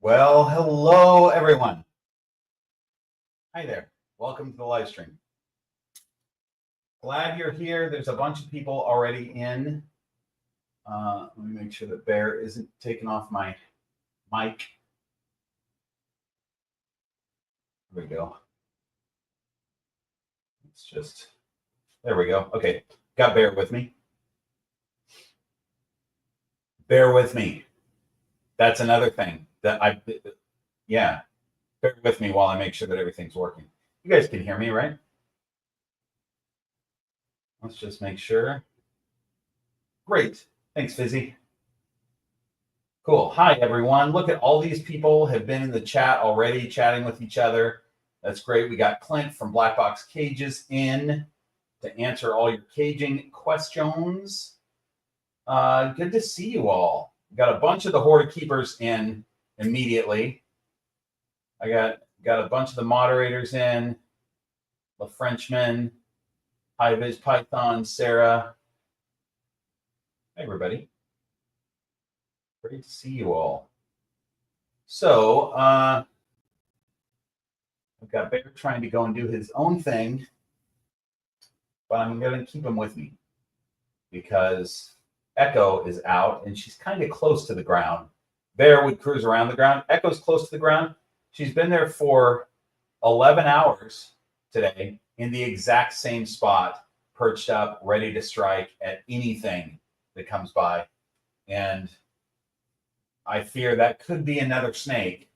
Well, hello everyone. Hi there. Welcome to the live stream. Glad you're here. There's a bunch of people already in. Let me make sure that Bear isn't taking off my mic. There we go. It's just, there we go. Okay, got Bear with me. Bear with me. That's another thing that yeah, bear with me while I make sure that everything's working. You guys can hear me, right? Let's just make sure. Great. Thanks, Fizzy. Cool. Hi, everyone. Look at all these people have been in the chat already, chatting with each other. That's great. We got Clint from Black Box Cages in to answer all your caging questions. Good to see you all. We got a bunch of the Horde Keepers in immediately. I got a bunch of the moderators in. The Frenchman, High Viz Python, Sarah. Hey, everybody. Great to see you all. So, I've got Bear trying to go and do his own thing, but I'm going to keep him with me because Echo is out and she's kind of close to the ground. Bear would cruise around the ground. Echo's close to the ground. She's been there for 11 hours today in the exact same spot, perched up, ready to strike at anything that comes by. And I fear that could be another snake,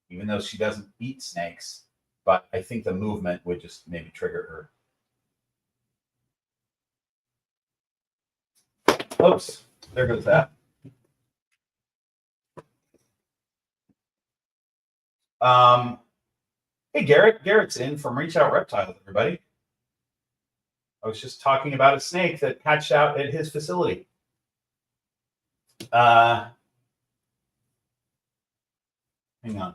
even though she doesn't eat snakes. But I think the movement would just maybe trigger her. Oops, there goes that. Hey, Garrett. Garrett's in from Reach Out Reptiles, everybody. I was just talking about a snake that hatched out at his facility. Hang on.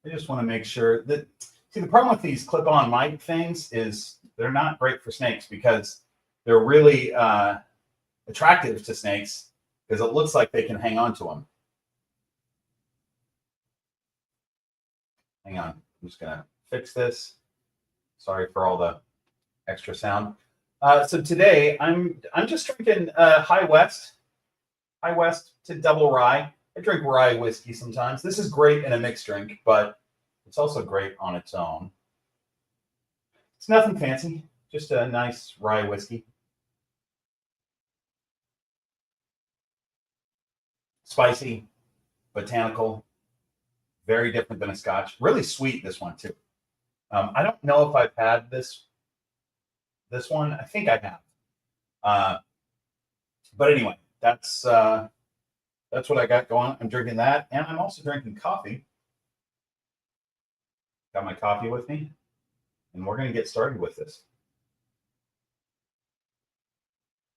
I just want to make sure that, see, the problem with these clip-on mic things is they're not great for snakes because they're really attractive to snakes because it looks like they can hang on to them. Hang on. I'm just going to fix this. Sorry for all the extra sound. So today I'm just drinking High West to double rye. I drink rye whiskey sometimes. This is great in a mixed drink, but it's also great on its own. It's nothing fancy, just a nice rye whiskey. Spicy, botanical, very different than a Scotch. Really sweet, this one too. I don't know if I've had this one. I think I have. But anyway, that's what I got going. I'm drinking that, and I'm also drinking coffee. Got my coffee with me, and we're going to get started with this.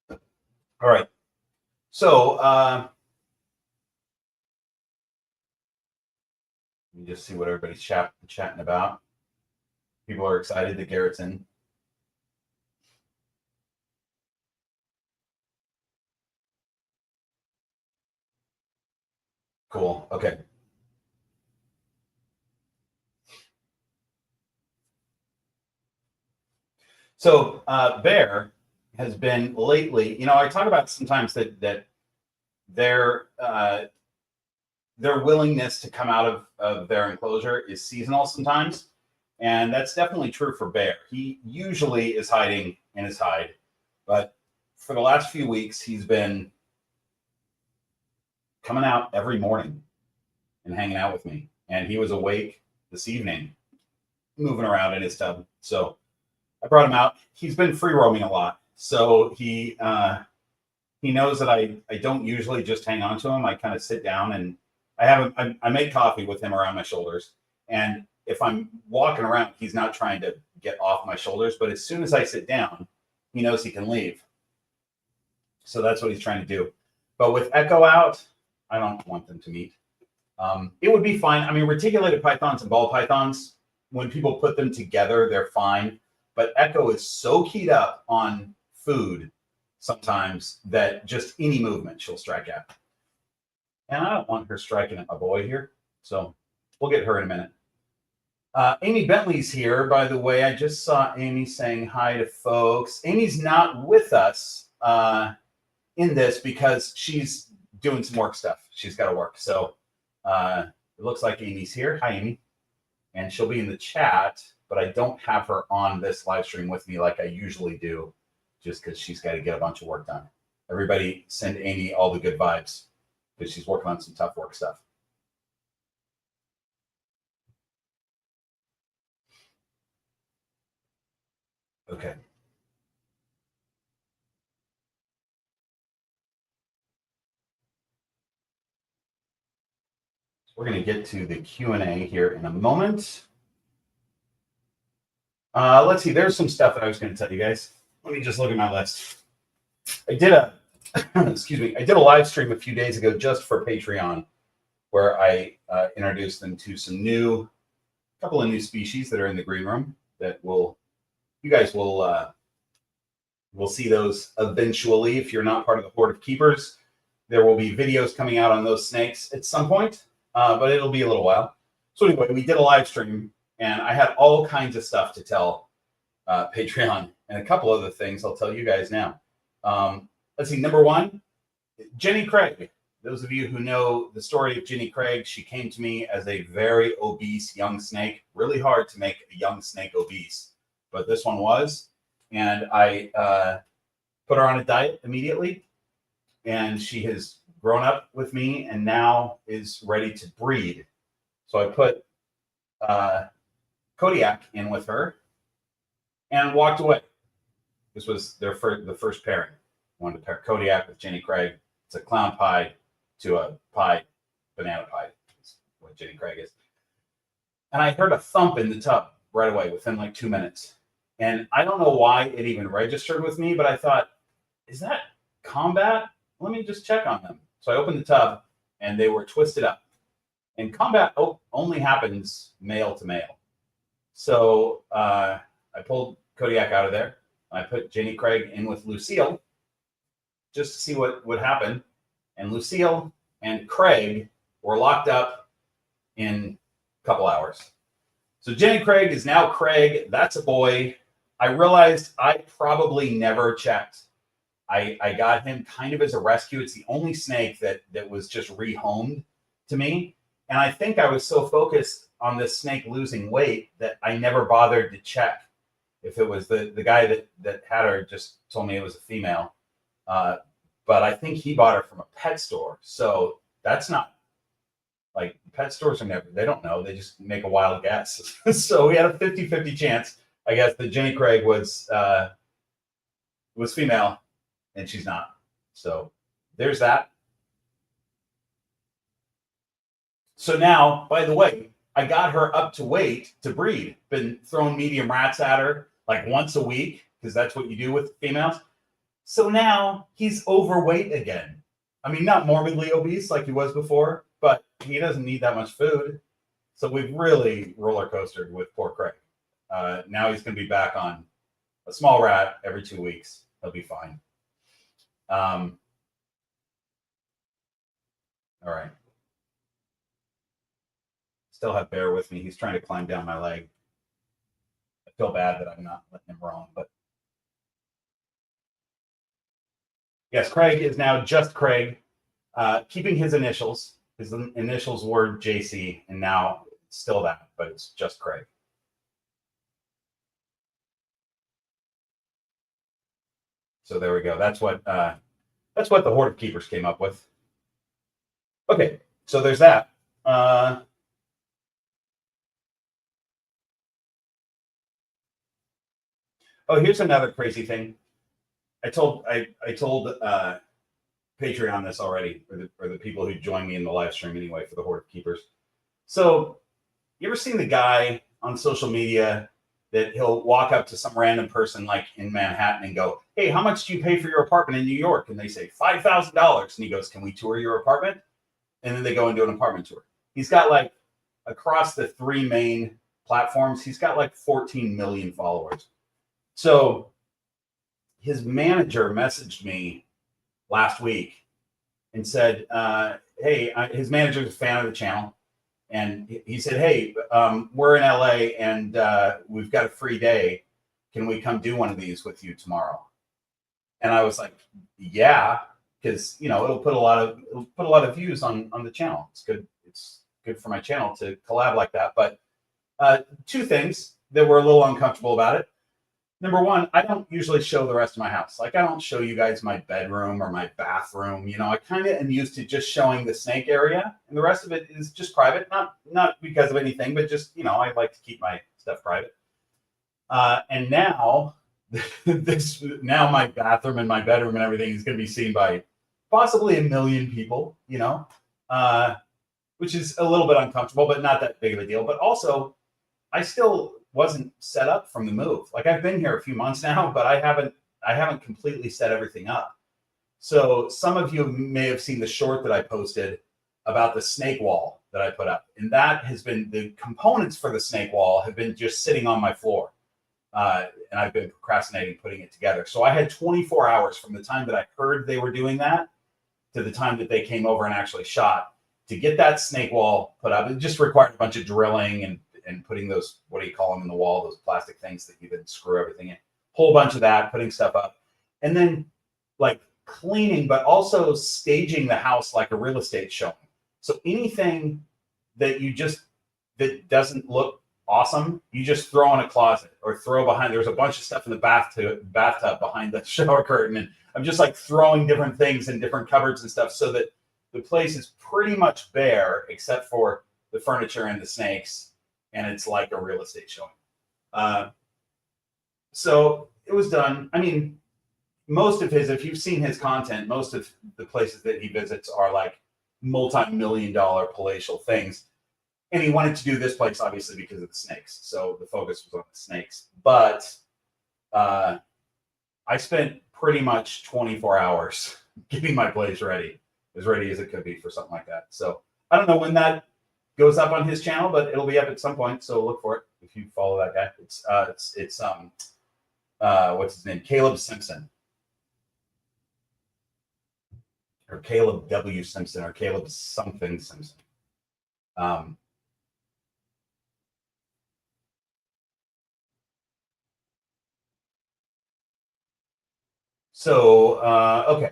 All right. So let me just see what everybody's chatting about. People are excited that Garrett's in. Cool. Okay. So Bear has been lately, you know, I talk about sometimes that their willingness to come out of their enclosure is seasonal sometimes. And that's definitely true for Bear. He usually is hiding in his hide, but for the last few weeks, he's been coming out every morning and hanging out with me. And he was awake this evening, moving around in his tub. So I brought him out. He's been free roaming a lot. So he knows that I don't usually just hang on to him. I kind of sit down and I make coffee with him around my shoulders. And if I'm walking around, he's not trying to get off my shoulders. But as soon as I sit down, he knows he can leave. So that's what he's trying to do. But with Echo out, I don't want them to meet. It would be fine. I mean, reticulated pythons and ball pythons, when people put them together, they're fine. But Echo is so keyed up on food sometimes that just any movement she'll strike at. And I don't want her striking at my boy here. So we'll get her in a minute. Amy Bentley's here, by the way. I just saw Amy saying hi to folks. Amy's not with us in this because she's doing some work stuff. She's got to work. So it looks like Amy's here. Hi, Amy. And she'll be in the chat, but I don't have her on this live stream with me like I usually do, just because she's got to get a bunch of work done. Everybody send Amy all the good vibes because she's working on some tough work stuff. Okay. We're going to get to the Q&A here in a moment. Let's see. There's some stuff that I was going to tell you guys. Let me just look at my list. I did a excuse me. I did a live stream a few days ago just for Patreon, where I introduced them to some couple of new species that are in the green room that you guys will see those eventually. If you're not part of the Horde of Keepers, there will be videos coming out on those snakes at some point, but it'll be a little while. So anyway, we did a live stream, and I had all kinds of stuff to tell Patreon, and a couple other things I'll tell you guys now. Let's see. Number one, Jenny Craig. Those of you who know the story of Jenny Craig, she came to me as a very obese young snake. Really hard to make a young snake obese, but this one was. And I put her on a diet immediately, and she has grown up with me and now is ready to breed. So I put Kodiak in with her and walked away. This was the first pairing. I wanted to pair Kodiak with Jenny Craig. It's a clown pie to a pie, banana pie. That's what Jenny Craig is. And I heard a thump in the tub right away within like 2 minutes. And I don't know why it even registered with me, but I thought, is that combat? Let me just check on them. So I opened the tub and they were twisted up. And combat only happens male to male. So I pulled Kodiak out of there. I put Jenny Craig in with Lucille just to see what would happen. And Lucille and Craig were locked up in a couple hours. So Jenny Craig is now Craig. That's a boy. I realized I probably never checked. I got him kind of as a rescue. It's the only snake that was just rehomed to me. And I think I was so focused on this snake losing weight that I never bothered to check if it was the guy that had her just told me it was a female. But I think he bought her from a pet store. So that's not like pet stores are never, they don't know. They just make a wild guess. So we had a 50-50 chance, I guess, that Jenny Craig was female and she's not. So there's that. So now, by the way, I got her up to weight to breed. Been throwing medium rats at her like once a week because that's what you do with females. So now he's overweight again. I mean, not morbidly obese like he was before, but he doesn't need that much food. So we've really roller coastered with poor Craig. Now he's going to be back on a small rat every 2 weeks. He'll be fine. All right. Still have Bear with me. He's trying to climb down my leg. I feel bad that I'm not letting him roam, but yes, Craig is now just Craig, keeping his initials. His initials were JC, and now it's still that, but it's just Craig. So there we go. That's what the Horde of Keepers came up with. Okay, so there's that. Oh, here's another crazy thing. I told Patreon this already, or the people who join me in the live stream anyway for the Horde of Keepers. So you ever seen the guy on social media that he'll walk up to some random person like in Manhattan and go, "Hey, how much do you pay for your apartment in New York?" And they say $5,000. And he goes, "Can we tour your apartment?" And then they go and do an apartment tour. He's got like across the 3 main platforms, he's got like 14 million followers. So his manager messaged me last week and said, hey, his manager is a fan of the channel. And he said, hey, we're in LA and we've got a free day. Can we come do one of these with you tomorrow? And I was like, yeah, because it'll put a lot of views on the channel. It's good. It's good for my channel to collab like that. But two things that were a little uncomfortable about it. Number one, I don't usually show the rest of my house. Like, I don't show you guys my bedroom or my bathroom. I kind of am used to just showing the snake area, and the rest of it is just private. Not because of anything, but just, I like to keep my stuff private. And now, now my bathroom and my bedroom and everything is going to be seen by possibly 1 million people, which is a little bit uncomfortable, but not that big of a deal. But also, I still wasn't set up from the move. Like, I've been here a few months now, but I haven't completely set everything up. So some of you may have seen the short that I posted about the snake wall that I put up. And that has been, the components for the snake wall have been just sitting on my floor. And I've been procrastinating putting it together. So I had 24 hours from the time that I heard they were doing that to the time that they came over and actually shot to get that snake wall put up. It just required a bunch of drilling and putting those, what do you call them in the wall, those plastic things that you then screw everything in. Whole bunch of that, putting stuff up. And then like cleaning, but also staging the house like a real estate showing. So anything that that doesn't look awesome, you just throw in a closet or throw behind. There's a bunch of stuff in the bathtub behind the shower curtain. And I'm just like throwing different things in different cupboards and stuff so that the place is pretty much bare except for the furniture and the snakes. And it's like a real estate showing. So it was done. I mean, most of his, if you've seen his content, most of the places that he visits are like multi-million-dollar palatial things. And he wanted to do this place, obviously, because of the snakes. So the focus was on the snakes. But I spent pretty much 24 hours getting my place ready as it could be for something like that. So I don't know when that goes up on his channel, but it'll be up at some point. So look for it if you follow that guy. It's what's his name? Caleb Simpson. Or Caleb W. Simpson, or Caleb something Simpson. Okay.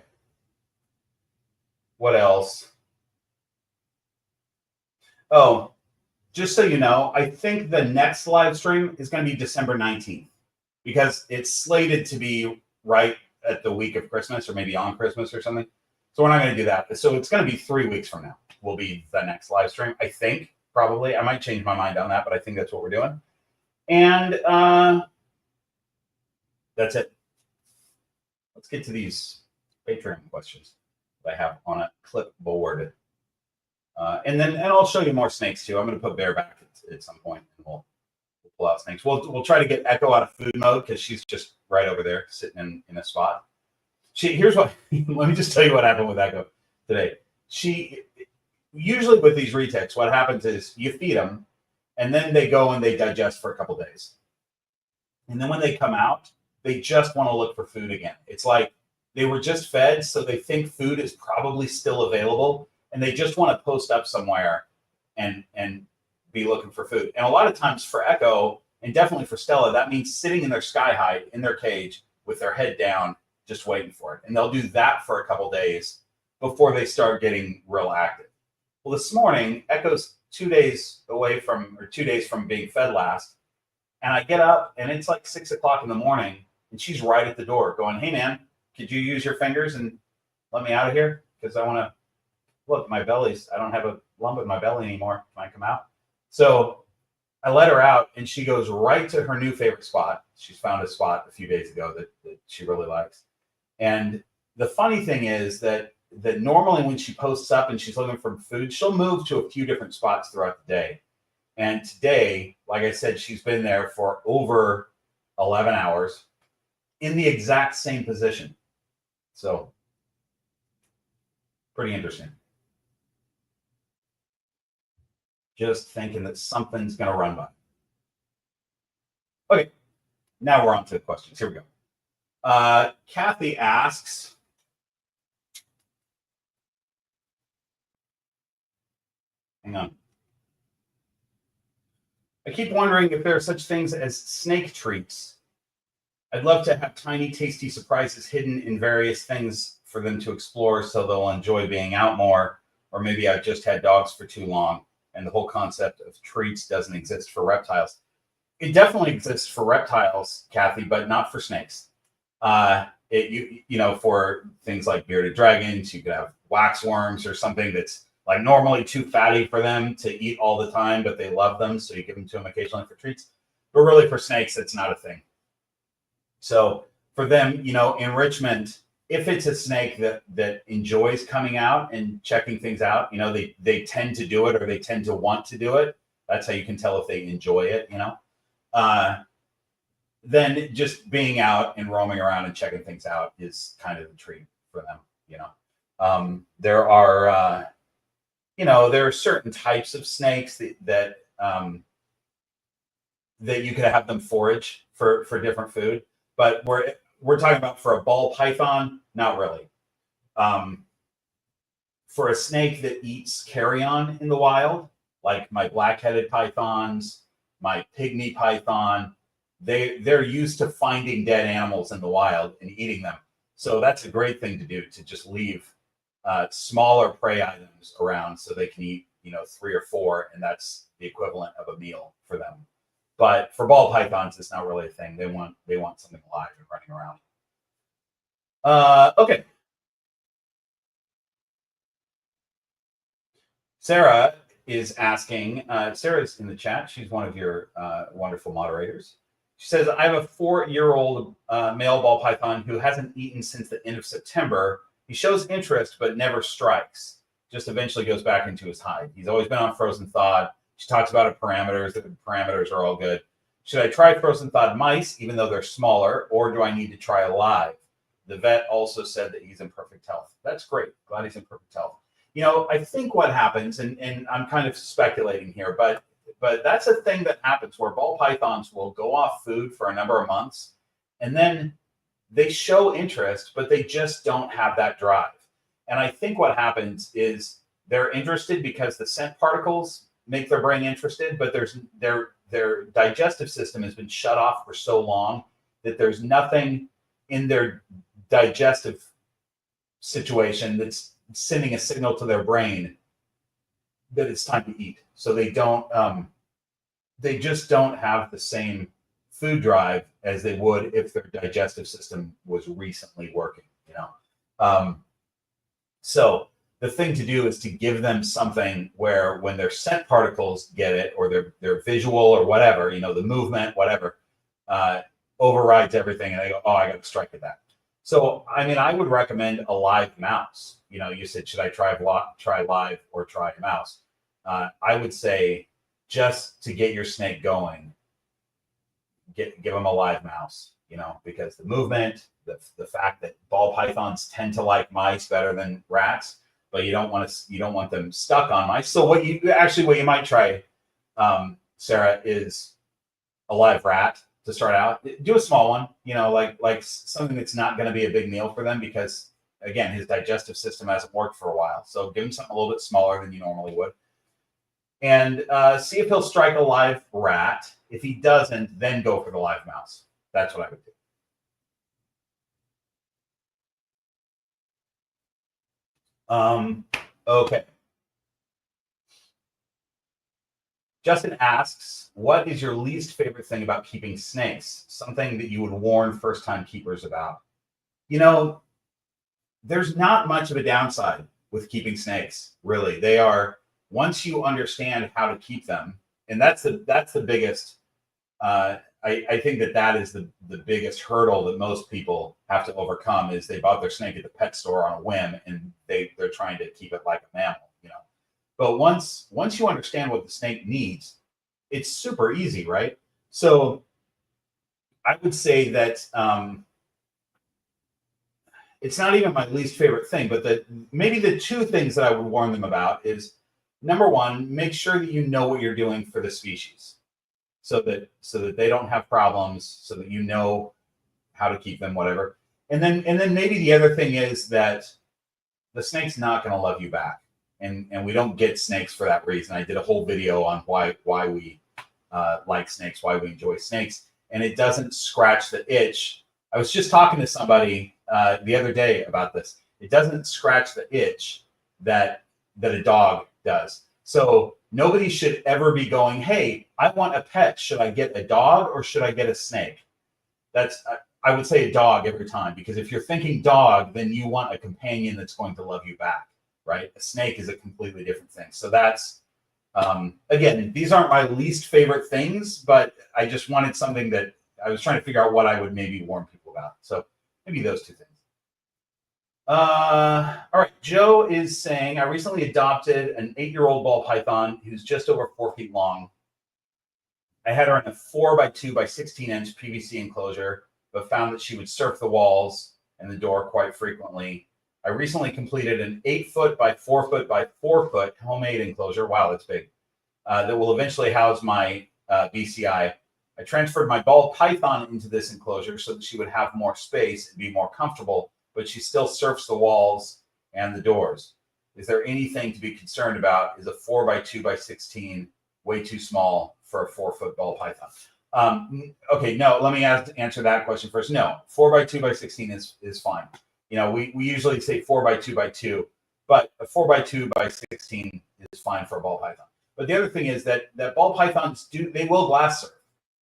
What else? Oh, just so you know, I think the next live stream is going to be December 19th because it's slated to be right at the week of Christmas or maybe on Christmas or something. So we're not going to do that. So it's going to be 3 weeks from now will be the next live stream, I think, probably. I might change my mind on that, but I think that's what we're doing. And that's it. Let's get to these Patreon questions that I have on a clipboard. And I'll show you more snakes too. I'm going to put Bear back at some point and we'll pull out snakes. We'll try to get Echo out of food mode because she's just right over there sitting in a spot. Here's what, let me just tell you what happened with Echo today. Usually with these retics, what happens is you feed them and then they go and they digest for a couple days. And then when they come out, they just want to look for food again. It's like they were just fed, so they think food is probably still available, and they just want to post up somewhere and be looking for food. And a lot of times for Echo, and definitely for Stella, that means sitting in their sky hide in their cage with their head down, just waiting for it. And they'll do that for a couple days before they start getting real active. Well, this morning, Echo's 2 days from being fed last, and I get up, and it's like 6 o'clock in the morning, and she's right at the door going, hey, man, could you use your fingers and let me out of here? Because I want to look, my belly's, I don't have a lump in my belly anymore. Can I come out? So I let her out, and she goes right to her new favorite spot. She's found a spot a few days ago that she really likes. And the funny thing is that normally when she posts up and she's looking for food, she'll move to a few different spots throughout the day. And today, like I said, she's been there for over 11 hours in the exact same position. So pretty interesting. Just thinking that something's going to run by. Okay, now we're on to the questions. Here we go. Kathy asks, hang on. I keep wondering if there are such things as snake treats. I'd love to have tiny, tasty surprises hidden in various things for them to explore so they'll enjoy being out more. Or maybe I've just had dogs for too long and the whole concept of treats doesn't exist for reptiles. It definitely exists for reptiles, Kathy, but not for snakes. You know, for things like bearded dragons, you could have waxworms or something that's like normally too fatty for them to eat all the time, but they love them, so you give them to them occasionally for treats. But really, for snakes, it's not a thing. So for them, you know, enrichment, if it's a snake that enjoys coming out and checking things out, you know, they tend to do it or they tend to want to do it. That's how you can tell if they enjoy it, you know. Then just being out and roaming around and checking things out is kind of the treat for them, you know. There are, you know, there are certain types of snakes that you could have them forage for different food, but we're talking about for a ball python, not really. For a snake that eats carrion in the wild, like my black-headed pythons, my pygmy python, they're used to finding dead animals in the wild and eating them. So that's a great thing to do, to just leave smaller prey items around so they can eat, you know, 3 or 4, and that's the equivalent of a meal for them. But for ball pythons, it's not really a thing. They want something alive and running around. Okay. Sarah is asking, Sarah's in the chat. She's one of your wonderful moderators. She says, I have a 4-year-old male ball python who hasn't eaten since the end of September. He shows interest, but never strikes. Just eventually goes back into his hide. He's always been on frozen thawed. She talks about her parameters. The parameters are all good. Should I try frozen thawed mice, even though they're smaller, or do I need to try live? The vet also said that he's in perfect health. That's great. Glad he's in perfect health. You know, I think what happens, and I'm kind of speculating here, but that's a thing that happens where ball pythons will go off food for a number of months, and then they show interest, but they just don't have that drive. And I think what happens is they're interested because the scent particles make their brain interested, but their digestive system has been shut off for so long that there's nothing in their digestive situation that's sending a signal to their brain that it's time to eat. So they just don't have the same food drive as they would if their digestive system was recently working, you know? So the thing to do is to give them something where when their scent particles get it, or their visual or whatever, you know, the movement, whatever, overrides everything, and they go, oh, I got to strike at that. So, I mean, I would recommend a live mouse. You know, you said, should I try live or try a mouse? I would say, just to get your snake going, give them a live mouse, you know, because the movement, the fact that ball pythons tend to like mice better than rats, but you don't want them stuck on mice. So what you might try, Sarah, is a live rat to start out. Do a small one, you know, like something that's not going to be a big meal for them, because again, his digestive system hasn't worked for a while. So give him something a little bit smaller than you normally would, and see if he'll strike a live rat. If he doesn't, then go for the live mouse. That's what I would do. Okay. Justin asks, what is your least favorite thing about keeping snakes? Something that you would warn first-time keepers about? You know, there's not much of a downside with keeping snakes, really. They are, once you understand how to keep them, and that's the biggest, I think that is the biggest hurdle that most people have to overcome, is they bought their snake at the pet store on a whim, and they're trying to keep it like a mammal, you know. But once you understand what the snake needs, it's super easy, right? So I would say that it's not even my least favorite thing, but maybe the 2 things that I would warn them about is, number 1, make sure that you know what you're doing for the species, so that they don't have problems, so that you know how to keep them, whatever. And then maybe the other thing is that the snake's not going to love you back. And we don't get snakes for that reason. I did a whole video on why we like snakes, why we enjoy snakes, and it doesn't scratch the itch. I was just talking to somebody the other day about this. It doesn't scratch the itch that a dog does. So nobody should ever be going, hey, I want a pet. Should I get a dog or should I get a snake? I would say a dog every time, because if you're thinking dog, then you want a companion that's going to love you back, right? A snake is a completely different thing. So that's, again, these aren't my least favorite things, but I just wanted something that I was trying to figure out what I would maybe warn people about. So maybe those two things. All right. Joe is saying, I recently adopted an 8-year-old ball python who's just over 4 feet long. I had her in a 4x2 by 16-inch PVC enclosure, but found that she would surf the walls and the door quite frequently. I recently completed an 8-foot by 4-foot by 4-foot homemade enclosure. Wow, that's big. That will eventually house my BCI. I transferred my ball python into this enclosure so that she would have more space and be more comfortable, but she still surfs the walls and the doors. Is there anything to be concerned about? Is a 4x2 by 16 way too small for a 4-foot ball python? Okay, no, let me answer that question first. No, 4x2 by 16 is fine. You know, we usually say 4x2 by 2, but a 4x2 by 16 is fine for a ball python. But the other thing is that ball pythons they will glass surf,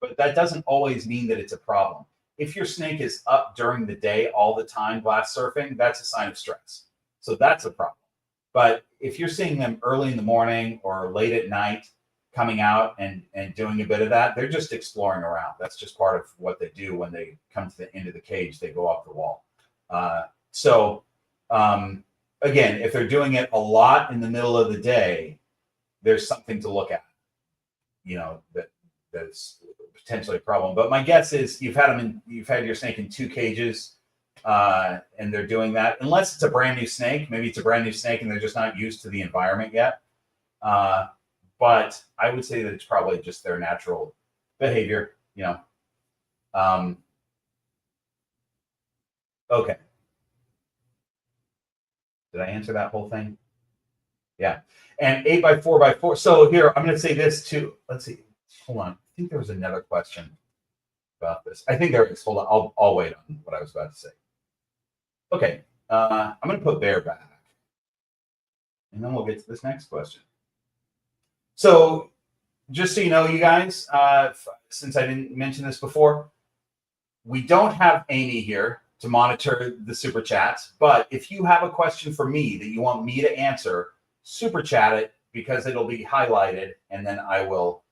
but that doesn't always mean that it's a problem. If your snake is up during the day all the time glass surfing, that's a sign of stress. So that's a problem. But if you're seeing them early in the morning or late at night coming out and doing a bit of that, they're just exploring around. That's just part of what they do when they come to the end of the cage, they go off the wall. Again, if they're doing it a lot in the middle of the day, there's something to look at, you know, that's potentially a problem. But my guess is you've had your snake in 2 cages, and they're doing that, unless it's a brand new snake. Maybe it's a brand new snake and they're just not used to the environment yet. But I would say that it's probably just their natural behavior, you know. Okay. Did I answer that whole thing? Yeah. And 8x4x4. So here, I'm going to say this too. Let's see. Hold on. I think there was another question about this. I think there is. Hold on. I'll wait on what I was about to say. Okay. I'm going to put bear back. And then we'll get to this next question. So just so you know, you guys, since I didn't mention this before, we don't have Amy here to monitor the super chats. But if you have a question for me that you want me to answer, super chat it, because it'll be highlighted and then I will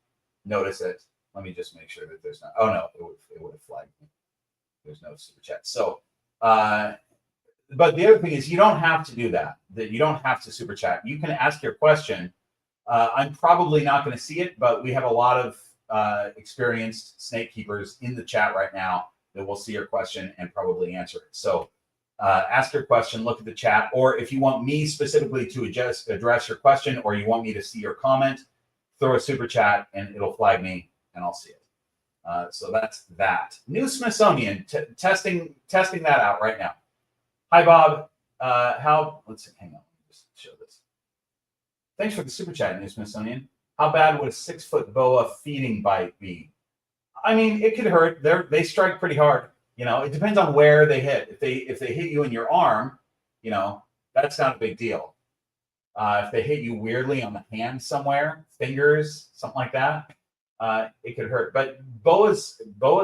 notice it. Let me just make sure that there's not. Oh no, it would have flagged me. There's no super chat. So, but the other thing is you don't have to do that. That you don't have to super chat. You can ask your question. I'm probably not going to see it, but we have a lot of experienced snake keepers in the chat right now that will see your question and probably answer it. So ask your question, look at the chat, or if you want me specifically to address your question, or you want me to see your comment, throw a super chat and it'll flag me and I'll see it. So that's that. New Smithsonian, testing that out right now. Hi, Bob. Let's see, hang on, let me just show this. Thanks for the super chat, New Smithsonian. How bad would a 6-foot boa feeding bite be? I mean, it could hurt. They strike pretty hard. You know, it depends on where they hit. If they hit you in your arm, you know, that's not a big deal. If they hit you weirdly on the hand somewhere, fingers, something like that, it could hurt. But boas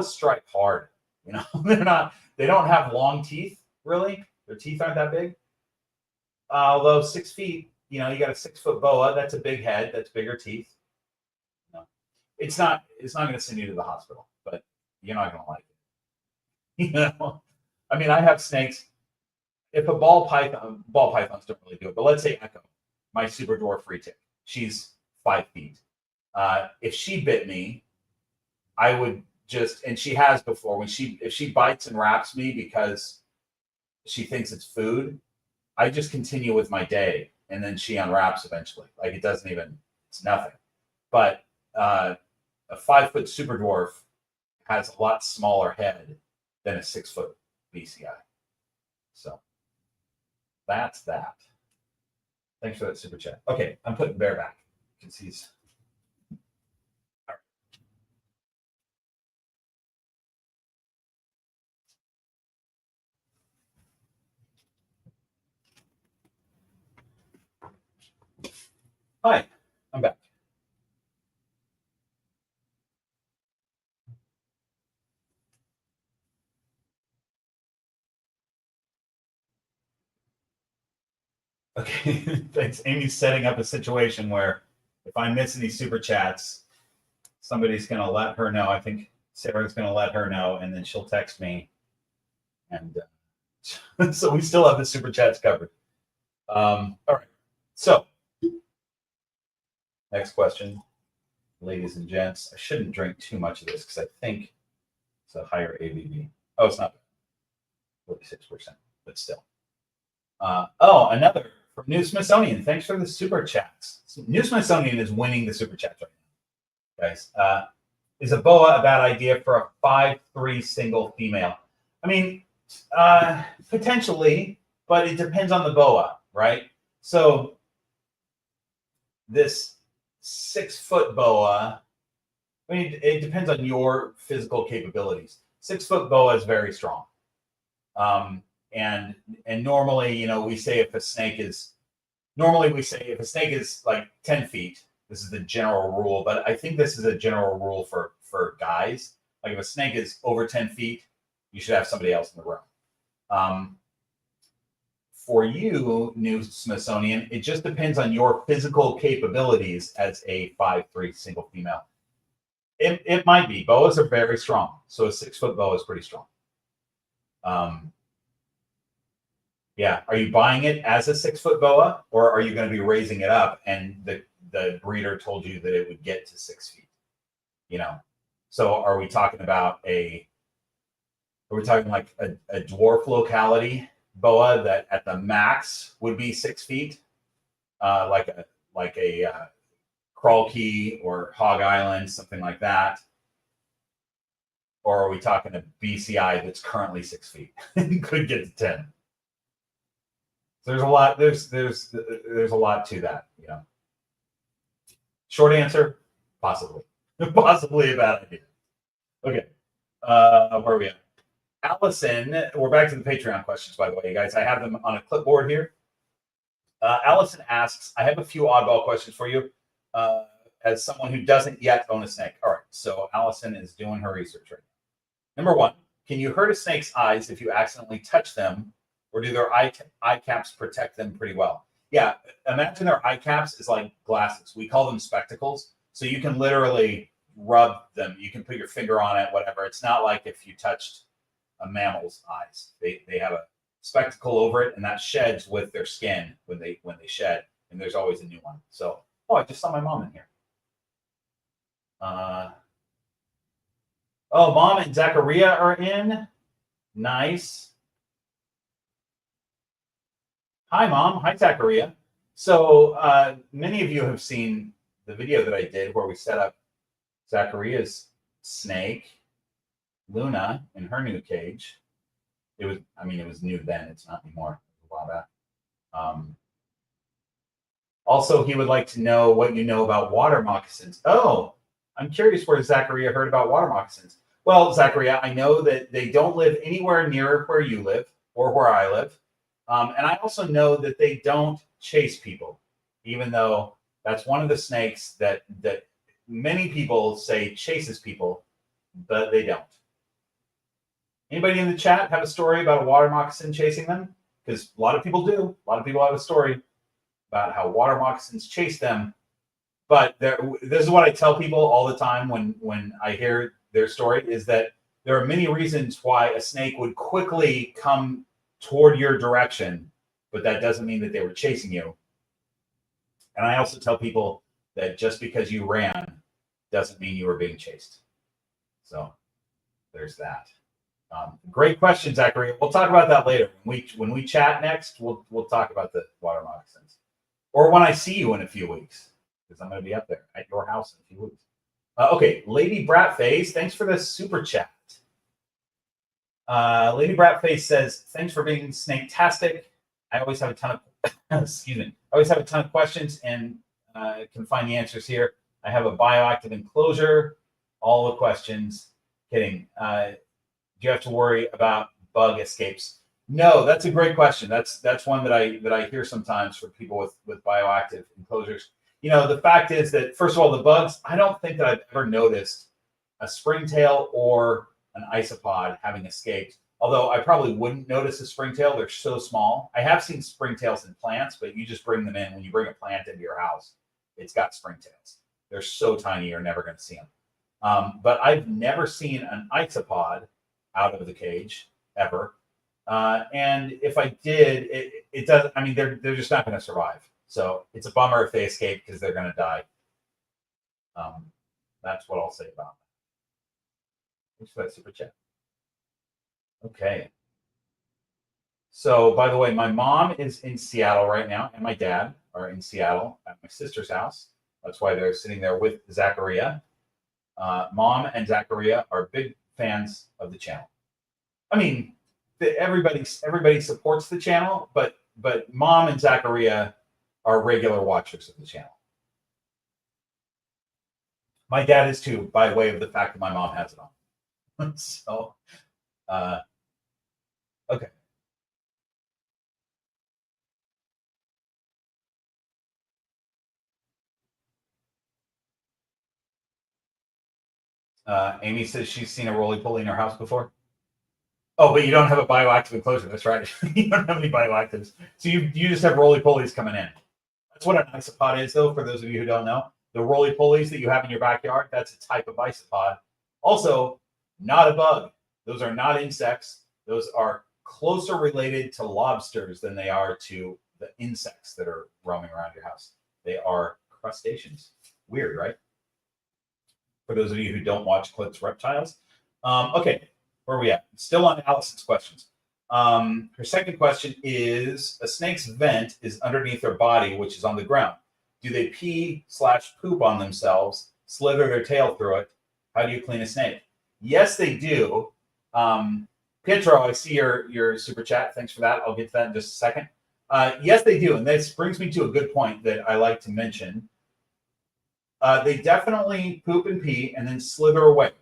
strike hard. You know, they don't have long teeth, really. Their teeth aren't that big. Although 6 feet, you know, you got a 6-foot boa, that's a big head, that's bigger teeth. You know, it's not going to send you to the hospital, but you're not going to like it. You know, I mean, I have snakes. If a ball pythons don't really do it, but let's say Echo, my super dwarf retic, she's 5 feet. If she bit me, I would just, and she has before, if she bites and wraps me because she thinks it's food, I just continue with my day, and then she unwraps eventually. Like it's nothing. But a 5-foot super dwarf has a lot smaller head than a 6-foot BCI. So that's that. Thanks for that super chat. Okay, I'm putting Bear back because he's. All Hi, I'm back. Okay, thanks. Amy's setting up a situation where if I miss any super chats, somebody's going to let her know. I think Sarah's going to let her know, and then she'll text me. And so we still have the super chats covered. All right. So, next question, ladies and gents. I shouldn't drink too much of this because I think it's a higher ABV. Oh, it's not 46%, but still. Oh, another from New Smithsonian. Thanks for the super chats. New Smithsonian is winning the super chats right now, guys. Is a boa a bad idea for a 5'3" single female? I mean, potentially, but it depends on the boa, right? So this 6-foot boa, I mean, it depends on your physical capabilities. 6-foot boa is very strong. And normally, you know, we say if a snake is like 10 feet, this is the general rule, but I think this is a general rule for guys. Like if a snake is over 10 feet, you should have somebody else in the room. For you, New Smithsonian, it just depends on your physical capabilities as a 5'3" single female. It might be. Boas are very strong. So a 6-foot boa is pretty strong. Yeah. Are you buying it as a 6-foot boa, or are you going to be raising it up and the breeder told you that it would get to 6 feet? You know, so are we talking about like a dwarf locality boa that at the max would be 6 feet, like a Crawl Key or Hog Island, something like that? Or are we talking a BCI that's currently 6 feet and could get to 10? There's a lot. There's a lot to that, you know. Short answer, possibly, possibly a bad idea. Okay, where are we at? Allison, we're back to the Patreon questions, by the way, guys. I have them on a clipboard here. Allison asks, I have a few oddball questions for you as someone who doesn't yet own a snake. All right, so Allison is doing her research right now. Number one, can you hurt a snake's eyes if you accidentally touch them, or do their eye caps protect them pretty well? Yeah, imagine their eye caps is like glasses. We call them spectacles. So you can literally rub them. You can put your finger on it, whatever. It's not like if you touched a mammal's eyes. They have a spectacle over it, and that sheds with their skin when they shed, and there's always a new one. So, oh, I just saw my mom in here. Oh, Mom and Zachariah are in. Nice. Hi, Mom. Hi, Zachariah. So many of you have seen the video that I did where we set up Zachariah's snake, Luna, in her new cage. It was new then. It's not anymore. A while back. Also, he would like to know what you know about water moccasins. Oh, I'm curious where Zachariah heard about water moccasins. Well, Zachariah, I know that they don't live anywhere near where you live or where I live. And I also know that they don't chase people, even though that's one of the snakes that many people say chases people, but they don't. Anybody in the chat have a story about a water moccasin chasing them? Because a lot of people do. A lot of people have a story about how water moccasins chase them. But this is what I tell people all the time when I hear their story, is that there are many reasons why a snake would quickly come toward your direction, but that doesn't mean that they were chasing you. And I also tell people that just because you ran doesn't mean you were being chased. So there's that. Great question, Zachary. We'll talk about that later. When we chat next, we'll talk about the water moccasins, or when I see you in a few weeks, because I'm going to be up there at your house in a few weeks. Okay, Lady Bratface, thanks for the super chat. Lady Bratface says, thanks for being snake-tastic. I always have a ton of excuse me. I always have a ton of questions and can find the answers here. I have a bioactive enclosure, all the questions. Kidding. Do you have to worry about bug escapes? No, that's a great question. That's one that I hear sometimes for people with bioactive enclosures. you know, the fact is that, first of all, the bugs, I don't think that I've ever noticed a springtail or an isopod having escaped. Although I probably wouldn't notice a springtail. They're so small. I have seen springtails in plants, but you just bring them in. When you bring a plant into your house, it's got springtails. They're so tiny, you're never going to see them. But I've never seen an isopod out of the cage ever. And if I did, it does. I mean, they're just not going to survive. So it's a bummer if they escape because they're going to die. That's what I'll say about that. Thanks for that super chat. Okay. So, by the way, my mom is in Seattle right now, and my dad are in Seattle at my sister's house. That's why they're sitting there with Zachariah. Mom and Zachariah are big fans of the channel. I mean, everybody supports the channel, but Mom and Zachariah are regular watchers of the channel. My dad is too, by way of the fact that my mom has it on. So, okay. Amy says she's seen a roly-poly in her house before. Oh, but you don't have a bioactive enclosure. That's right. You don't have any bioactives. So you just have roly-polies coming in. That's what an isopod is, though, for those of you who don't know. The roly-polies that you have in your backyard, that's a type of isopod. Also, not a bug. Those are not insects. Those are closer related to lobsters than they are to the insects that are roaming around your house. They are crustaceans. Weird, right? For those of you who don't watch Clips Reptiles. Okay, where are we at? Still on Allison's questions. Her second question is, a snake's vent is underneath their body, which is on the ground. Do they pee/poop on themselves, slither their tail through it? How do you clean a snake? Yes, they do. Pietro, I see your super chat. Thanks for that. I'll get to that in just a second. Yes, they do. And this brings me to a good point that I like to mention. They definitely poop and pee and then slither away.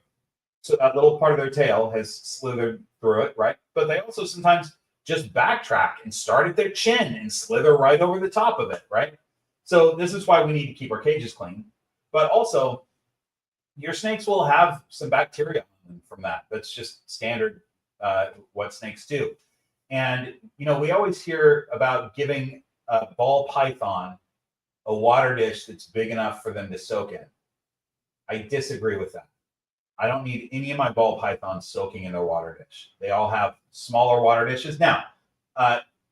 So that little part of their tail has slithered through it, right? But they also sometimes just backtrack and start at their chin and slither right over the top of it, right? So this is why we need to keep our cages clean. But also, your snakes will have some bacteria from that. That's just standard what snakes do. And, you know, we always hear about giving a ball python a water dish that's big enough for them to soak in. I disagree with that. I don't need any of my ball pythons soaking in their water dish. They all have smaller water dishes. Now,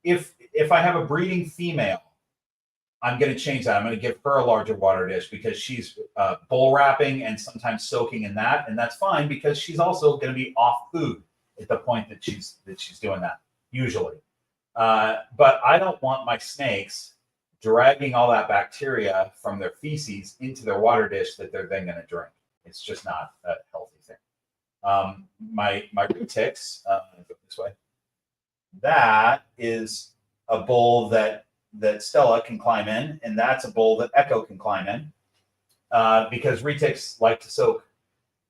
if I have a breeding female, I'm going to change that. I'm going to give her a larger water dish because she's bull wrapping and sometimes soaking in that, and that's fine because she's also going to be off food at the point that she's doing that usually. But I don't want my snakes dragging all that bacteria from their feces into their water dish that they're then going to drink. It's just not a healthy thing. My retics, go this way. That is a bowl that Stella can climb in, and that's a bowl that Echo can climb in, because retics like to soak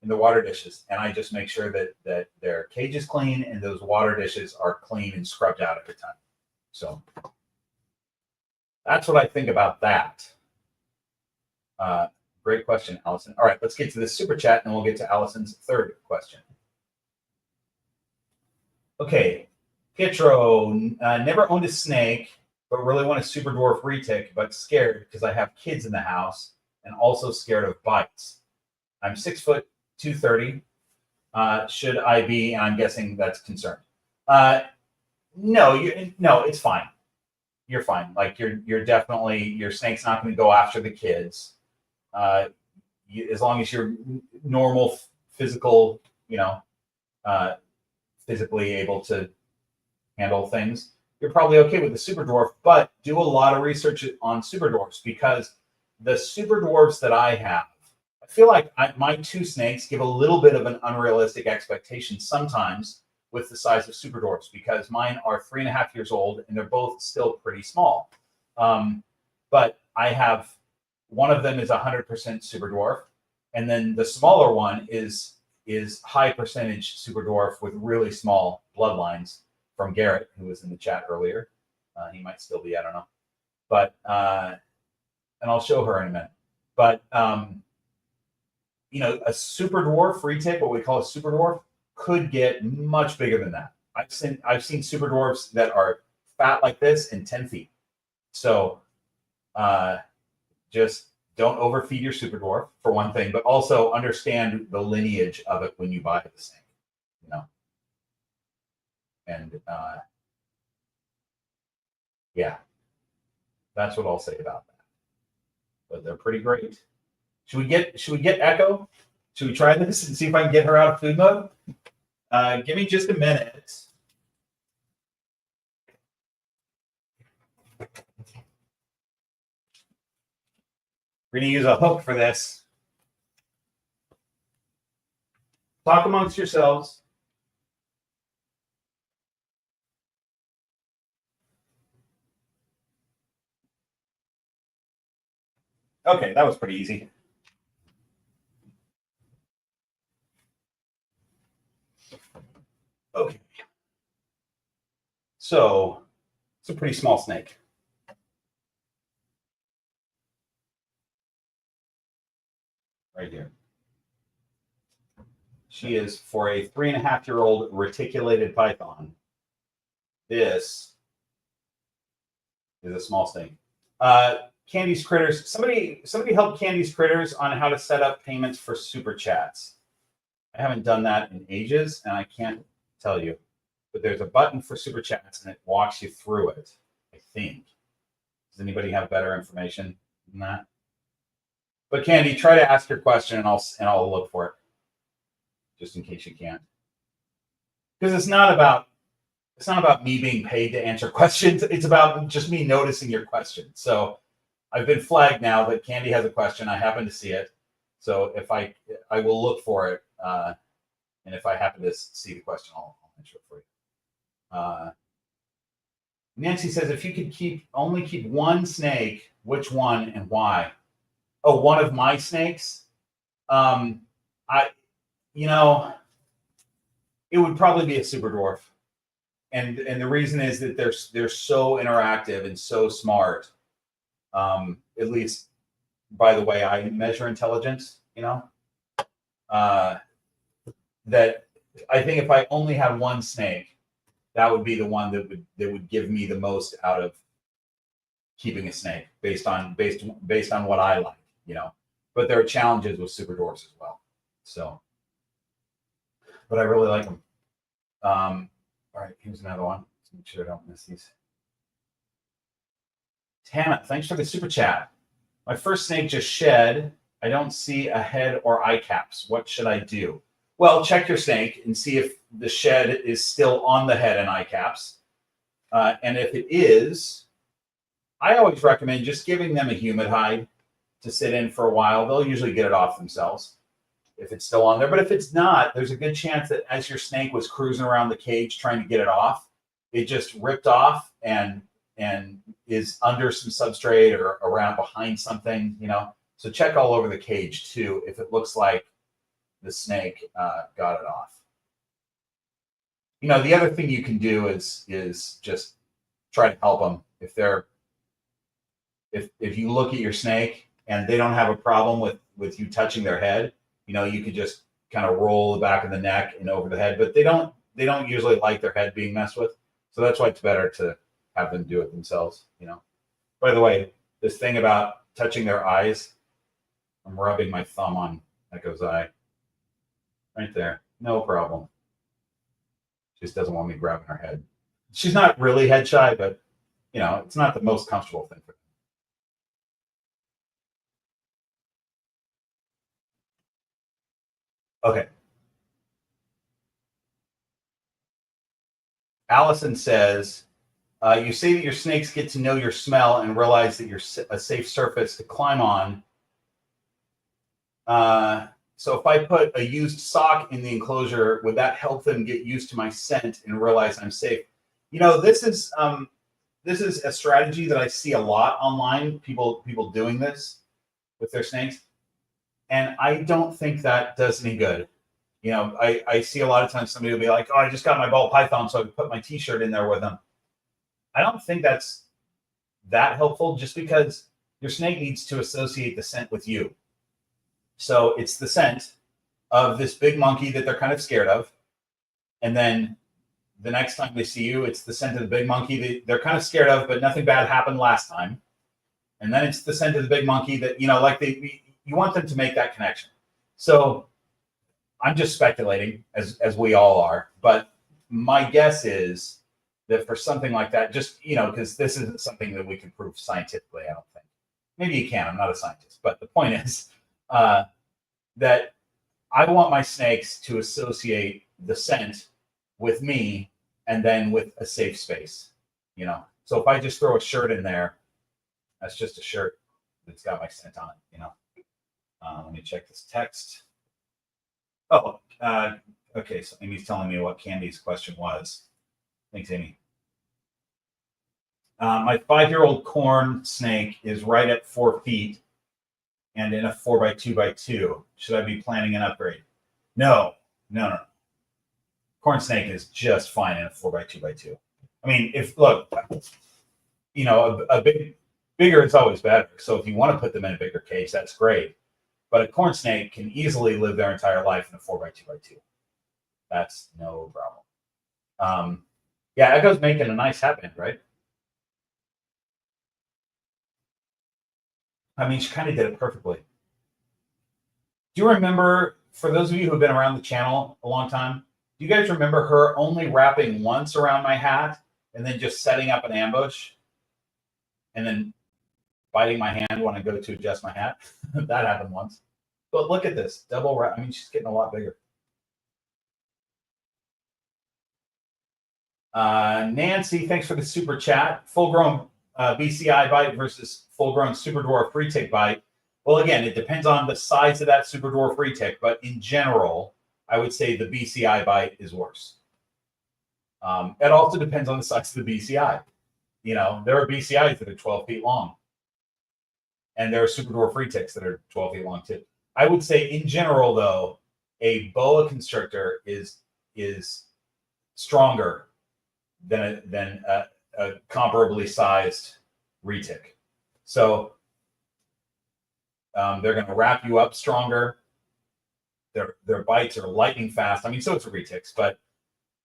in the water dishes, and I just make sure that their cage is clean and those water dishes are clean and scrubbed out every time. So that's what I think about that. Great question, Allison. All right, let's get to this super chat, and we'll get to Allison's third question. Okay, Pietro, never owned a snake, but really want a super dwarf retic, but scared because I have kids in the house and also scared of bites. I'm 6 foot 230. Should I be? And I'm guessing that's concerned. No, it's fine. You're fine. Like you're definitely, your snake's not going to go after the kids. As long as you're normal, physical, physically able to handle things, you're probably okay with the super dwarf. But do a lot of research on super dwarfs, because the super dwarfs that I have, I feel like my two snakes give a little bit of an unrealistic expectation sometimes with the size of super dwarfs, because mine are 3.5 years old and they're both still pretty small. But I have, one of them is 100% super dwarf, and then the smaller one is high percentage super dwarf with really small bloodlines from Garrett, who was in the chat earlier. He might still be, I don't know. But and I'll show her in a minute. But you know, a super dwarf retic, what we call a super dwarf, could get much bigger than that. I've seen super dwarfs that are fat like this and 10 feet. So just don't overfeed your super dwarf for one thing, but also understand the lineage of it when you buy the snake, you know. And yeah, that's what I'll say about that. But they're pretty great. Should we get Echo? Should we try this and see if I can get her out of food mode? Give me just a minute. We're going to use a hook for this. Talk amongst yourselves. Okay, that was pretty easy. Okay. So it's a pretty small snake. Right here. She is, for a 3.5-year-old reticulated python, this is a small snake. Candy's Critters. Somebody help Candy's Critters on how to set up payments for super chats. I haven't done that in ages, and I can't tell you. But there's a button for super chats, and it walks you through it, I think. Does anybody have better information than that? But Candy, try to ask your question, and I'll look for it, just in case you can't. Because it's not about me being paid to answer questions. It's about just me noticing your question. So I've been flagged now that Candy has a question. I happen to see it. So if I will look for it, and if I happen to see the question, I'll answer it for you. Nancy says, if you could only keep one snake, which one and why? Oh, one of my snakes. It would probably be a super dwarf, and the reason is that they're so interactive and so smart. At least by the way I measure intelligence, that I think if I only had one snake, that would be the one that would give me the most out of keeping a snake based on what I like, But there are challenges with super dwarfs as well. So, but I really like them. All right, here's another one. Let's make sure I don't miss these. Tana, thanks for the super chat. My first snake just shed. I don't see a head or eye caps. What should I do? Well, check your snake and see if the shed is still on the head and eye caps. And if it is, I always recommend just giving them a humid hide to sit in for a while. They'll usually get it off themselves if it's still on there. But if it's not, there's a good chance that as your snake was cruising around the cage trying to get it off, it just ripped off and is under some substrate or around behind something, So check all over the cage too if it looks like the snake got it off. The other thing you can do is just try to help them. If you look at your snake and they don't have a problem with you touching their head, you could just kind of roll the back of the neck and over the head, but they don't usually like their head being messed with. So that's why it's better to have them do it themselves, By the way, this thing about touching their eyes, I'm rubbing my thumb on Echo's eye. Right there. No problem. She just doesn't want me grabbing her head. She's not really head shy, but, it's not the most comfortable thing for her. Okay. Allison says, you say that your snakes get to know your smell and realize that you're a safe surface to climb on. So if I put a used sock in the enclosure, would that help them get used to my scent and realize I'm safe? This is a strategy that I see a lot online, people doing this with their snakes. And I don't think that does any good. I see a lot of times somebody will be like, oh, I just got my ball python, so I put my t-shirt in there with them. I don't think that's that helpful, just because your snake needs to associate the scent with you. So it's the scent of this big monkey that they're kind of scared of. And then the next time they see you, it's the scent of the big monkey that they're kind of scared of, but nothing bad happened last time. And then it's the scent of the big monkey that, you know, like you want them to make that connection. So I'm just speculating, as we all are, but my guess is that for something like that, just, you know, because this isn't something that we can prove scientifically, I don't think. Maybe you can, I'm not a scientist, but the point is that I want my snakes to associate the scent with me and then with a safe space, you know? So if I just throw a shirt in there, that's just a shirt that's got my scent on it, you know? Let me check this text. Oh, okay, so Amy's telling me what Candy's question was. Thanks, Amy. My 5-year-old corn snake is right at 4 feet and in a 4x2x2. Should I be planning an upgrade? No. Corn snake is just fine in a 4x2x2. I mean, look, you know, bigger is always better. So if you want to put them in a bigger cage, that's great. But a corn snake can easily live their entire life in a 4x2x2. That's no problem. Yeah, Echo's making a nice headband, right? I mean, she kind of did it perfectly. Do you remember, for those of you who have been around the channel a long time, do you guys remember her only wrapping once around my hat and then just setting up an ambush and then biting my hand when I go to adjust my hat? That happened once. But look at this, double wrap. I mean, she's getting a lot bigger. Nancy, thanks for the super chat. Full-grown BCI bite versus full-grown super dwarf retic bite. Well, again, it depends on the size of that super dwarf retic, but in general, I would say the BCI bite is worse. It also depends on the size of the BCI. You know, there are BCIs that are 12 feet long, and there are super dwarf retics that are 12 feet long too. I would say, in general, though, a boa constrictor is stronger than a comparably sized retic. So they're going to wrap you up stronger. Their bites are lightning fast. I mean, so it's retics, but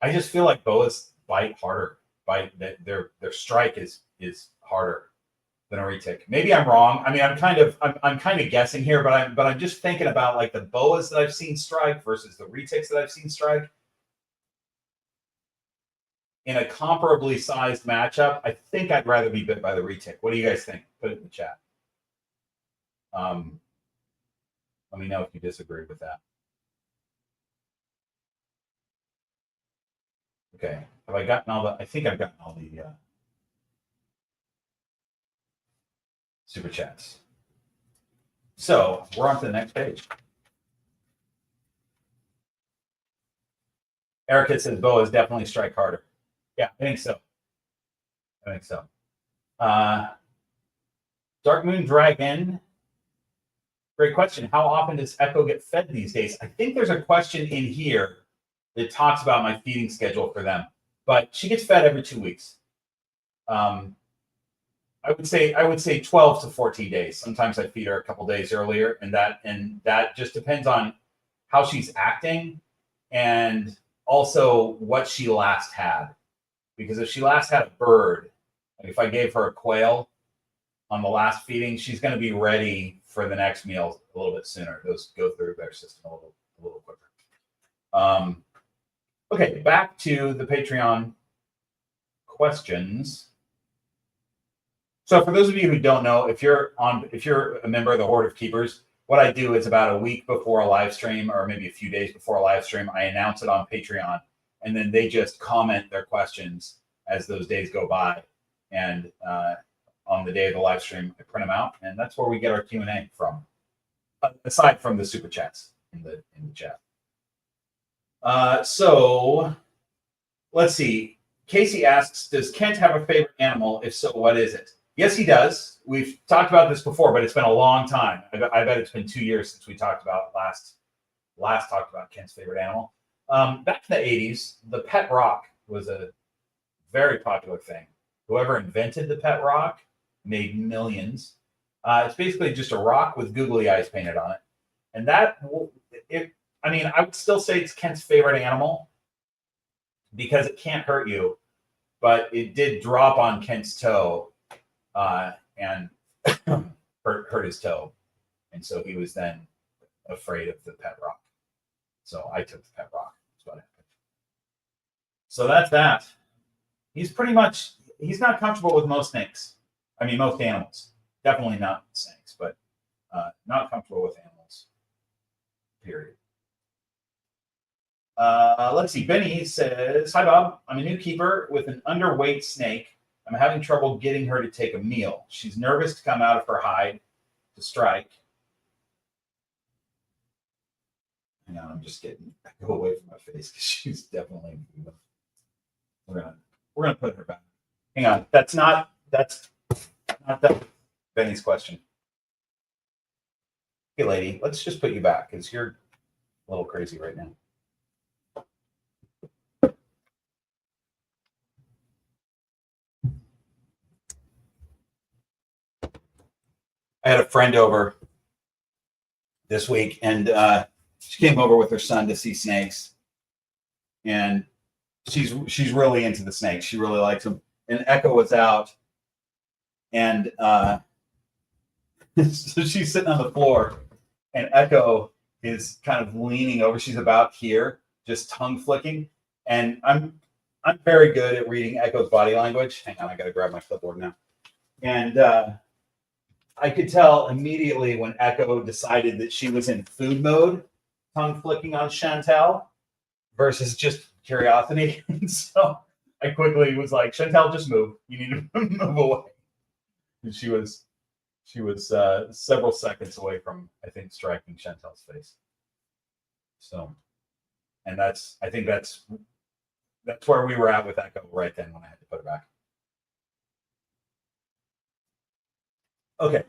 I just feel like boas bite harder. Their strike is harder than a retic. Maybe I'm wrong. I mean, I'm kind of guessing here, but I'm just thinking about like the boas that I've seen strike versus the retics that I've seen strike. In a comparably sized matchup, I think I'd rather be bit by the retic. What do you guys think? Put it in the chat. Let me know if you disagree with that. Okay. Have I gotten all the? I think I've gotten all the super chats. So we're on to the next page. Erica says boas definitely strike harder. Yeah, I think so. Dark Moon Dragon. Great question. How often does Echo get fed these days? I think there's a question in here that talks about my feeding schedule for them, but she gets fed every 2 weeks. I would say 12 to 14 days. Sometimes I feed her a couple days earlier, and that just depends on how she's acting and also what she last had. Because if she last had a bird, like if I gave her a quail on the last feeding, she's going to be ready for the next meal a little bit sooner. Those go through their system a little quicker. Okay, back to the Patreon questions. So for those of you who don't know, if you're a member of the Horde of Keepers, what I do is about a week before a live stream, or maybe a few days before a live stream, I announce it on Patreon, and then they just comment their questions as those days go by. And on the day of the live stream, I print them out, and that's where we get our Q&A from, aside from the super chats in the chat. So let's see. Casey asks, does Kent have a favorite animal? If so, what is it? Yes, he does. We've talked about this before, but it's been a long time. I bet it's been 2 years since we talked about last talked about Kent's favorite animal. Back in the 80s, the pet rock was a very popular thing. Whoever invented the pet rock made millions. It's basically just a rock with googly eyes painted on it. And that, I mean, I would still say it's Kent's favorite animal because it can't hurt you, but it did drop on Kent's toe and hurt his toe. And so he was then afraid of the pet rock. So I took the pet rock. That's what happened. So that's that. He's not comfortable with most snakes. I mean, most animals. Definitely not snakes, but not comfortable with animals. Period. Let's see. Benny says, "Hi, Bob. I'm a new keeper with an underweight snake. I'm having trouble getting her to take a meal. She's nervous to come out of her hide to strike." Hang on, I'm just getting go away from my face because she's definitely. We're gonna put her back. Hang on. That's not Benny's question. Hey, lady, let's just put you back because you're a little crazy right now. I had a friend over this week, and she came over with her son to see snakes, and she's really into the snakes. She really likes them. And Echo was out, and so she's sitting on the floor, and Echo is kind of leaning over. She's about here, just tongue flicking, and I'm very good at reading Echo's body language. Hang on, I got to grab my clipboard now, and I could tell immediately when Echo decided that she was in food mode, tongue flicking on Chantel versus just curiosity. And so I quickly was like, "Chantel, just move. You need to move away." And she was several seconds away from, I think, striking Chantel's face. So, and I think that's where we were at with Echo right then when I had to put her back. Okay.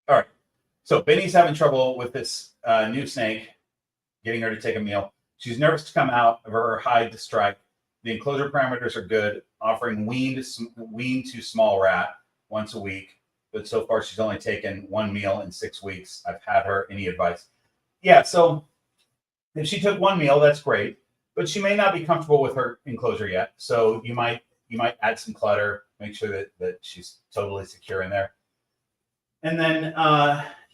All right. So Benny's having trouble with this new snake, getting her to take a meal. She's nervous to come out of her hide to strike. The enclosure parameters are good, offering wean to small rat once a week. But so far, she's only taken one meal in 6 weeks. I've had her. Any advice? Yeah. So if she took one meal, that's great. But she may not be comfortable with her enclosure yet. So you might add some clutter, make sure that she's totally secure in there. And then,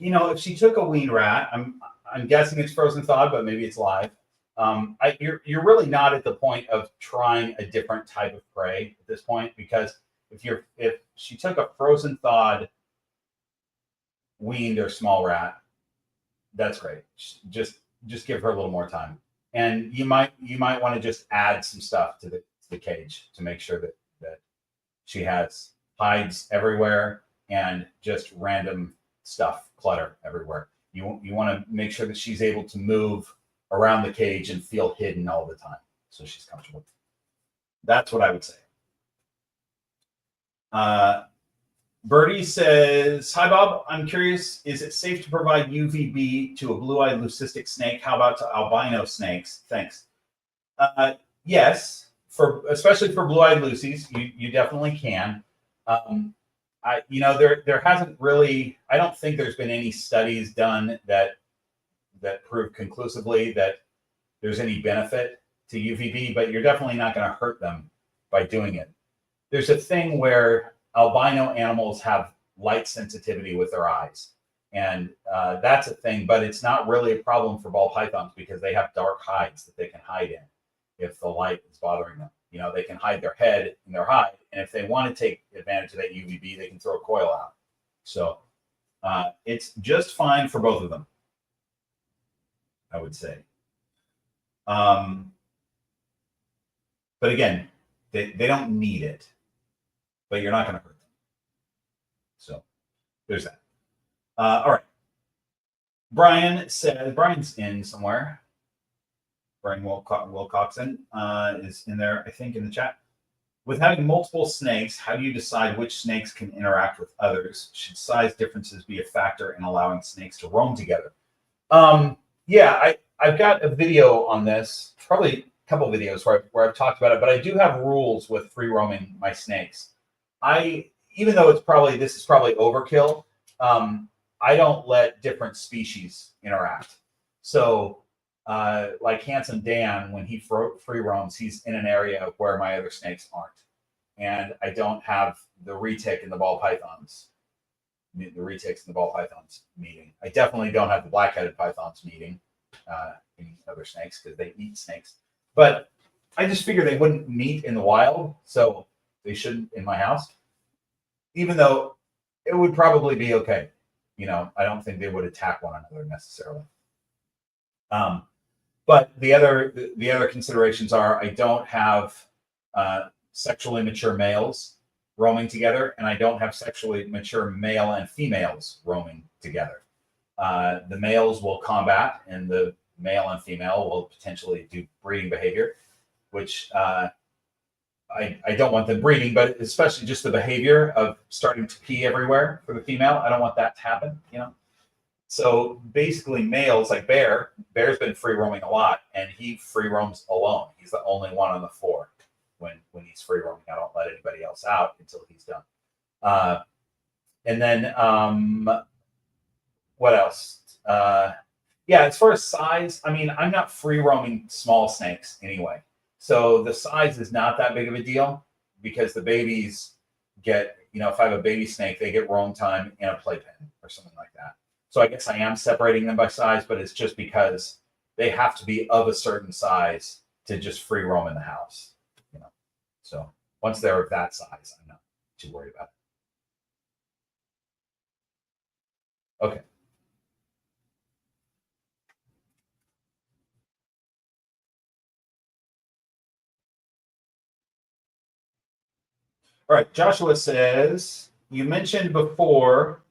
if she took a wean rat, I'm guessing it's frozen thawed, but maybe it's live. You're really not at the point of trying a different type of prey at this point, because if she took a frozen thawed weaned or small rat, that's great. Just give her a little more time, and you might want to just add some stuff to the cage to make sure that she has hides everywhere and just random stuff, clutter everywhere. You want to make sure that she's able to move around the cage and feel hidden all the time, so she's comfortable. That's what I would say. Birdie says, "Hi, Bob. I'm curious, is it safe to provide UVB to a blue-eyed leucistic snake? How about to albino snakes? Thanks." Yes, especially for blue-eyed lucies, you definitely can. There hasn't really, I don't think there's been any studies done that prove conclusively that there's any benefit to UVB, but you're definitely not going to hurt them by doing it. There's a thing where albino animals have light sensitivity with their eyes, and that's a thing, but it's not really a problem for ball pythons because they have dark hides that they can hide in if the light is bothering them. They can hide their head in their hide, and if they want to take advantage of that UVB, they can throw a coil out. So it's just fine for both of them, I would say. But again, they don't need it, but you're not going to hurt them. So there's that. All right. Brian said, Brian's in somewhere. Brian Wilcoxon is in there, I think, in the chat. With having multiple snakes, how do you decide which snakes can interact with others? Should size differences be a factor in allowing snakes to roam together? Yeah, I've got a video on this, probably a couple of videos where I've talked about it, but I do have rules with free roaming my snakes. even though this is probably overkill, I don't let different species interact. So like Handsome Dan, when he free roams, he's in an area where my other snakes aren't. And I don't have the retic and the ball pythons, the retics and the ball pythons meeting. I definitely don't have the black-headed pythons meeting any other snakes because they eat snakes. But I just figured they wouldn't meet in the wild, so they shouldn't in my house. Even though it would probably be okay. You know, I don't think they would attack one another necessarily. But the other considerations are I don't have sexually mature males roaming together, and I don't have sexually mature male and females roaming together. The males will combat, and the male and female will potentially do breeding behavior, which I don't want them breeding, but especially just the behavior of starting to pee everywhere for the female. I don't want that to happen, you know? So basically males like Bear's been free roaming a lot, and he free roams alone. He's the only one on the floor when he's free roaming. I don't let anybody else out until he's done. And then what else? Yeah, as far as size, I mean, I'm not free roaming small snakes anyway. So the size is not that big of a deal because the babies get, you know, if I have a baby snake, they get roam time in a playpen or something like that. So I guess I am separating them by size, but it's just because they have to be of a certain size to just free roam in the house, you know. So once they're of that size, I'm not too worried about it. Okay. All right, Joshua says, you mentioned before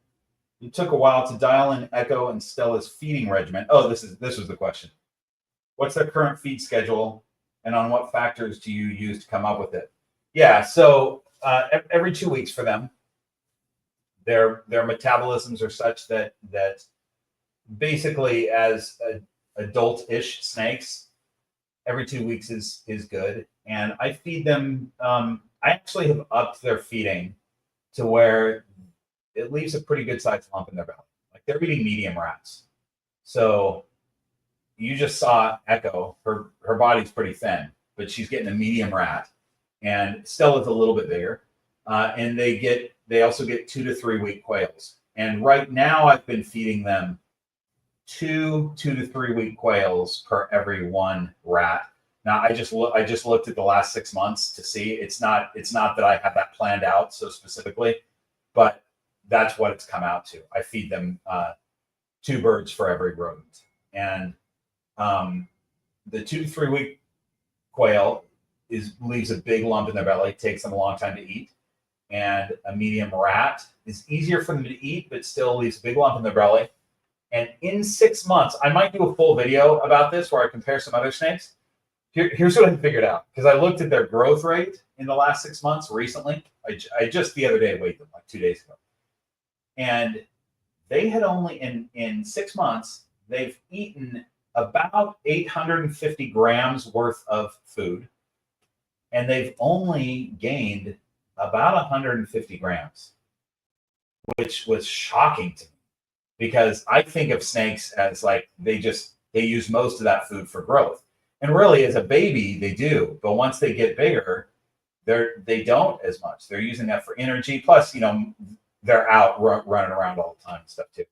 it took a while to dial in Echo and Stella's feeding regimen. Oh, this was the question. What's their current feed schedule, and on what factors do you use to come up with it? Yeah, so every 2 weeks for them. Their metabolisms are such that basically as adult-ish snakes, every 2 weeks is good. And I feed them. I actually have upped their feeding to where it leaves a pretty good sized lump in their belly. Like they're eating medium rats. So you just saw Echo. Her body's pretty thin, but she's getting a medium rat. And Stella's a little bit bigger. And they also get 2 to 3 week quails. And right now I've been feeding them 2 to 3 week quails per every 1 rat. Now I just looked at the last 6 months to see. It's not that I have that planned out so specifically, but that's what it's come out to. I feed them 2 birds for every rodent, and the 2 to 3 week quail leaves a big lump in their belly. Takes them a long time to eat, and a medium rat is easier for them to eat, but still leaves a big lump in their belly. And in 6 months, I might do a full video about this where I compare some other snakes. Here's what I figured out, because I looked at their growth rate in the last 6 months recently. I just the other day weighed them, like 2 days ago. And they had only, in 6 months, they've eaten about 850 grams worth of food. And they've only gained about 150 grams, which was shocking to me. Because I think of snakes as like they use most of that food for growth. And really, as a baby, they do. But once they get bigger, they don't as much. They're using that for energy. Plus, you know, they're out running around all the time and stuff too.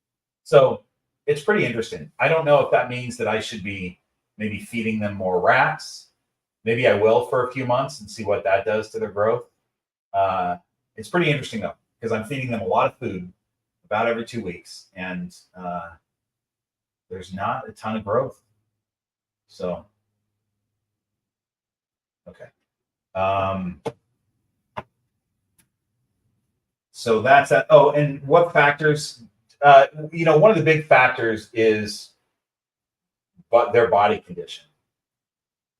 So it's pretty interesting. I don't know if that means that I should be maybe feeding them more rats. Maybe I will for a few months and see what that does to their growth. It's pretty interesting though, because I'm feeding them a lot of food about every 2 weeks, and there's not a ton of growth. So, okay. So that's that. Oh, and what factors? You know, one of the big factors is their body condition.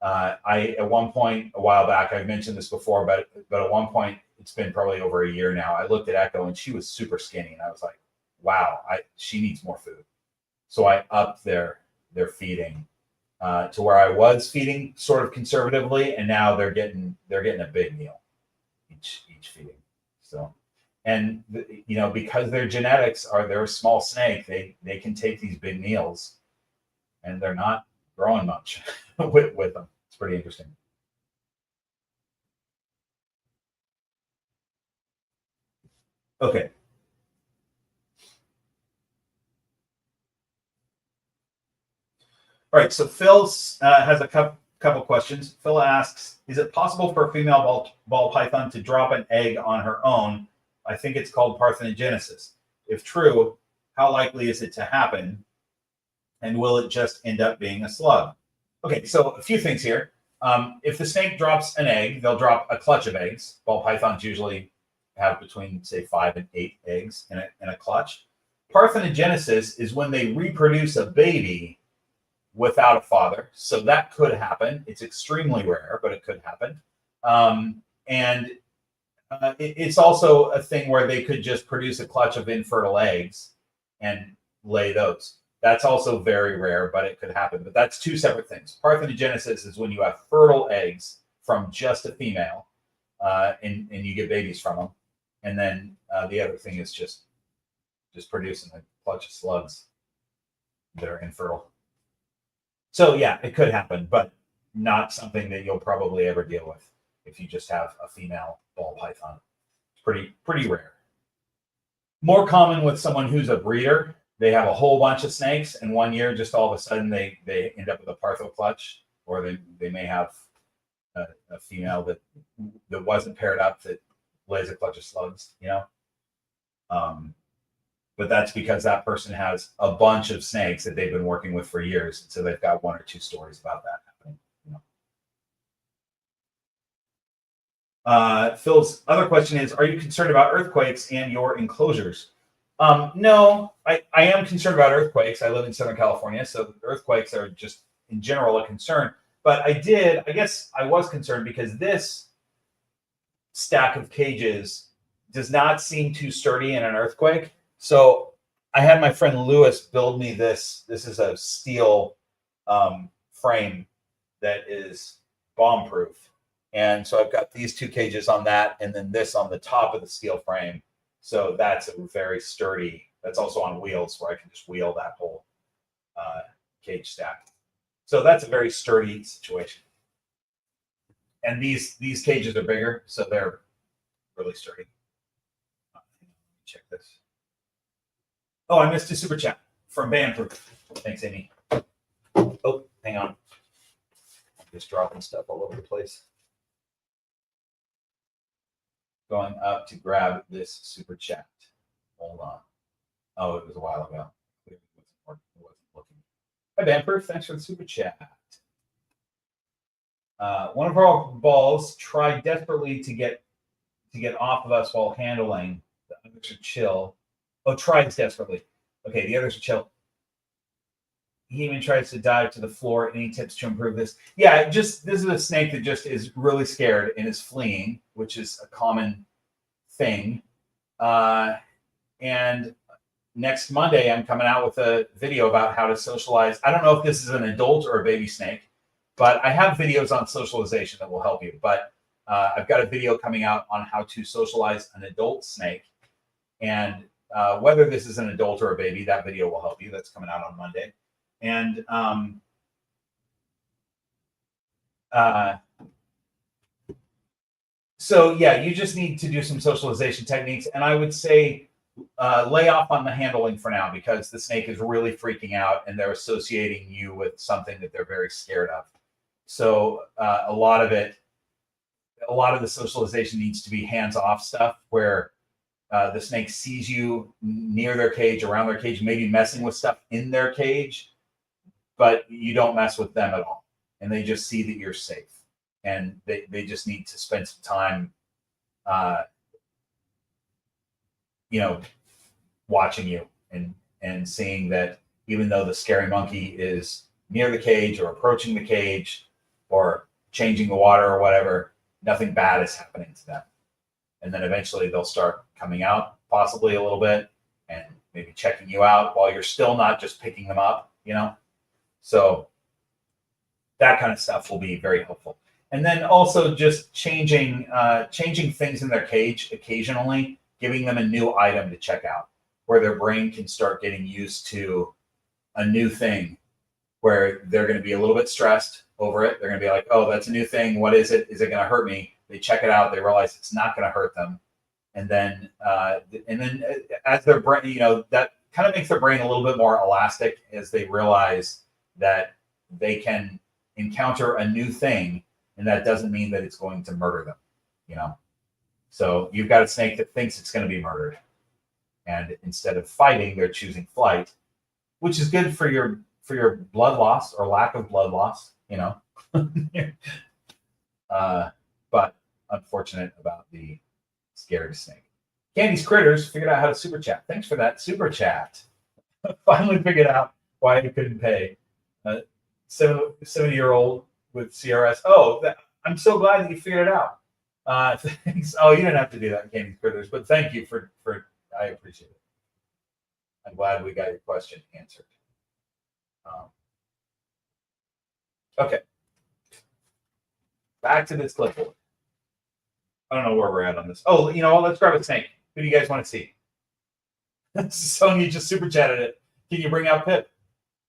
At one point a while back, I've mentioned this before, but at one point, it's been probably over a year now, I looked at Echo and she was super skinny, and I was like, wow, she needs more food. So I upped their feeding to where I was feeding sort of conservatively, and now they're getting a big meal each feeding. So, And because their genetics are, they're a small snake, they can take these big meals, and they're not growing much with them. It's pretty interesting. Okay. All right. So Phil has a couple questions. Phil asks, is it possible for a female ball python to drop an egg on her own? I think it's called parthenogenesis. If true, how likely is it to happen? And will it just end up being a slug? Okay, so a few things here. If the snake drops an egg, they'll drop a clutch of eggs. Ball pythons usually have between, say, 5 and 8 eggs in a clutch. Parthenogenesis is when they reproduce a baby without a father. So that could happen. It's extremely rare, but it could happen. It's also a thing where they could just produce a clutch of infertile eggs and lay those. That's also very rare, but it could happen. But that's two separate things. Parthenogenesis is when you have fertile eggs from just a female, and you get babies from them. And then the other thing is just producing a clutch of slugs that are infertile. So yeah, it could happen, but not something that you'll probably ever deal with if you just have a female ball python. It's pretty rare. More common with someone who's a breeder. They have a whole bunch of snakes, and one year, just all of a sudden, they end up with a partho clutch, or they may have a female that wasn't paired up that lays a clutch of slugs, But that's because that person has a bunch of snakes that they've been working with for years, so they've got 1 or 2 stories about that happening. Phil's other question is, are you concerned about earthquakes and your enclosures? No, I am concerned about earthquakes. I live in Southern California, so earthquakes are just in general a concern. But I guess I was concerned because this stack of cages does not seem too sturdy in an earthquake. So I had my friend Lewis build me this. This is a steel frame that is bomb proof. And so I've got these 2 cages on that, and then this on the top of the steel frame. So that's a very sturdy, that's also on wheels where I can just wheel that whole cage stack. So that's a very sturdy situation. And these cages are bigger, so they're really sturdy. Check this. Oh, I missed a super chat from Bandproof. Thanks, Amy. Oh, hang on. I'm just dropping stuff all over the place. Going up to grab this super chat. Hold on. Oh, it was a while ago. It wasn't looking. Hi, Bandproof. Thanks for the super chat. One of our balls tried desperately to get off of us while handling. The others are chill. Oh, tries desperately. Okay, the others are chill. He even tries to dive to the floor. Any tips to improve this? Yeah, this is a snake that just is really scared and is fleeing, which is a common thing. And next Monday, I'm coming out with a video about how to socialize. I don't know if this is an adult or a baby snake, but I have videos on socialization that will help you. But I've got a video coming out on how to socialize an adult snake. And whether this is an adult or a baby, that video will help you. That's coming out on Monday. And so, yeah, you just need to do some socialization techniques. And I would say lay off on the handling for now, because the snake is really freaking out and they're associating you with something that they're very scared of. So a lot of the socialization needs to be hands-off stuff where the snake sees you near their cage, around their cage, maybe messing with stuff in their cage, but you don't mess with them at all. And they just see that you're safe. And they just need to spend some time, watching you and seeing that even though the scary monkey is near the cage or approaching the cage or changing the water or whatever, nothing bad is happening to them. And then eventually they'll start coming out possibly a little bit and maybe checking you out while you're still not just picking them up, So that kind of stuff will be very helpful. And then also just changing things in their cage occasionally giving them a new item to check out, where their brain can start getting used to a new thing, where they're going to be a little bit stressed over it. They're going to be like, oh, that's a new thing. What is it? Is it going to hurt me? They check it out. They realize it's not going to hurt them. And then as their brain, you know, that kind of makes their brain a little bit more elastic as they realize that they can encounter a new thing, and that doesn't mean that it's going to murder them, you know? So you've got a snake that thinks it's going to be murdered. And instead of fighting, they're choosing flight, which is good for your blood loss or lack of blood loss, you know? But unfortunate about the scared snake. Candy's Critters figured out how to super chat. Thanks for that super chat. Finally figured out why I couldn't pay. 70-year-old with CRS. Oh, I'm so glad that you figured it out. Thanks. Oh, you didn't have to do that, Candy's Critters, but thank you for I appreciate it. I'm glad we got your question answered. Okay. Back to this clipboard. I don't know where we're at on this. Oh, you know what? Let's grab a snake. Who do you guys want to see? Sonia just super chatted it. Can you bring out Pip?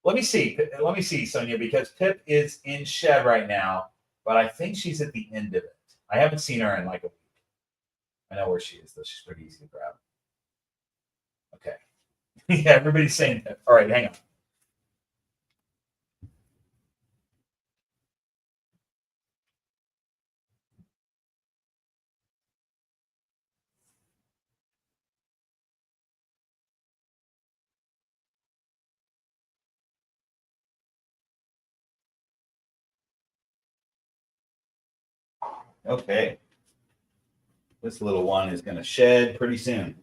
Let me see. Let me see, Sonia, because Pip is in shed right now, but I think she's at the end of it. I haven't seen her in like a week. I know where she is, though. She's pretty easy to grab. Okay. Yeah, everybody's saying Pip. All right, hang on. Okay. This little one is going to shed pretty soon.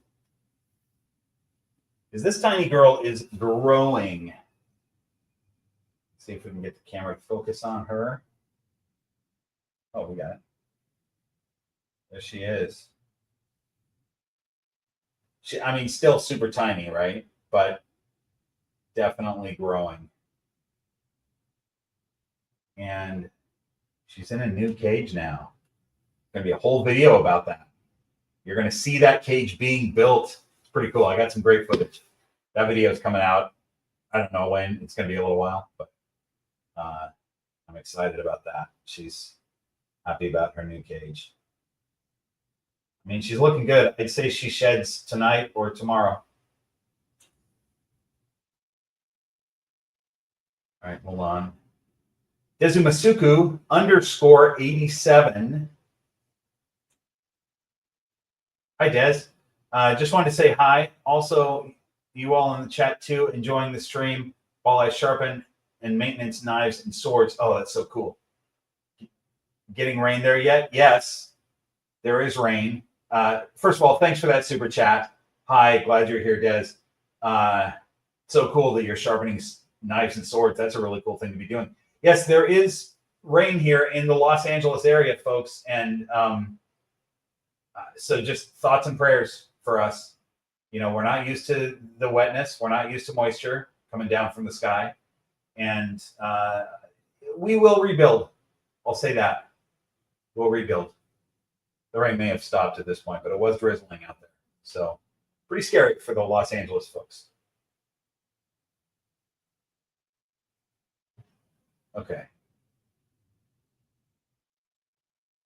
Because this tiny girl is growing. Let's see if we can get the camera to focus on her. Oh, we got it. There she is. I mean, still super tiny, right? But definitely growing. And she's in a new cage now. Going to be a whole video about that. You're going to see that cage being built. It's pretty cool. I got some great footage. That video is coming out. I don't know when. It's going to be a little while, but I'm excited about that. She's happy about her new cage. I mean, she's looking good. I'd say she sheds tonight or tomorrow. All right, hold on. Dezumasuku _87. Hi, Des. Just wanted to say hi. Also, you all in the chat too, enjoying the stream while I sharpen and maintenance knives and swords. Oh, that's so cool. Getting rain there yet? Yes, there is rain. First of all, thanks for that super chat. Hi, glad you're here, Des. So cool that you're sharpening knives and swords. That's a really cool thing to be doing. Yes, there is rain here in the Los Angeles area, folks. And so just thoughts and prayers for us. You know, we're not used to the wetness. We're not used to moisture coming down from the sky. And we will rebuild. I'll say that. We'll rebuild. The rain may have stopped at this point, but it was drizzling out there. So pretty scary for the Los Angeles folks. Okay.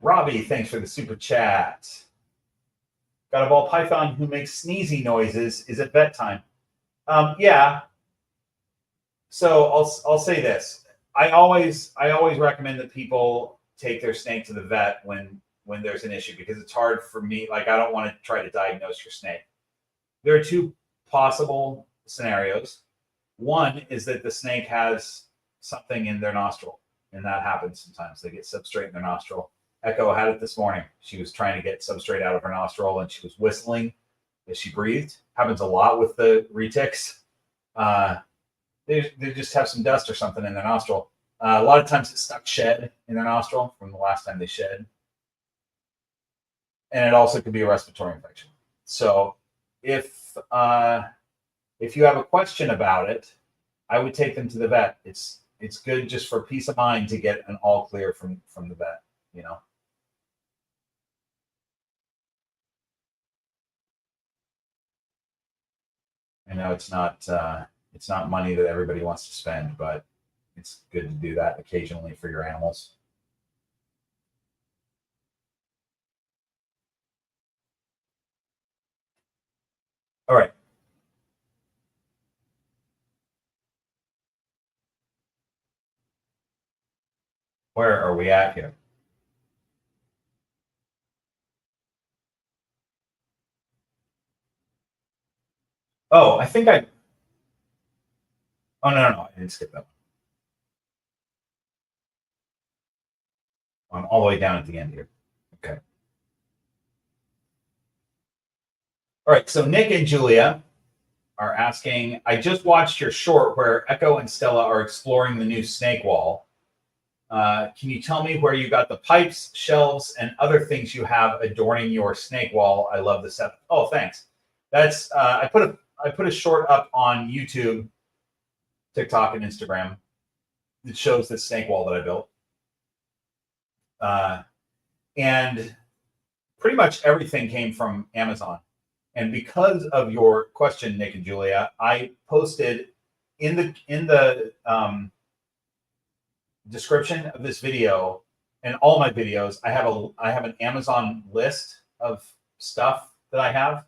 Robbie, thanks for the super chat. Got a ball python who makes sneezy noises. Is it vet time? Yeah. So I'll say this. I always recommend that people take their snake to the vet when there's an issue, because it's hard for me. Like, I don't want to try to diagnose your snake. There are two possible scenarios. One is that the snake has something in their nostril, and that happens sometimes. They get substrate in their nostril. Echo had it this morning. She was trying to get substrate out of her nostril, and she was whistling as she breathed. Happens a lot with the retics. They just have some dust or something in their nostril. A lot of times it's stuck shed in their nostril from the last time they shed. And it also could be a respiratory infection. So if you have a question about it, I would take them to the vet. It's good just for peace of mind to get an all clear from the vet, you know. I know it's not money that everybody wants to spend, but it's good to do that occasionally for your animals. All right. Where are we at here? Oh, I think I. Oh, no. I didn't skip that one. I'm all the way down at the end here. Okay. All right. So Nick and Julia are asking, I just watched your short where Echo and Stella are exploring the new snake wall. Can you tell me where you got the pipes, shelves, and other things you have adorning your snake wall? I love the set. Oh, thanks. That's I put a short up on YouTube, TikTok, and Instagram. It shows this snake wall that I built, and pretty much everything came from Amazon. And because of your question, Nick and Julia, I posted in the description of this video and all my videos, I have an Amazon list of stuff that I have,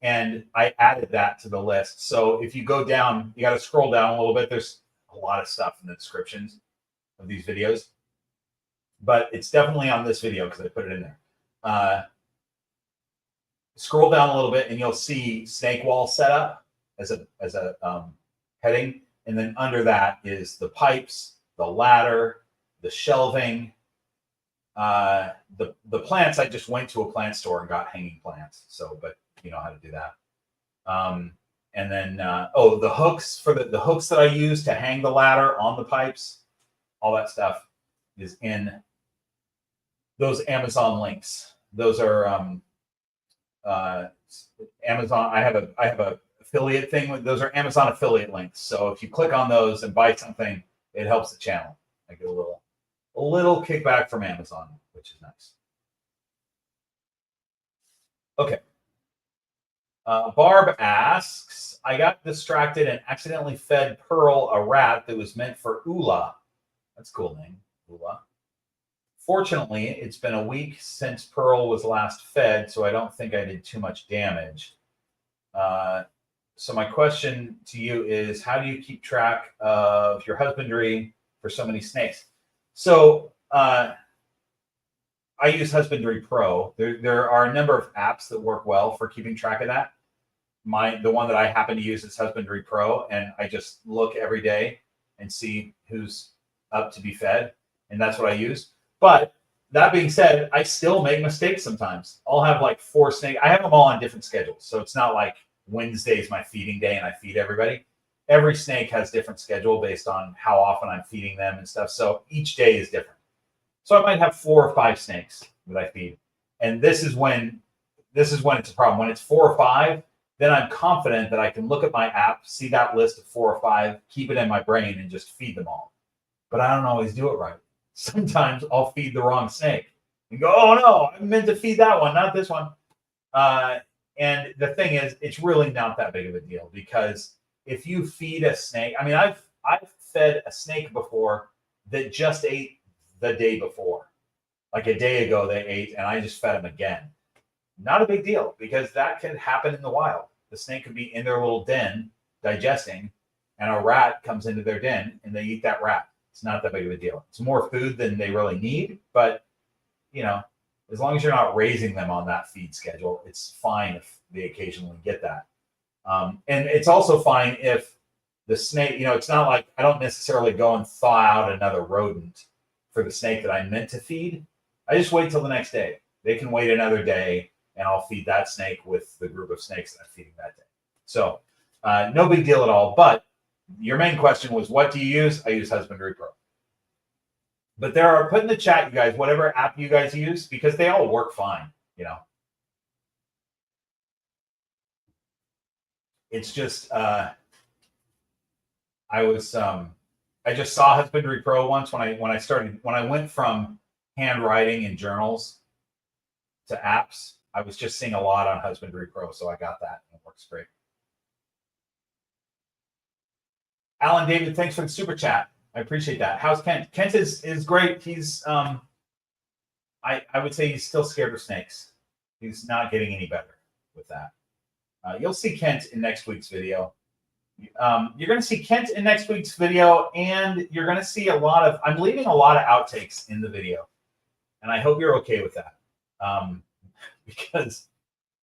and I added that to the list. So if you go down, you got to scroll down a little bit. There's a lot of stuff in the descriptions of these videos, but it's definitely on this video because I put it in there. Scroll down a little bit and you'll see snake wall setup as a heading, and then under that is the pipes, the ladder, the shelving, the plants. I just went to a plant store and got hanging plants. So, but you know how to do that. And then the hooks for the hooks that I use to hang the ladder on the pipes, all that stuff is in those Amazon links. Those are Amazon. I have a affiliate thing with those are Amazon affiliate links. So if you click on those and buy something, it helps the channel. I get a little kickback from Amazon, which is nice. Okay. Barb asks, I got distracted and accidentally fed Pearl a rat that was meant for Ula. That's a cool name, Ula. Fortunately, it's been a week since Pearl was last fed, so I don't think I did too much damage. So my question to you is, how do you keep track of your husbandry for so many snakes? So I use Husbandry Pro. There are a number of apps that work well for keeping track of that. The one that I happen to use is Husbandry Pro, and I just look every day and see who's up to be fed, and that's what I use. But that being said, I still make mistakes sometimes. I'll have like 4 snakes. I have them all on different schedules, so it's not like Wednesday is my feeding day and I feed everybody. Every snake has different schedule based on how often I'm feeding them and stuff. So each day is different. So I might have 4 or 5 snakes that I feed, and this is when it's a problem. When it's 4 or 5, then I'm confident that I can look at my app, see that list of 4 or 5, keep it in my brain, and just feed them all. But I don't always do it right. Sometimes I'll feed the wrong snake and go, oh no, I meant to feed that one, not this one. And the thing is, it's really not that big of a deal, because if you feed a snake, I mean, I've fed a snake before that just ate the day before. Like a day ago, they ate, and I just fed them again. Not a big deal, because that can happen in the wild. The snake could be in their little den digesting, and a rat comes into their den and they eat that rat. It's not that big of a deal. It's more food than they really need, but you know, as long as you're not raising them on that feed schedule, it's fine if they occasionally get that. And it's also fine if the snake, it's not like I don't necessarily go and thaw out another rodent for the snake that I meant to feed. I just wait till the next day. They can wait another day, and I'll feed that snake with the group of snakes that I'm feeding that day. So no big deal at all. But your main question was, what do you use? I use Husbandry Pro. But put in the chat, you guys, whatever app you guys use, because they all work fine, It's just I just saw Husbandry Pro once when I went from handwriting in journals to apps. I was just seeing a lot on Husbandry Pro, so I got that, and it works great. Alan David, thanks for the super chat. I appreciate that. How's Kent? Kent is great. He's I would say he's still scared of snakes. He's not getting any better with that. You'll see Kent in next week's video. You're going to see Kent in next week's video, and you're going to see I'm leaving a lot of outtakes in the video, and I hope you're okay with that. Because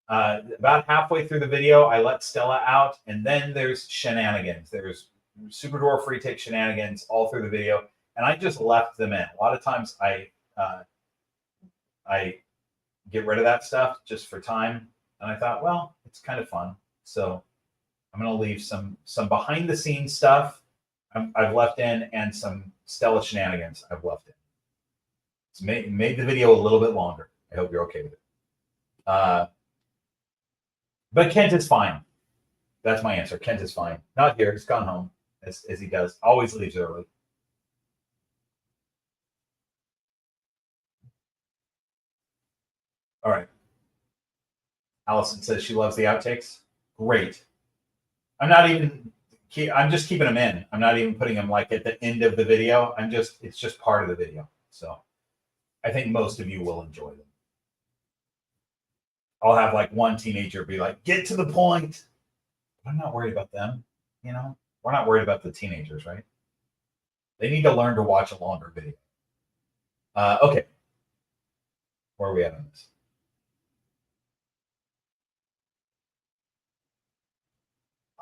about halfway through the video, I let Stella out, and then there's shenanigans. There's super dwarf retake shenanigans all through the video, and I just left them in. A lot of times I get rid of that stuff just for time, and I thought, well, it's kind of fun, so I'm going to leave some behind the scenes stuff I've left in, and some Stella shenanigans I've left in. It's made the video a little bit longer. I hope you're okay with it. But Kent is fine. That's my answer. Kent is fine. Not here. He's gone home, as he does. Always leaves early. All right. Allison says she loves the outtakes. Great. I'm just keeping them in. I'm not even putting them like at the end of the video. It's just part of the video. So I think most of you will enjoy them. I'll have like one teenager be like, get to the point. I'm not worried about them. You know, we're not worried about the teenagers, right? They need to learn to watch a longer video. Okay. Where are we at on this?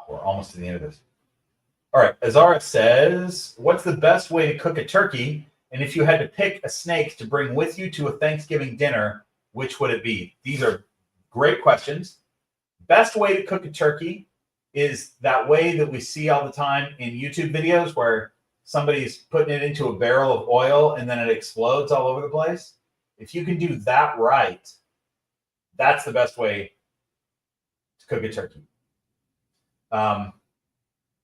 We're almost to the end of this. All right. Azara says, what's the best way to cook a turkey? And if you had to pick a snake to bring with you to a Thanksgiving dinner, which would it be? These are great questions. Best way to cook a turkey is that way that we see all the time in YouTube videos where somebody's putting it into a barrel of oil and then it explodes all over the place. If you can do that right, that's the best way to cook a turkey.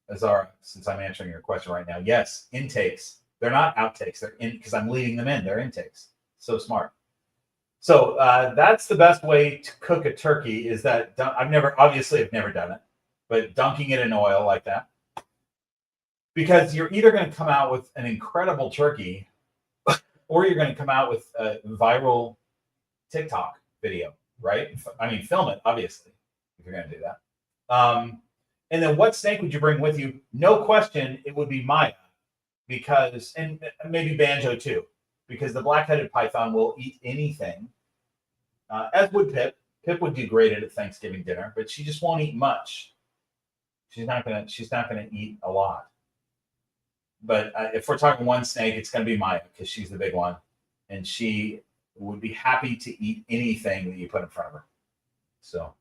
Azara, since I'm answering your question right now, yes, intakes. They're not outtakes. They're in because I'm leaving them in. They're intakes. So smart. So that's the best way to cook a turkey. Is that I've never done it, but dunking it in oil like that, because you're either going to come out with an incredible turkey, or you're going to come out with a viral TikTok video, right? I mean, film it obviously if you're going to do that. And then what snake would you bring with you? No question, it would be Maya, because, and maybe Banjo too, because the black-headed python will eat anything, as would Pip. Pip would do great at a Thanksgiving dinner, but she just won't eat much. She's not gonna eat a lot. But if we're talking one snake, it's gonna be Maya, because she's the big one, and she would be happy to eat anything that you put in front of her. So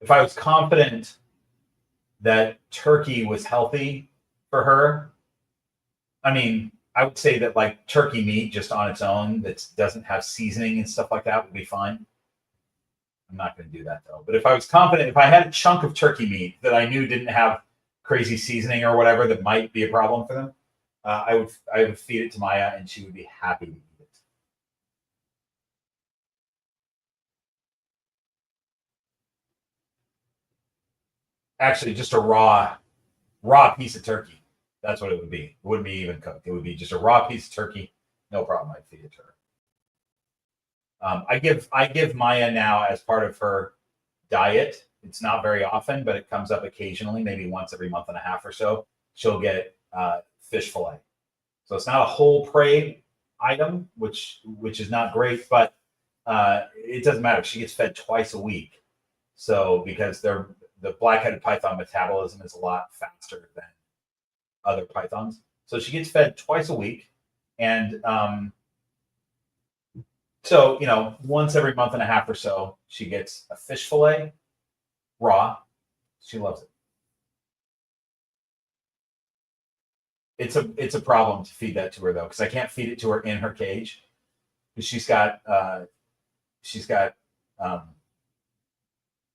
if I was confident that turkey was healthy for her, I mean, I would say that like turkey meat just on its own that doesn't have seasoning and stuff like that would be fine. I'm not going to do that though. But if I was confident, if I had a chunk of turkey meat that I knew didn't have crazy seasoning or whatever that might be a problem for them, I would feed it to Maya and she would be happy to eat it. Actually, just a raw piece of turkey. That's what it would be. It wouldn't be even cooked. It would be just a raw piece of turkey. No problem. I'd feed it to her. I give Maya now as part of her diet. It's not very often, but it comes up occasionally, maybe once every month and a half or so. She'll get fish fillet. So it's not a whole prey item, which is not great, but it doesn't matter. She gets fed twice a week. So because the black-headed python metabolism is a lot faster than other pythons. So she gets fed twice a week. And so, you know, once every month and a half or so, she gets a fish fillet, raw. She loves it. It's a problem to feed that to her though, because I can't feed it to her in her cage, because she's got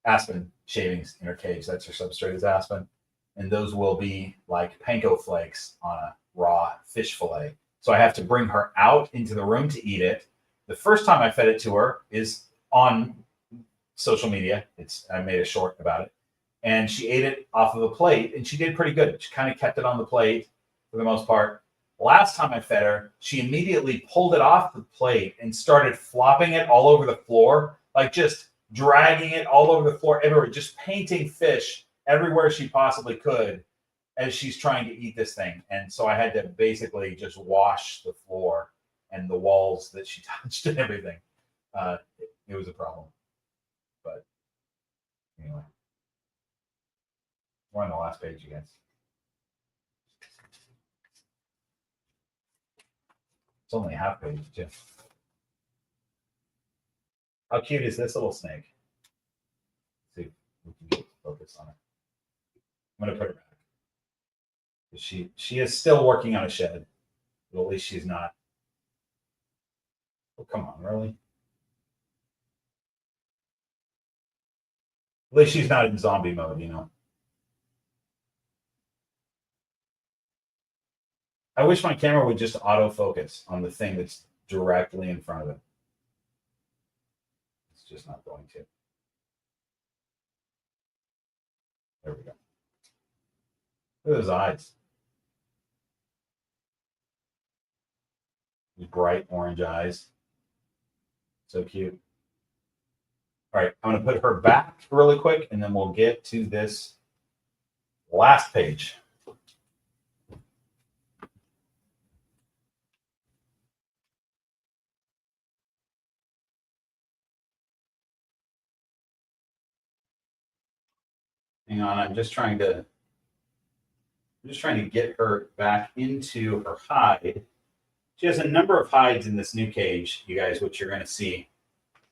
aspen shavings in her cage. That's her substrate is aspen, and those will be like panko flakes on a raw fish fillet. So I have to bring her out into the room to eat it. The first time I fed it to her is on social media. I made a short about it. and she ate it off of a plate, and she did pretty good. She kind of kept it on the plate for the most part. Last time I fed her, she immediately pulled it off the plate and started flopping it all over the floor, like just dragging it all over the floor everywhere, just painting fish everywhere she possibly could as she's trying to eat this thing. And so I had to basically just wash the floor and the walls that she touched and everything. It was a problem. But anyway, we're on the last page, you guys. It's only a half page, too. How cute is this little snake? Let's see if we can get focus on it. I'm going to put her back. She is still working on a shed, but at least she's not. Oh, come on, really? At least she's not in zombie mode, you know. I wish my camera would just autofocus on the thing that's directly in front of it. It's just not going to. There we go. Look at those eyes. These bright orange eyes. So cute. All right, I'm going to put her back really quick, and then we'll get to this last page. Hang on, I'm just trying to get her back into her hide. She has a number of hides in this new cage, you guys, which you're going to see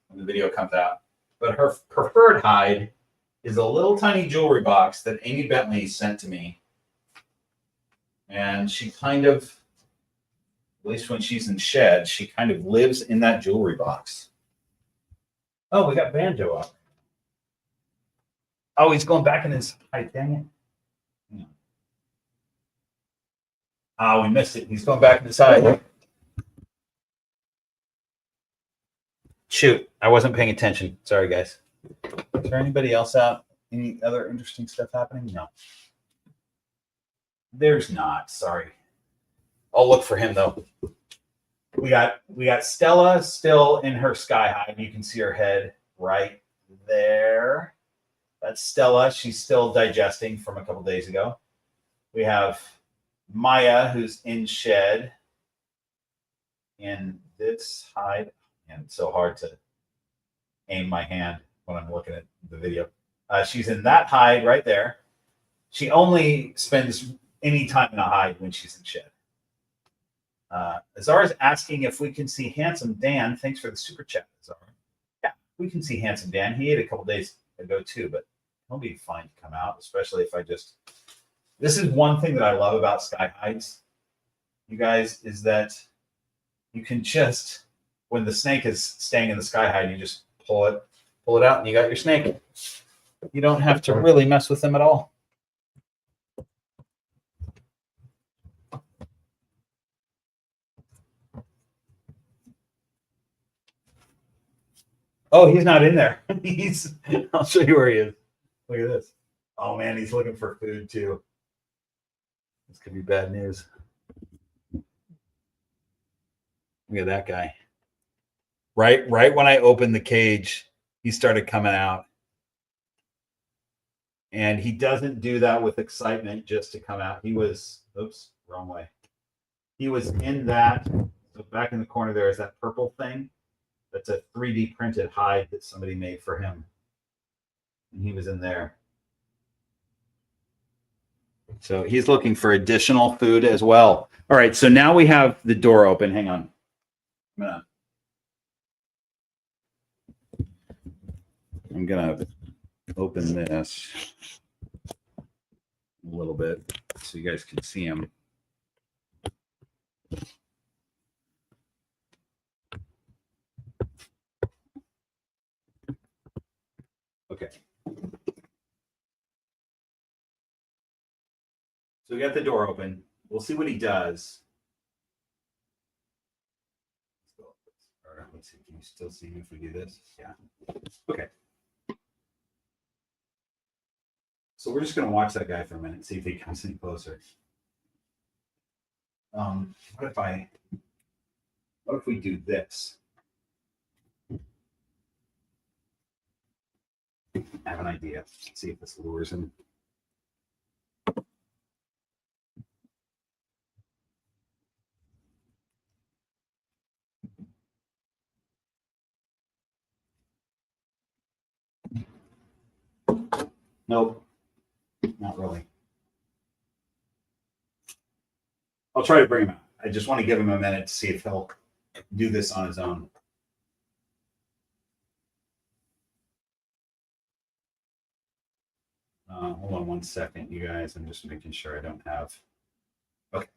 when the video comes out. But her preferred hide is a little tiny jewelry box that Amy Bentley sent to me. And she kind of, at least when she's in shed, she kind of lives in that jewelry box. Oh, we got Banjo up. Oh, he's going back in his hide. Dang it. Yeah. Oh, we missed it. He's going back in his hide. Shoot, I wasn't paying attention. Sorry, guys. Is there anybody else out? Any other interesting stuff happening? No. There's not. Sorry. I'll look for him, though. We got Stella still in her sky hide. You can see her head right there. That's Stella. She's still digesting from a couple days ago. We have Maya, who's in shed in this hide. And it's so hard to aim my hand when I'm looking at the video. She's in that hide right there. She only spends any time in a hide when she's in shed. Azara's asking if we can see Handsome Dan. Thanks for the super chat, Azara. Yeah, we can see Handsome Dan. He ate a couple days ago too, but he'll be fine to come out, especially if I just... This is one thing that I love about sky hides, you guys, is that you can just, when the snake is staying in the sky hide, you just pull it out and you got your snake. You don't have to really mess with them at all. Oh, he's not in there. I'll show you where he is. Look at this. Oh man, he's looking for food too. This could be bad news. Look at that guy. Right when I opened the cage, he started coming out. And he doesn't do that with excitement just to come out. He was, oops, wrong way. He was in that, so back in the corner there is that purple thing. That's a 3D printed hide that somebody made for him. And he was in there. So he's looking for additional food as well. All right, so now we have the door open. Hang on. I'm gonna open this a little bit so you guys can see him. Okay. So we got the door open. We'll see what he does. Let's see. Can you still see him if we do this? Yeah. Okay. So we're just going to watch that guy for a minute, see if he comes any closer. What if we do this? I have an idea. Let's see if this lures him. Nope, not really. I'll try to bring him out. I just want to give him a minute to see if he'll do this on his own. Hold on 1 second, you guys. I'm just making sure I don't have. Okay.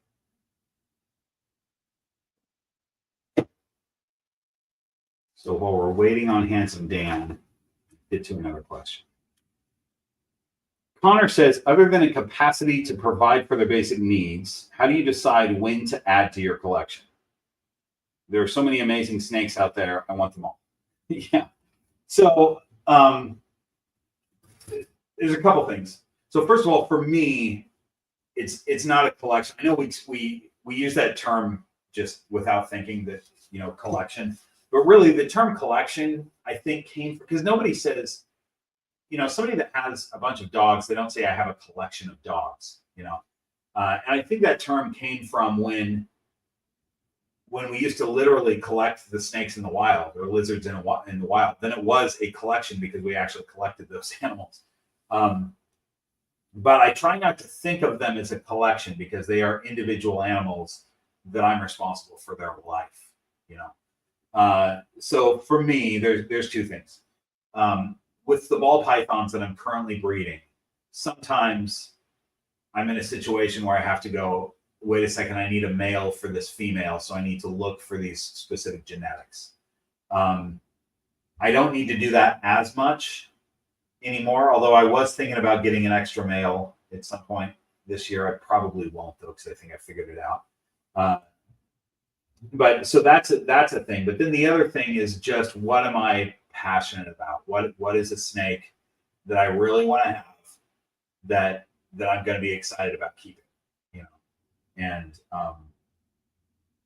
So while we're waiting on Handsome Dan, get to another question. Connor says, other than a capacity to provide for their basic needs, how do you decide when to add to your collection? There are so many amazing snakes out there. I want them all. Yeah. So there's a couple things. So first of all, for me, it's not a collection. I know we use that term just without thinking that, you know, collection, but really the term collection, I think, came because nobody says, you know, somebody that has a bunch of dogs, they don't say I have a collection of dogs, you know. And I think that term came from when we used to literally collect the snakes in the wild or lizards in the wild. Then it was a collection because we actually collected those animals. But I try not to think of them as a collection because they are individual animals that I'm responsible for their life, you know. So for me, there's two things. With the ball pythons that I'm currently breeding, sometimes I'm in a situation where I have to go, wait a second, I need a male for this female, so I need to look for these specific genetics. I don't need to do that as much anymore, although I was thinking about getting an extra male at some point this year. I probably won't, though, because I think I figured it out. But so that's a thing. But then the other thing is just what am I passionate about? What is a snake that I really want to have that I'm going to be excited about keeping, you know?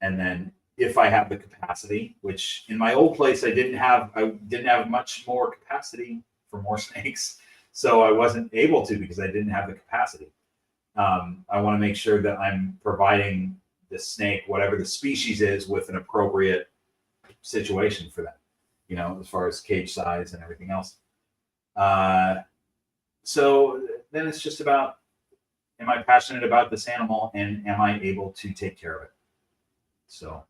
And then if I have the capacity, which in my old place I didn't have much more capacity for more snakes, so I wasn't able to because I didn't have the capacity. I want to make sure that I'm providing the snake, whatever the species is, with an appropriate situation for them, you know, as far as cage size and everything else. So then it's just about, am I passionate about this animal and am I able to take care of it? So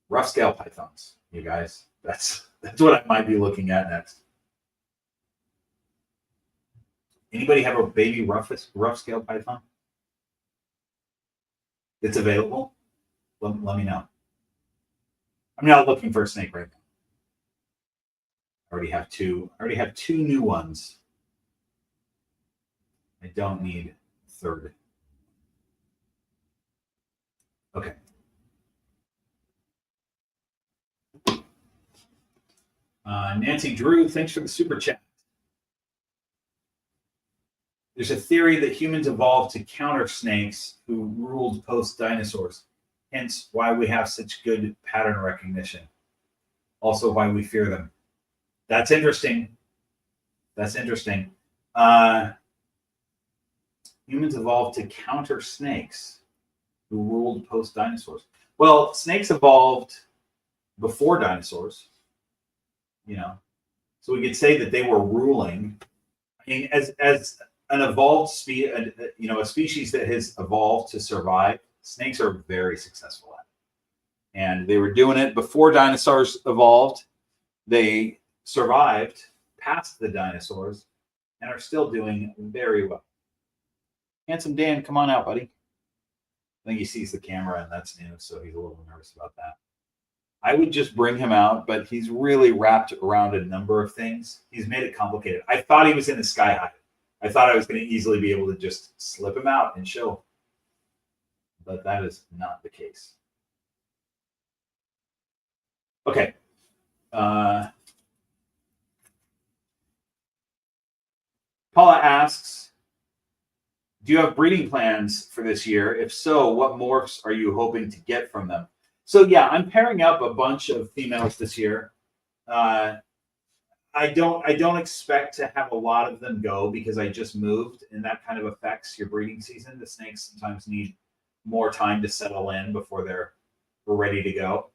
rough scale pythons, you guys, that's what I might be looking at next. Anybody have a baby rough scale python? It's available? Let me know. I'm not looking for a snake right now. I already have two new ones. I don't need a third. Okay. Nancy Drew, thanks for the super chat. There's a theory that humans evolved to counter snakes who ruled post-dinosaurs, hence why we have such good pattern recognition. Also why we fear them. That's interesting. That's interesting. Humans evolved to counter snakes who ruled post-dinosaurs. Well, snakes evolved before dinosaurs, you know. So we could say that they were ruling. I mean, as an evolved species, you know, a species that has evolved to survive, snakes are very successful at it. And they were doing it before dinosaurs evolved. They survived past the dinosaurs and are still doing very well. Handsome Dan, come on out, buddy. I think he sees the camera and that's new, so he's a little nervous about that. I would just bring him out, but he's really wrapped around a number of things. He's made it complicated. I thought he was in the sky high. I thought I was going to easily be able to just slip him out and show, but that is not the case. Okay. Paula asks, do you have breeding plans for this year? If so, what morphs are you hoping to get from them? So yeah, I'm pairing up a bunch of females this year. I don't expect to have a lot of them go because I just moved, and that kind of affects your breeding season. The snakes sometimes need more time to settle in before they're ready to go.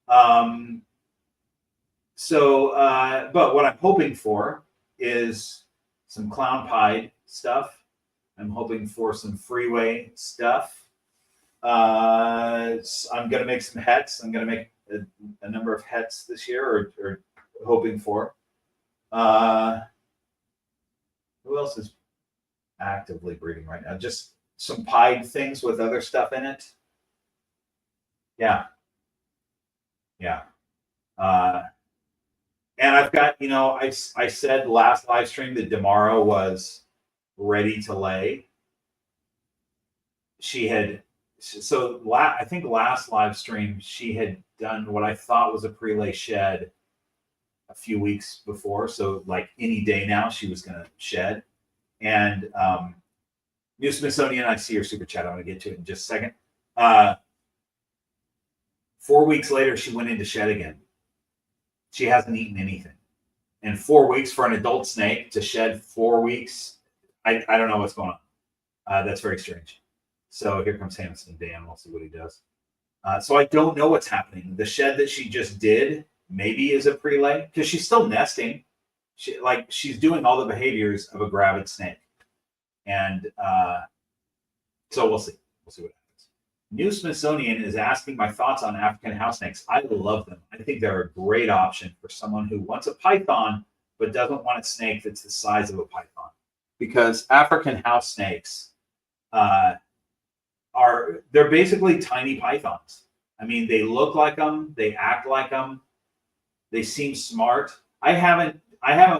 But what I'm hoping for is some clown pied stuff. I'm hoping for some freeway stuff. I'm going to make some hets. I'm going to make a number of hets this year, or hoping for. Who else is actively breeding right now? Just some pied things with other stuff in it. Yeah. Yeah. And I've got, I said last live stream that Damara was ready to lay. I think last live stream, she had done what I thought was a pre-lay shed a few weeks before. So like any day now, she was going to shed. And New Smithsonian, I see your super chat. I want to get to it in just a second. 4 weeks later, she went into shed again. She hasn't eaten anything. And 4 weeks for an adult snake to shed 4 weeks, I don't know what's going on. That's very strange. So here comes Hamilton Dan. We'll see what he does. So I don't know what's happening. The shed that she just did maybe is a pre-lay because she's still nesting. She's doing all the behaviors of a gravid snake. And so we'll see. We'll see what happens. New Smithsonian is asking my thoughts on African house snakes. I love them. I think they're a great option for someone who wants a python but doesn't want a snake that's the size of a python. Because African house snakes they're basically tiny pythons. I mean, they look like them, they act like them, they seem smart. I haven't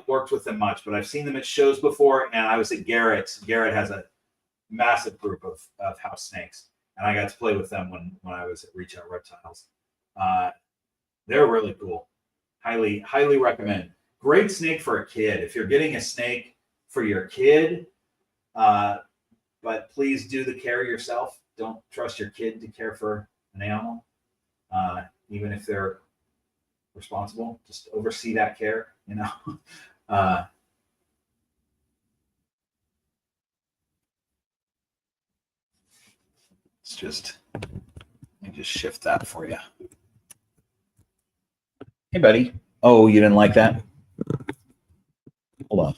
worked with them much, but I've seen them at shows before, and I was at Garrett's. Garrett has a massive group of house snakes, and I got to play with them when I was at Reach Out Reptiles. They're really cool. Highly recommend. Great snake for a kid. If you're getting a snake for your kid, but please do the care yourself. Don't trust your kid to care for an animal, even if they're responsible. Just oversee that care, let me just shift that for you. Hey, buddy. Oh, you didn't like that? Hold on.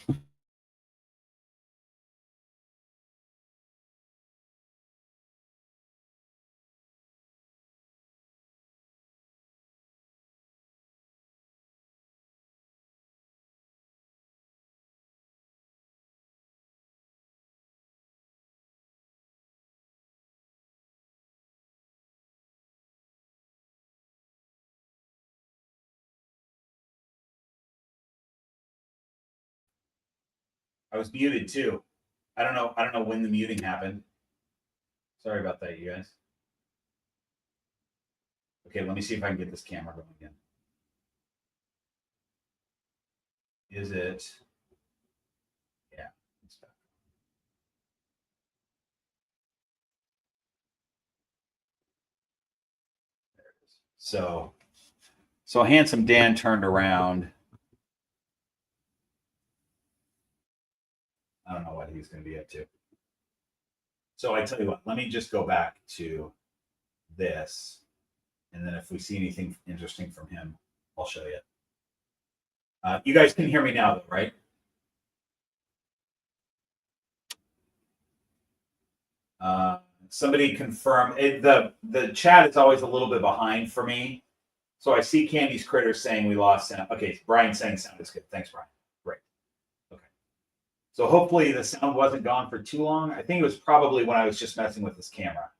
I was muted too. I don't know when the muting happened. Sorry about that, you guys. Okay, let me see if I can get this camera going again. Is it? Yeah. It's back. There it is. So Handsome Dan turned around. I don't know what he's going to be up to. So I tell you what, let me just go back to this. And then if we see anything interesting from him, I'll show you. You guys can hear me now, though, right? Somebody confirm. The chat is always a little bit behind for me. So I see Candy's Critters saying we lost sound. Okay, Brian's saying sound is good. Thanks, Brian. Great. Okay. So hopefully the sound wasn't gone for too long. I think it was probably when I was just messing with this camera.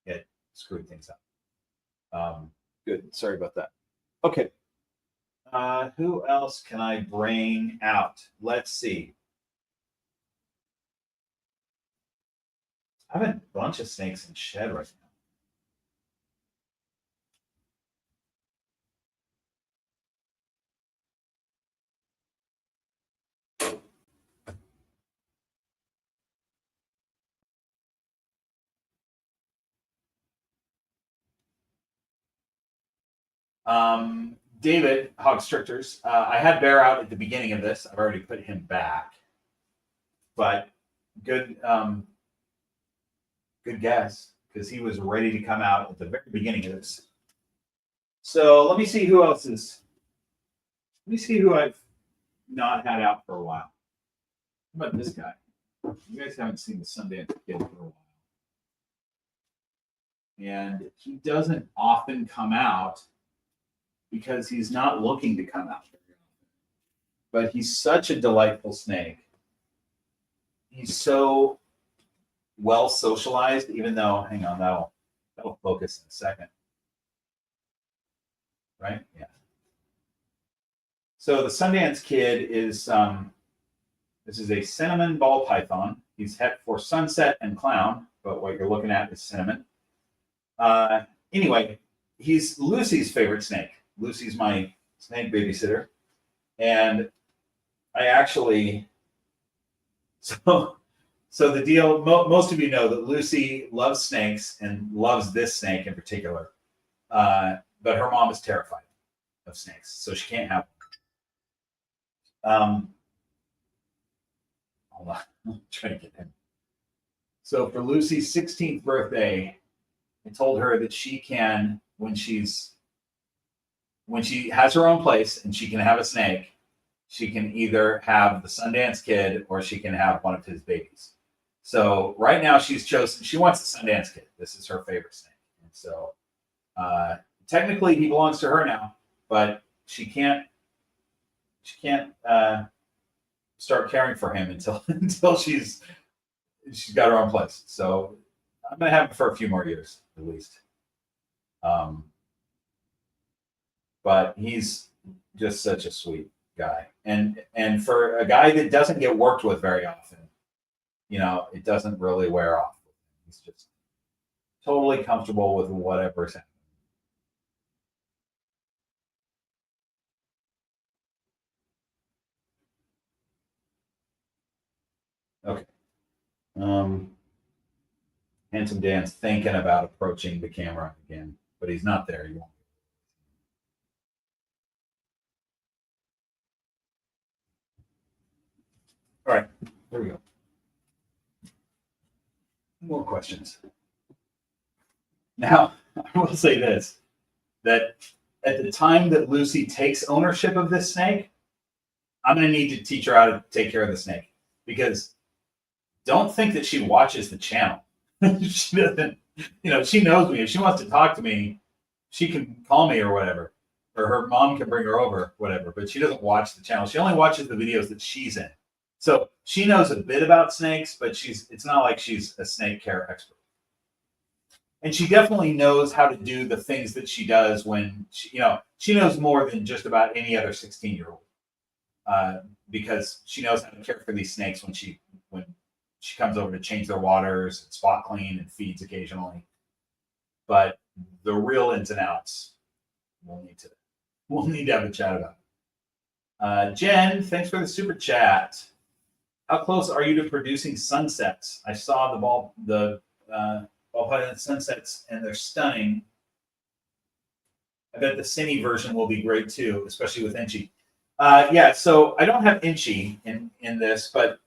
It screwed things up. Good. Sorry about that. Okay. Who else can I bring out? Let's see. I have a bunch of snakes in shed right now. David, Hog Strictors. I had Bear out at the beginning of this. I've already put him back. But good good guess, because he was ready to come out at the very beginning of this. So let me see who else is. Let me see who I've not had out for a while. How about this guy? You guys haven't seen the Sundance Kid for a while. And he doesn't often come out because he's not looking to come out very often. But he's such a delightful snake. He's so well socialized, even though, hang on, that'll focus in a second. Right? Yeah. So the Sundance Kid is this is a cinnamon ball python. He's het for sunset and clown, but what you're looking at is cinnamon. Anyway, he's Lucy's favorite snake. Lucy's my snake babysitter. And I actually, so the deal, most of you know that Lucy loves snakes and loves this snake in particular. But her mom is terrified of snakes, so she can't have one. Hold on, I'm trying to get him. So for Lucy's 16th birthday, I told her that she can, when she has her own place and she can have a snake, she can either have the Sundance Kid or she can have one of his babies. So right now she's chosen, she wants the Sundance Kid. This is her favorite snake. And so technically he belongs to her now, but she can't start caring for him until she's got her own place. So I'm gonna have him for a few more years at least. But he's just such a sweet guy, and for a guy that doesn't get worked with very often, you know, it doesn't really wear off. He's just totally comfortable with whatever's happening. Okay. Handsome Dan's thinking about approaching the camera again, but he's not there. He won't. All right, there we go. More questions. Now, I will say this, that at the time that Lucy takes ownership of this snake, I'm going to need to teach her how to take care of the snake, because don't think that she watches the channel. She doesn't, you know, she knows me. If she wants to talk to me, she can call me or whatever, or her mom can bring her over, whatever, but she doesn't watch the channel. She only watches the videos that she's in. So she knows a bit about snakes, but it's not like she's a snake care expert. And she definitely knows how to do the things that she does when she knows more than just about any other 16-year-old, because she knows how to care for these snakes when she comes over to change their waters and spot clean and feeds occasionally. But the real ins and outs, we'll need to have a chat about. Jen, thanks for the super chat. How close are you to producing sunsets? I saw the ball python sunsets, and they're stunning. I bet the Cine version will be great too, especially with Inchy. Yeah, so I don't have Inchy in this, but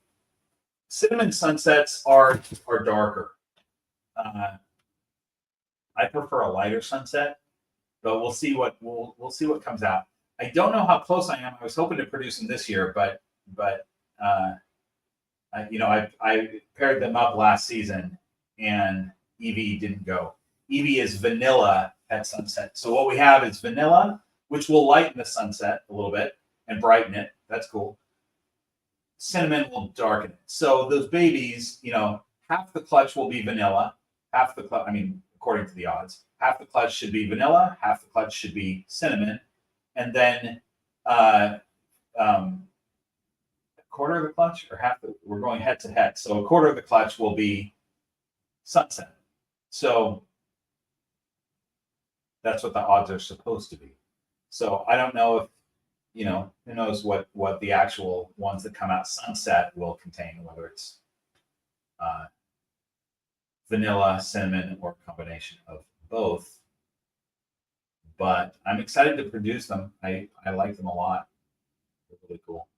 cinnamon sunsets are darker. I prefer a lighter sunset, but we'll see what comes out. I don't know how close I am. I was hoping to produce them this year, but I paired them up last season, and Evie didn't go. Evie is vanilla at sunset. So what we have is vanilla, which will lighten the sunset a little bit and brighten it. That's cool. Cinnamon will darken it. So those babies, half the clutch will be vanilla, half the clutch, according to the odds, half the clutch should be vanilla, half the clutch should be cinnamon, and then a quarter of the clutch, or we're going head to head. So a quarter of the clutch will be sunset. So that's what the odds are supposed to be. So I don't know if, who knows what the actual ones that come out sunset will contain, whether it's vanilla, cinnamon, or a combination of both. but I'm excited to produce them. I like them a lot. They're really cool.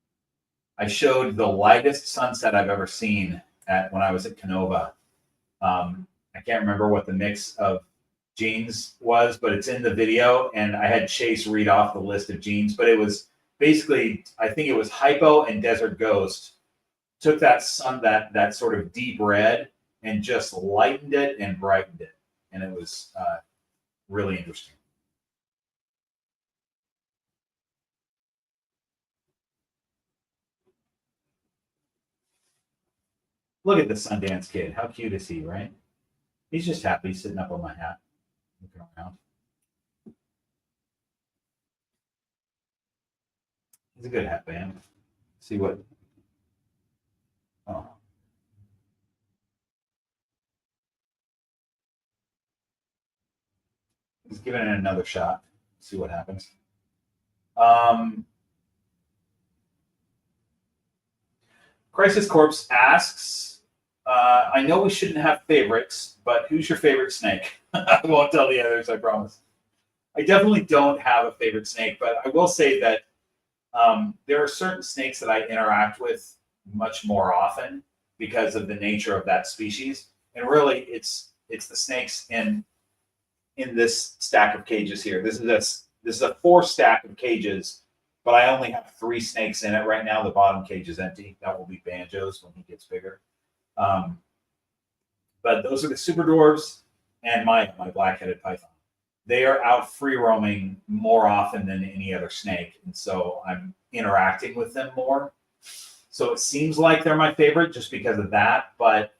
I showed the lightest sunset I've ever seen when I was at Canova. I can't remember what the mix of jeans was, but it's in the video, and I had Chase read off the list of jeans, but it was basically, I think it was Hypo and Desert Ghost took that that sort of deep red and just lightened it and brightened it, and it was really interesting. Look at the Sundance Kid. How cute is he, right? He's just happy sitting up on my hat, looking around. He's a good hat band. See what? Oh. He's giving it another shot. See what happens. Crisis Corpse asks, I know we shouldn't have favorites, but who's your favorite snake? I won't tell the others, I promise. I definitely don't have a favorite snake, but I will say that there are certain snakes that I interact with much more often because of the nature of that species. And really, it's the snakes in this stack of cages here. This is a 4 stack of cages, but I only have 3 snakes in it right now. The bottom cage is empty. That will be Banjo's when he gets bigger. But those are the super dwarves and my black-headed python. They are out free roaming more often than any other snake, and so I'm interacting with them more. So it seems like they're my favorite just because of that, but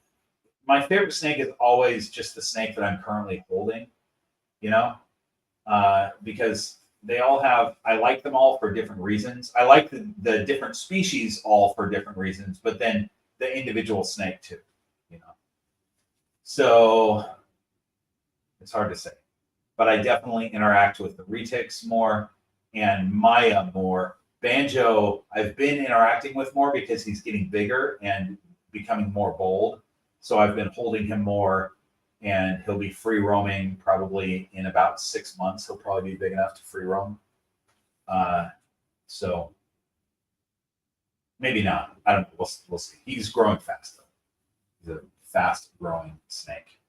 my favorite snake is always just the snake that I'm currently holding, you know, because they all have, I like them all for different reasons. I like the different species all for different reasons, but then the individual snake too, you know. So it's hard to say, but I definitely interact with the retics more and Maya more. Banjo, I've been interacting with more because he's getting bigger and becoming more bold. So I've been holding him more, and he'll be free roaming probably in about 6 months. He'll probably be big enough to free roam. So maybe not. I don't know. We'll see. He's growing fast, though. He's a fast growing snake.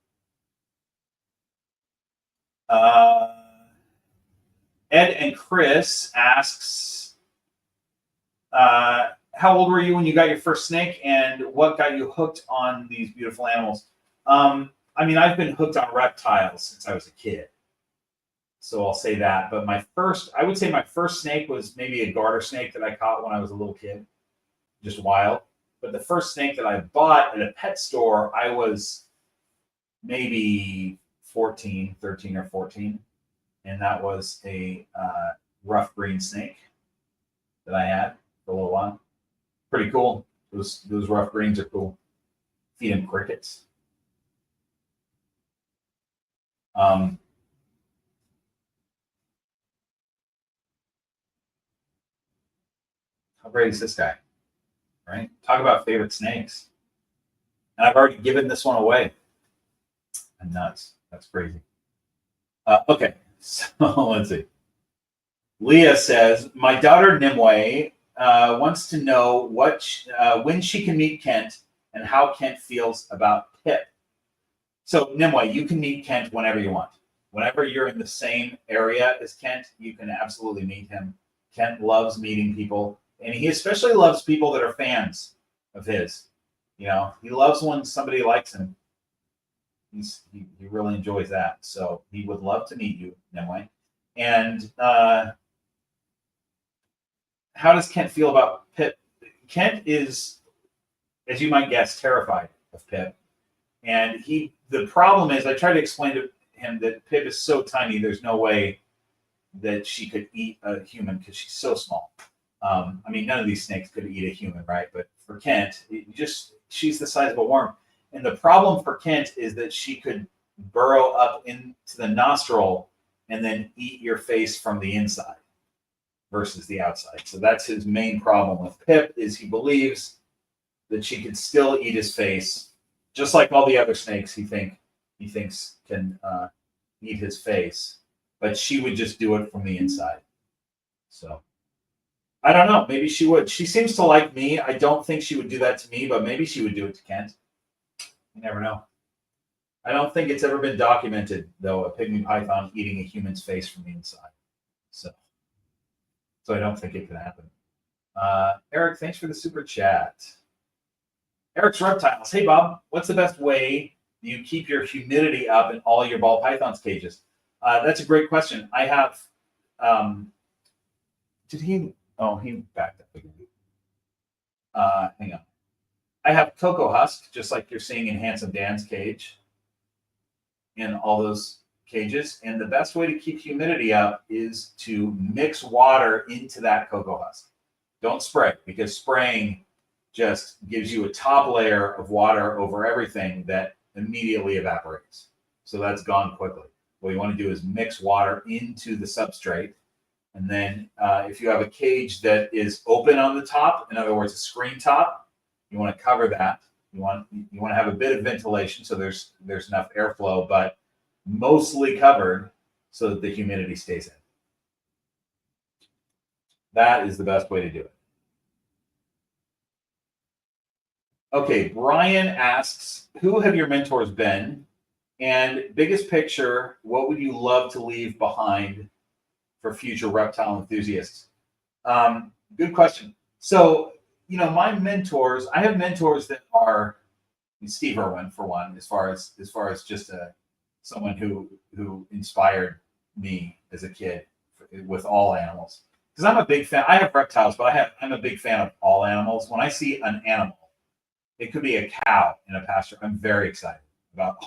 Ed and Chris asks, how old were you when you got your first snake, and what got you hooked on these beautiful animals? I mean, I've been hooked on reptiles since I was a kid, so I'll say that. But I would say my first snake was maybe a garter snake that I caught when I was a little kid, just wild. But the first snake that I bought at a pet store, I was maybe 13 or 14, and that was a rough green snake that I had for a little while. Pretty cool. Those rough greens are cool. Feed him crickets. How great is this guy? Right? Talk about favorite snakes. And I've already given this one away. I'm nuts. That's crazy. Okay, so let's see. Leah says, my daughter Nimue wants to know when she can meet Kent and how Kent feels about Pip. So Nimue, you can meet Kent whenever you want. Whenever you're in the same area as Kent, you can absolutely meet him. Kent loves meeting people, and he especially loves people that are fans of his. You know, he loves when somebody likes him. He really enjoys that. So he would love to meet you, Nimue. And how does Kent feel about Pip? Kent is, as you might guess, terrified of Pip. And the problem is, I tried to explain to him that Pip is so tiny, there's no way that she could eat a human because she's so small. I mean, none of these snakes could eat a human, right? But for Kent, she's the size of a worm. And the problem for Kent is that she could burrow up into the nostril and then eat your face from the inside versus the outside. So that's his main problem with Pip, is he believes that she could still eat his face, just like all the other snakes he thinks can eat his face. but she would just do it from the inside. So I don't know. Maybe she would. She seems to like me. I don't think she would do that to me, but maybe she would do it to Kent. You never know. I don't think it's ever been documented, though, a pygmy python eating a human's face from the inside. So I don't think it can happen. Eric, thanks for the super chat. Eric's Reptiles. Hey, Bob, what's the best way you keep your humidity up in all your ball pythons cages? That's a great question. I have, did he, oh, he backed up again. Hang on. I have cocoa husk, just like you're seeing in Handsome Dan's cage, in all those cages. And the best way to keep humidity up is to mix water into that cocoa husk. Don't spray, because spraying just gives you a top layer of water over everything that immediately evaporates. So that's gone quickly. What you want to do is mix water into the substrate. And then if you have a cage that is open on the top, in other words, a screen top, you want to cover that. You want to have a bit of ventilation so there's enough airflow, but mostly covered so that the humidity stays in. That is the best way to do it. Okay, Brian asks, who have your mentors been? And biggest picture, what would you love to leave behind for future reptile enthusiasts? Good question. So, my mentors, I have mentors that are Steve Irwin, for one, as far as just someone who inspired me as a kid with all animals. Because I'm a big fan. I have reptiles, but I'm a big fan of all animals. When I see an animal, it could be a cow in a pasture, I'm very excited about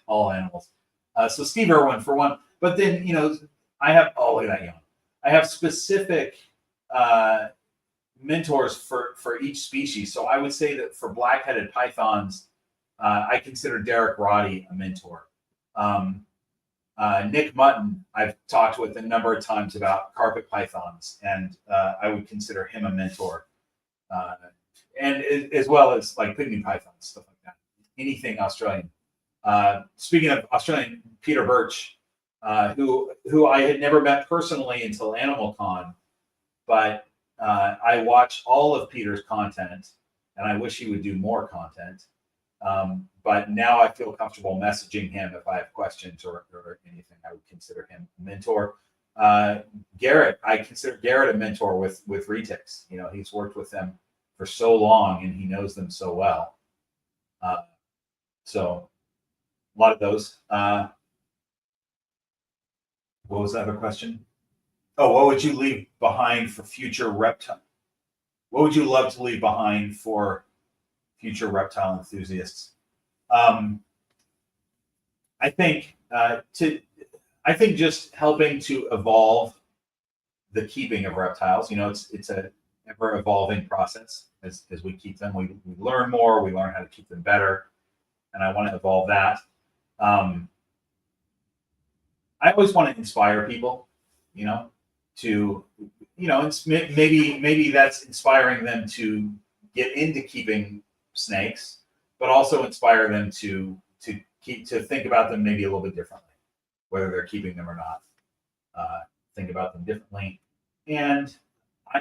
all animals. So Steve Irwin, for one. But then, I have, oh, look at that yawn. I have specific mentors for each species. So I would say that for black-headed pythons, I consider Derek Roddy a mentor. Nick Mutton, I've talked with a number of times about carpet pythons, and I would consider him a mentor. And as well as like pygmy pythons, stuff like that. Anything Australian. Speaking of Australian, Peter Birch, who I had never met personally until Animal Con, but I watch all of Peter's content, and I wish he would do more content. But now I feel comfortable messaging him if I have questions or anything. I would consider him a mentor. Garrett, I consider Garrett a mentor with retics. He's worked with them for so long and he knows them so well. So a lot of those. What was the other question? Oh, what would you leave behind for future reptile? What would you love to leave behind for future reptile enthusiasts? I think just helping to evolve the keeping of reptiles. It's a ever evolving process as we keep them. We learn more, we learn how to keep them better, and I want to evolve that. I always want to inspire people, to maybe that's inspiring them to get into keeping snakes, but also inspire them to think about them maybe a little bit differently, whether they're keeping them or not. Think about them differently, and I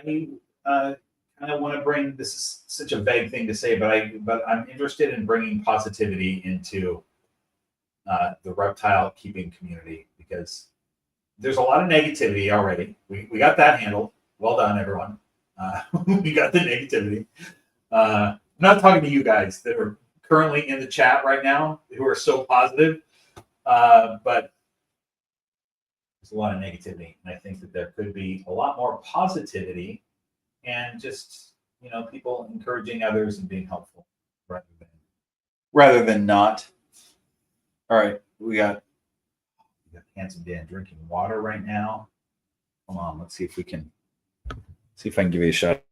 kind of want to bring, this is such a vague thing to say, but I'm interested in bringing positivity into the reptile keeping community, because there's a lot of negativity already. We got that handled. Well done, everyone. We got the negativity. I'm not talking to you guys that are currently in the chat right now who are so positive, but there's a lot of negativity, and I think that there could be a lot more positivity and just people encouraging others and being helpful rather than not. All right, we got Handsome Dan drinking water right now. Hold on, let's see if I can give you a shot.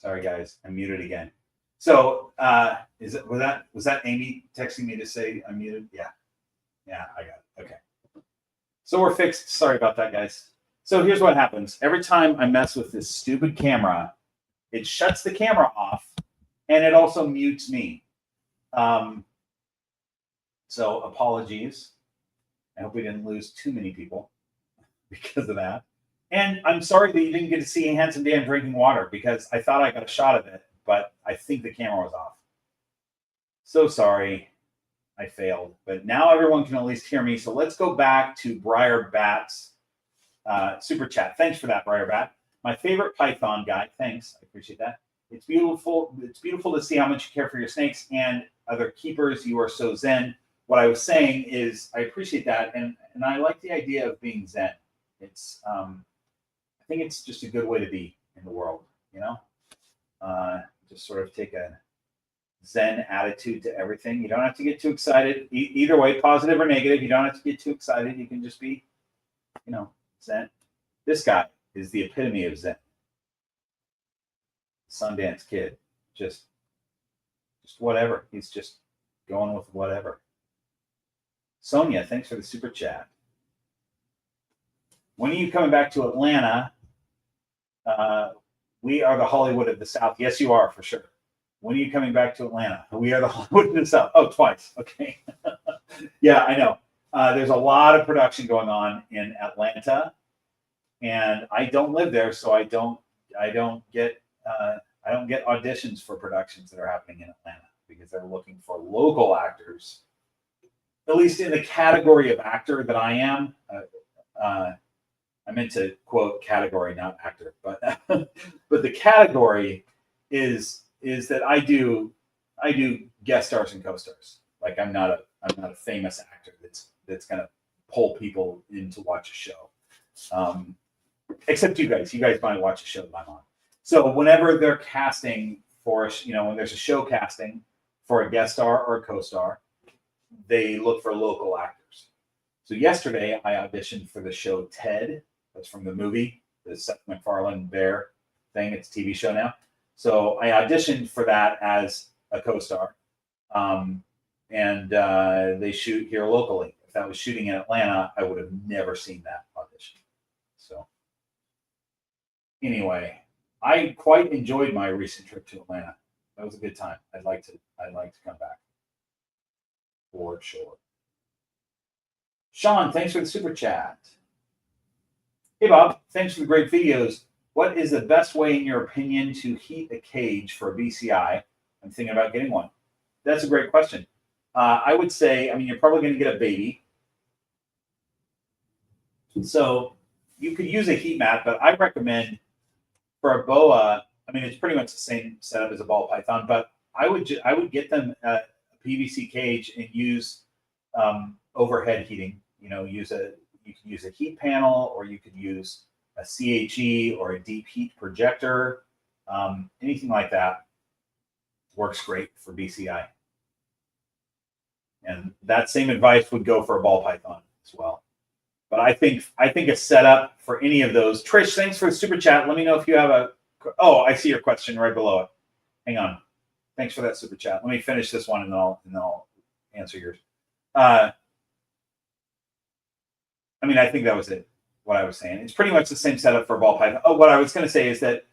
Sorry, guys. I'm muted again. So was that Amy texting me to say I'm muted? Yeah. Yeah, I got it. Okay. So we're fixed. Sorry about that, guys. So here's what happens. Every time I mess with this stupid camera, it shuts the camera off, and it also mutes me. So apologies. I hope we didn't lose too many people because of that. And I'm sorry that you didn't get to see Handsome Dan drinking water, because I thought I got a shot of it, but I think the camera was off. So sorry. I failed. But now everyone can at least hear me. So let's go back to Briar Bat's super chat. Thanks for that, Briar Bat. My favorite Python guy. Thanks. I appreciate that. It's beautiful. It's beautiful to see how much you care for your snakes and other keepers. You are so zen. What I was saying is I appreciate that. And I like the idea of being zen. It's I think it's just a good way to be in the world, you know? Just sort of take a zen attitude to everything. You don't have to get too excited. Either way, positive or negative, you don't have to get too excited. You can just be, you know, zen. This guy is the epitome of zen. Sundance Kid. Just whatever. He's just going with whatever. Sonia, thanks for the super chat. When are you coming back to Atlanta? We are the Hollywood of the South. Yes, you are, for sure. When are you coming back to Atlanta? We are the Hollywood of the South. Oh, twice. Okay. Yeah, I know. There's a lot of production going on in Atlanta, and I don't live there, so I don't get auditions for productions that are happening in Atlanta, because they're looking for local actors, at least in the category of actor that I am. I meant to quote category, not actor, but but the category is that I do guest stars and co-stars. Like I'm not a famous actor that's gonna pull people in to watch a show. Except you guys might watch a show that I'm on. So whenever they're casting for, when there's a show casting for a guest star or a co-star, they look for local actors. So yesterday I auditioned for the show Ted. That's from the movie, the Seth MacFarlane Bear thing. It's a TV show now. So I auditioned for that as a co-star. And they shoot here locally. If that was shooting in Atlanta, I would have never seen that audition. So anyway, I quite enjoyed my recent trip to Atlanta. That was a good time. I'd like to come back for sure. Sean, thanks for the super chat. Hey, Bob, thanks for the great videos. What is the best way, in your opinion, to heat a cage for a BCI? I'm thinking about getting one. That's a great question. I would say, you're probably going to get a baby. So you could use a heat mat, but I recommend for a boa, it's pretty much the same setup as a ball python, but I would get them a PVC cage and use overhead heating. You can use a heat panel, or you could use a CHE or a deep heat projector. Anything like that works great for BCI. And that same advice would go for a ball python as well. But I think a setup for any of those. Trish, thanks for the super chat. Let me know if you have a. Oh, I see your question right below it. Hang on. Thanks for that super chat. Let me finish this one, and then I'll answer yours. I think that was it. What I was saying. It's pretty much the same setup for a ball python. Oh, what I was going to say is that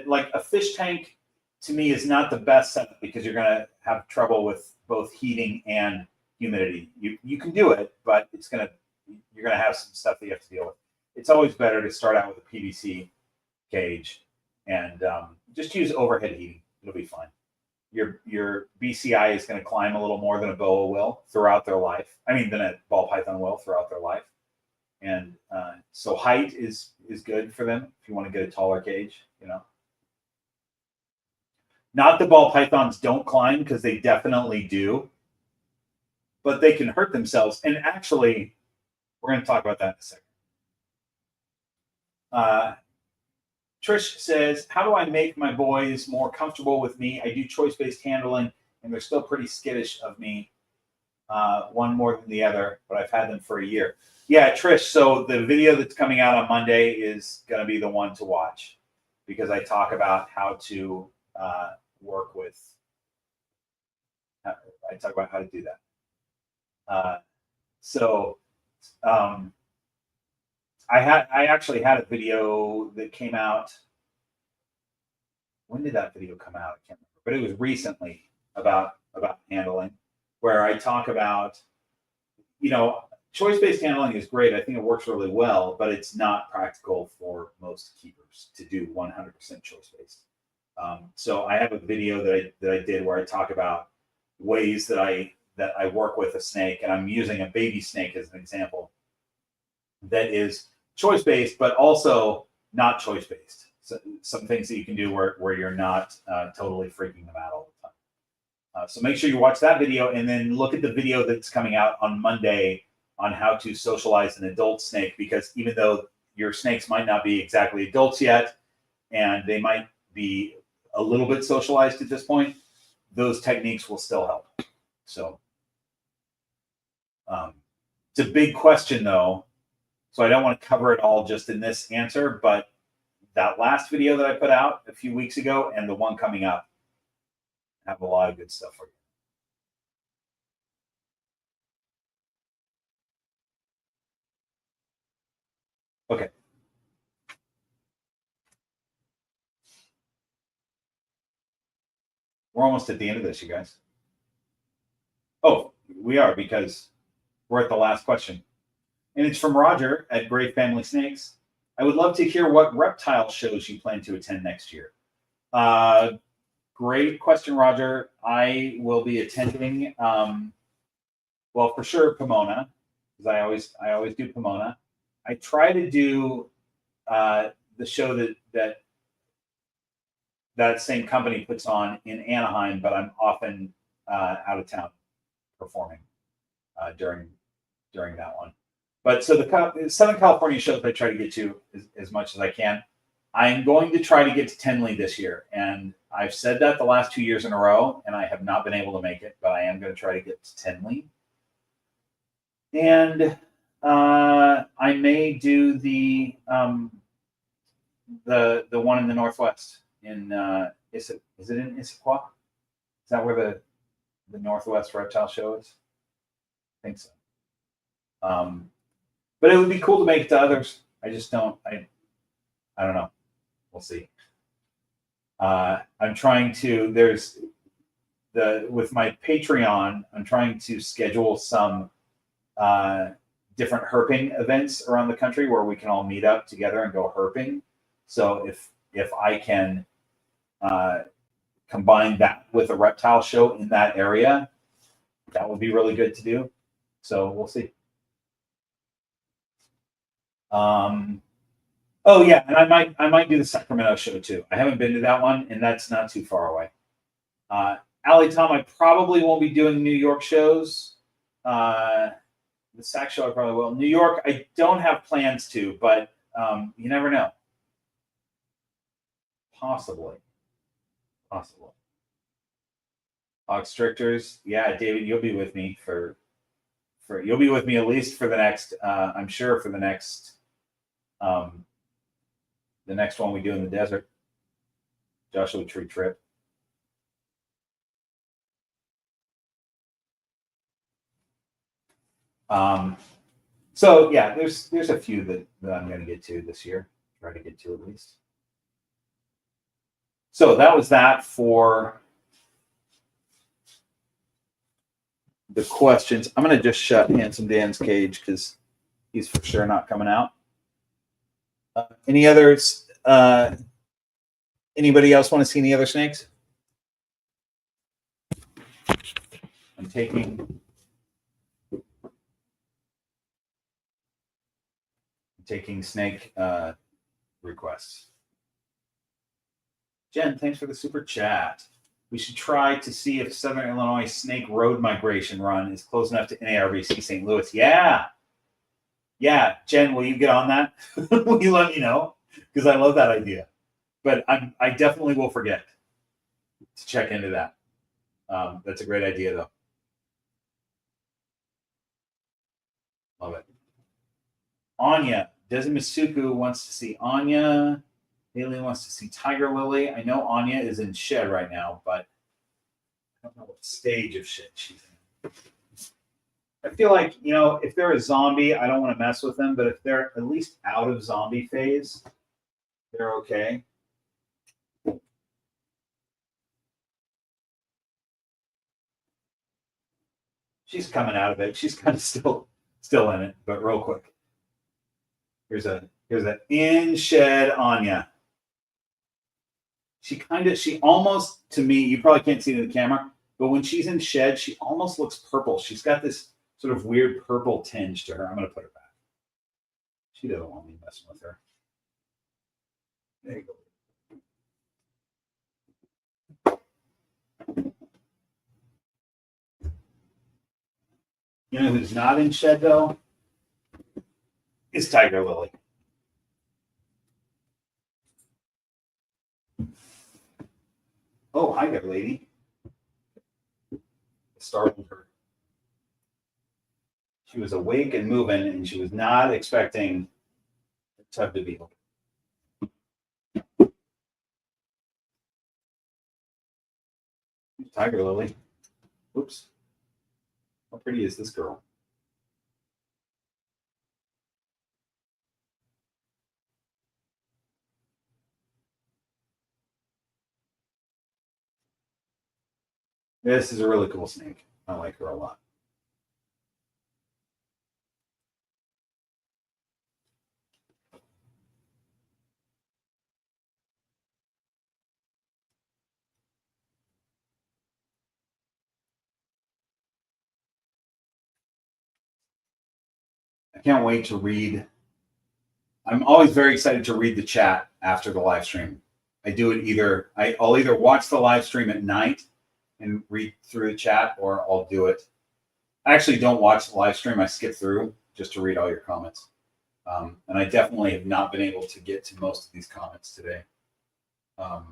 like a fish tank to me is not the best setup, because you're going to have trouble with both heating and humidity. You can do it, but you're going to have some stuff that you have to deal with. It's always better to start out with a PVC cage and just use overhead heating. It'll be fine. Your BCI is going to climb a little more than a boa will throughout their life. Than a ball python will throughout their life. And so height is good for them if you want to get a taller cage, Not that ball pythons don't climb, because they definitely do. But they can hurt themselves. And actually, we're going to talk about that in a second. Trish says, how do I make my boys more comfortable with me? I do choice-based handling, and they're still pretty skittish of me, one more than the other, but I've had them for a year. Yeah, Trish, so the video that's coming out on Monday is going to be the one to watch. because I talk about how to work with. I talk about how to do that. I actually had a video that came out. When did that video come out? I can't remember, but it was recently about handling, where I talk about, choice-based handling is great. I think it works really well, but it's not practical for most keepers to do 100% choice-based. So I have a video that I did where I talk about ways that I work with a snake, and I'm using a baby snake as an example that is choice-based, but also not choice-based. So some things that you can do where you're not totally freaking them out all the time. So make sure you watch that video, and then look at the video that's coming out on Monday on how to socialize an adult snake, because even though your snakes might not be exactly adults yet, and they might be a little bit socialized at this point, those techniques will still help. So it's a big question though, so I don't want to cover it all just in this answer, but that last video that I put out a few weeks ago and the one coming up have a lot of good stuff for you. Okay. We're almost at the end of this, you guys. Oh, we are, because we're at the last question. And it's from Roger at Great Family Snakes. I would love to hear what reptile shows you plan to attend next year. Great question, Roger. I will be attending, well, for sure, Pomona, because I always do Pomona. I try to do the show that same company puts on in Anaheim, but I'm often out of town performing during that one. But so the Southern California shows I try to get to as much as I can. I'm going to try to get to Tenley this year, and I've said that the last 2 years in a row, and I have not been able to make it, but I am going to try to get to Tenley. And I may do the one in the Northwest in is it in Issaquah? Is that where the Northwest Reptile Show is? I think so. But it would be cool to make it to others. I just don't. I don't know. We'll see. I'm trying to. With my Patreon, I'm trying to schedule some different herping events around the country where we can all meet up together and go herping. So if I can combine that with a reptile show in that area, that would be really good to do. So we'll see. Oh yeah, and I might do the Sacramento show too. I haven't been to that one, and that's not too far away. Allie Tom, I probably won't be doing New York shows. The SAC show I probably will. New York, I don't have plans to, but you never know. Possibly. Constrictors, yeah, David, you'll be with me you'll be with me at least for the next. I'm sure for the next one we do in the desert, Joshua Tree Trip. So yeah, there's a few that I'm going to get to this year. Try to get to at least. So that was that for the questions. I'm going to just shut Handsome Dan's cage because he's for sure not coming out. Any others? Anybody else want to see any other snakes? I'm taking snake requests. Jen, thanks for the super chat. We should try to see if Southern Illinois snake road migration run is close enough to NARBC St. Louis. Yeah, Jen, will you get on that? Will you let me know? Because I love that idea. But I definitely will forget to check into that. That's a great idea, though. Love it. Anya, Desmasuku wants to see Anya. Haley wants to see Tiger Lily. I know Anya is in shed right now, but I don't know what stage of shit she's in. I feel like, you know, if they're a zombie, I don't want to mess with them, but if they're at least out of zombie phase, they're okay. She's coming out of it. She's kind of still in it, but real quick. Here's an in shed Anya. She almost, to me, you probably can't see it in the camera, but when she's in shed, she almost looks purple. She's got this sort of weird purple tinge to her. I'm going to put her back. She doesn't want me messing with her. There you go. You know who's not in shed, though? Is Tiger Lily. Oh, hi there, lady. Startled her. She was awake and moving, and she was not expecting the tub to be open. Tiger Lily. Oops. How pretty is this girl? This is a really cool snake. I like her a lot. I can't wait to read. I'm always very excited to read the chat after the live stream. I do it I'll either watch the live stream at night and read through the chat, or I'll do it. I actually don't watch the live stream. I skip through just to read all your comments. And I definitely have not been able to get to most of these comments today. All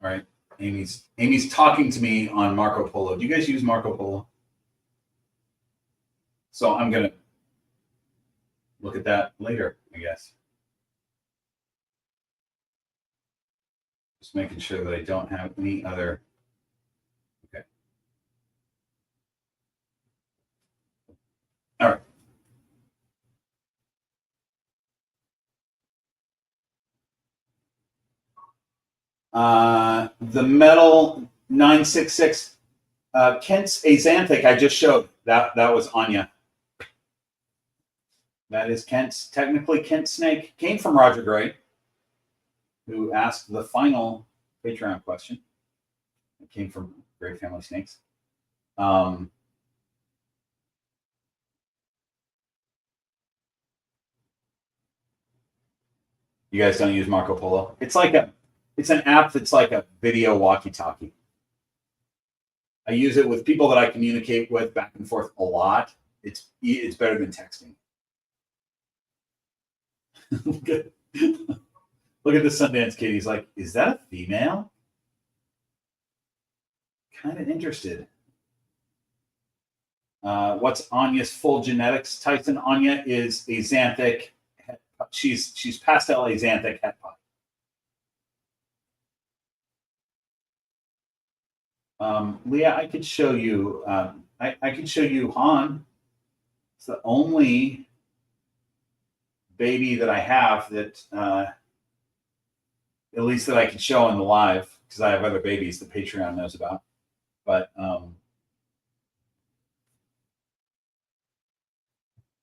right. Amy's talking to me on Marco Polo. Do you guys use Marco Polo? So I'm going to look at that later, I guess. Just making sure that I don't have any other. Okay. All right. The metal 966 Kent's Axanthic I just showed. That was Anya. That is technically Kent's snake. Came from Roger Gray, who asked the final Patreon question. It came from Gray Family Snakes. You guys don't use Marco Polo? It's an app that's like a video walkie-talkie. I use it with people that I communicate with back and forth a lot. It's better than texting. Look at the Sundance kid. He's like, is that a female? Kind of interested. What's Anya's full genetics? Tyson, Anya is Axanthic. She's pastel Axanthic het pipe. Leah, I could show you. I could show you Han. It's the only baby that I have that, at least that I can show on the live, because I have other babies that Patreon knows about. But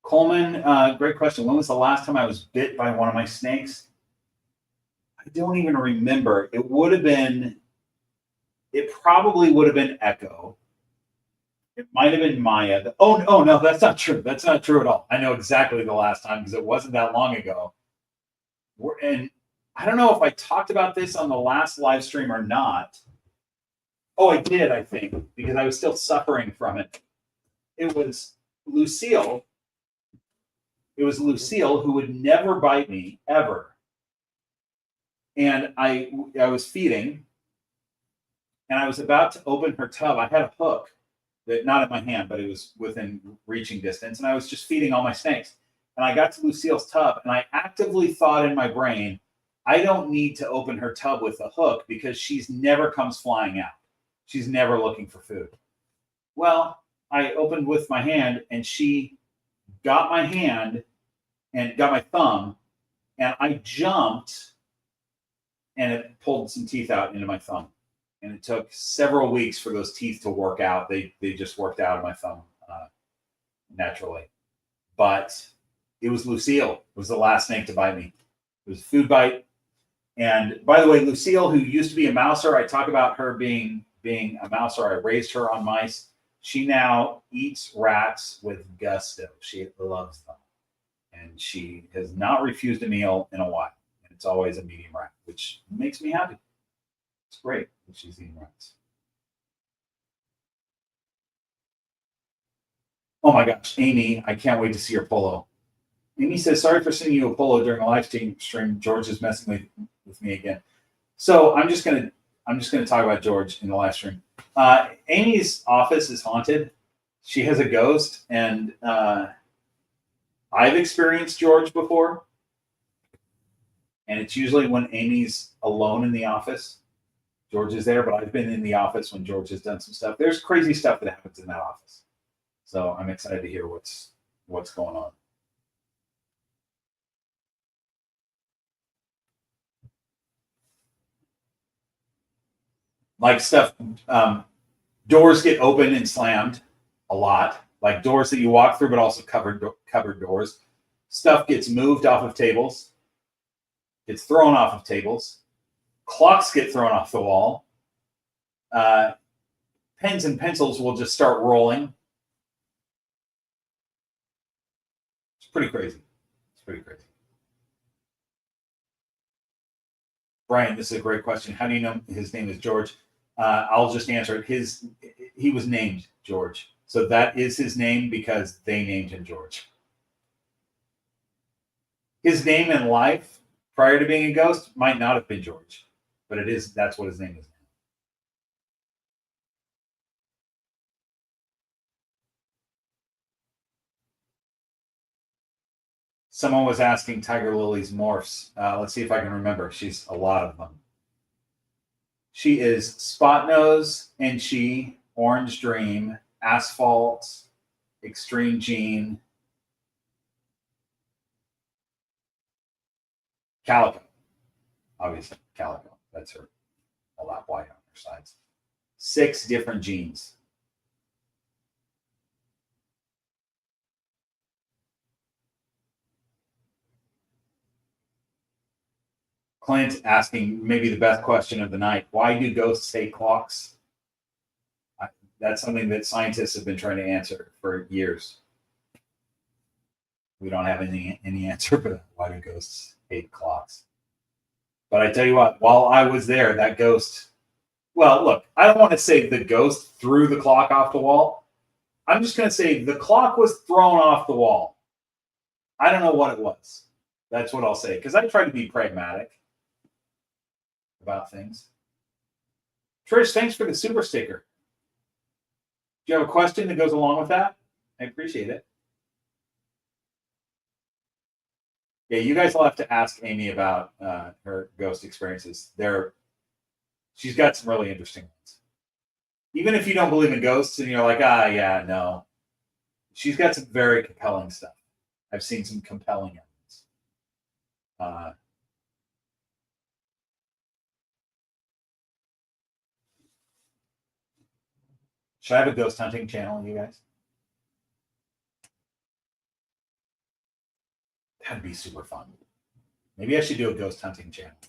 Coleman, great question. When was the last time I was bit by one of my snakes? I don't even remember. It probably would have been Echo. It might have been Maya. Oh no, that's not true. That's not true at all. I know exactly the last time because it wasn't that long ago. And I don't know if I talked about this on the last live stream or not. Oh, I did, I think, because I was still suffering from it. It was Lucille. It was Lucille who would never bite me, ever. And I was feeding, and I was about to open her tub. I had a hook, that not in my hand, but it was within reaching distance, and I was just feeding all my snakes. and I got to Lucille's tub, and I actively thought in my brain, I don't need to open her tub with a hook because she's never comes flying out. She's never looking for food. Well, I opened with my hand, and she got my hand and got my thumb, and I jumped, and it pulled some teeth out into my thumb. And it took several weeks for those teeth to work out. They just worked out of my thumb naturally. But it was Lucille. It was the last snake to bite me. It was a food bite. And by the way, Lucille, who used to be a mouser, I talk about her being a mouser. I raised her on mice. She now eats rats with gusto. She loves them. And she has not refused a meal in a while. And it's always a medium rat, which makes me happy. It's great that she's eating rats. Oh my gosh, Amy, I can't wait to see your polo. Amy says, sorry for sending you a polo during a live stream. George is messing with me again. So I'm just gonna talk about George in the live stream. Amy's office is haunted. She has a ghost, and I've experienced George before. And it's usually when Amy's alone in the office. George is there, but I've been in the office when George has done some stuff. There's crazy stuff that happens in that office. So I'm excited to hear what's going on. Like stuff, doors get opened and slammed a lot. Like doors that you walk through, but also covered doors. Stuff gets moved off of tables. Gets thrown off of tables. Clocks get thrown off the wall. Pens and pencils will just start rolling. It's pretty crazy. It's pretty crazy. Brian, this is a great question. How do you know his name is George? I'll just answer it. He was named George. So that is his name because they named him George. His name in life prior to being a ghost might not have been George, but that's what his name is. Someone was asking Tiger Lily's morphs. Let's see if I can remember. She's a lot of them. She is Spot Nose, Enchi, Orange Dream, Asphalt, Extreme Gene, Calico. Obviously, Calico. That's her. A lot white on her sides. 6 different genes. Clint asking maybe the best question of the night. Why do ghosts hate clocks? That's something that scientists have been trying to answer for years. We don't have any answer for that. Why do ghosts hate clocks? But I tell you what, while I was there, that ghost, well, look, I don't want to say the ghost threw the clock off the wall. I'm just going to say the clock was thrown off the wall. I don't know what it was. That's what I'll say, because I try to be pragmatic about things. Trish, thanks for the super sticker. Do you have a question that goes along with that? I appreciate it. Yeah, you guys will have to ask Amy about her ghost experiences. She's got some really interesting ones. Even if you don't believe in ghosts and you're like, yeah, no. She's got some very compelling stuff. I've seen some compelling evidence. Should I have a ghost hunting channel, you guys? That'd be super fun. Maybe I should do a ghost hunting channel. It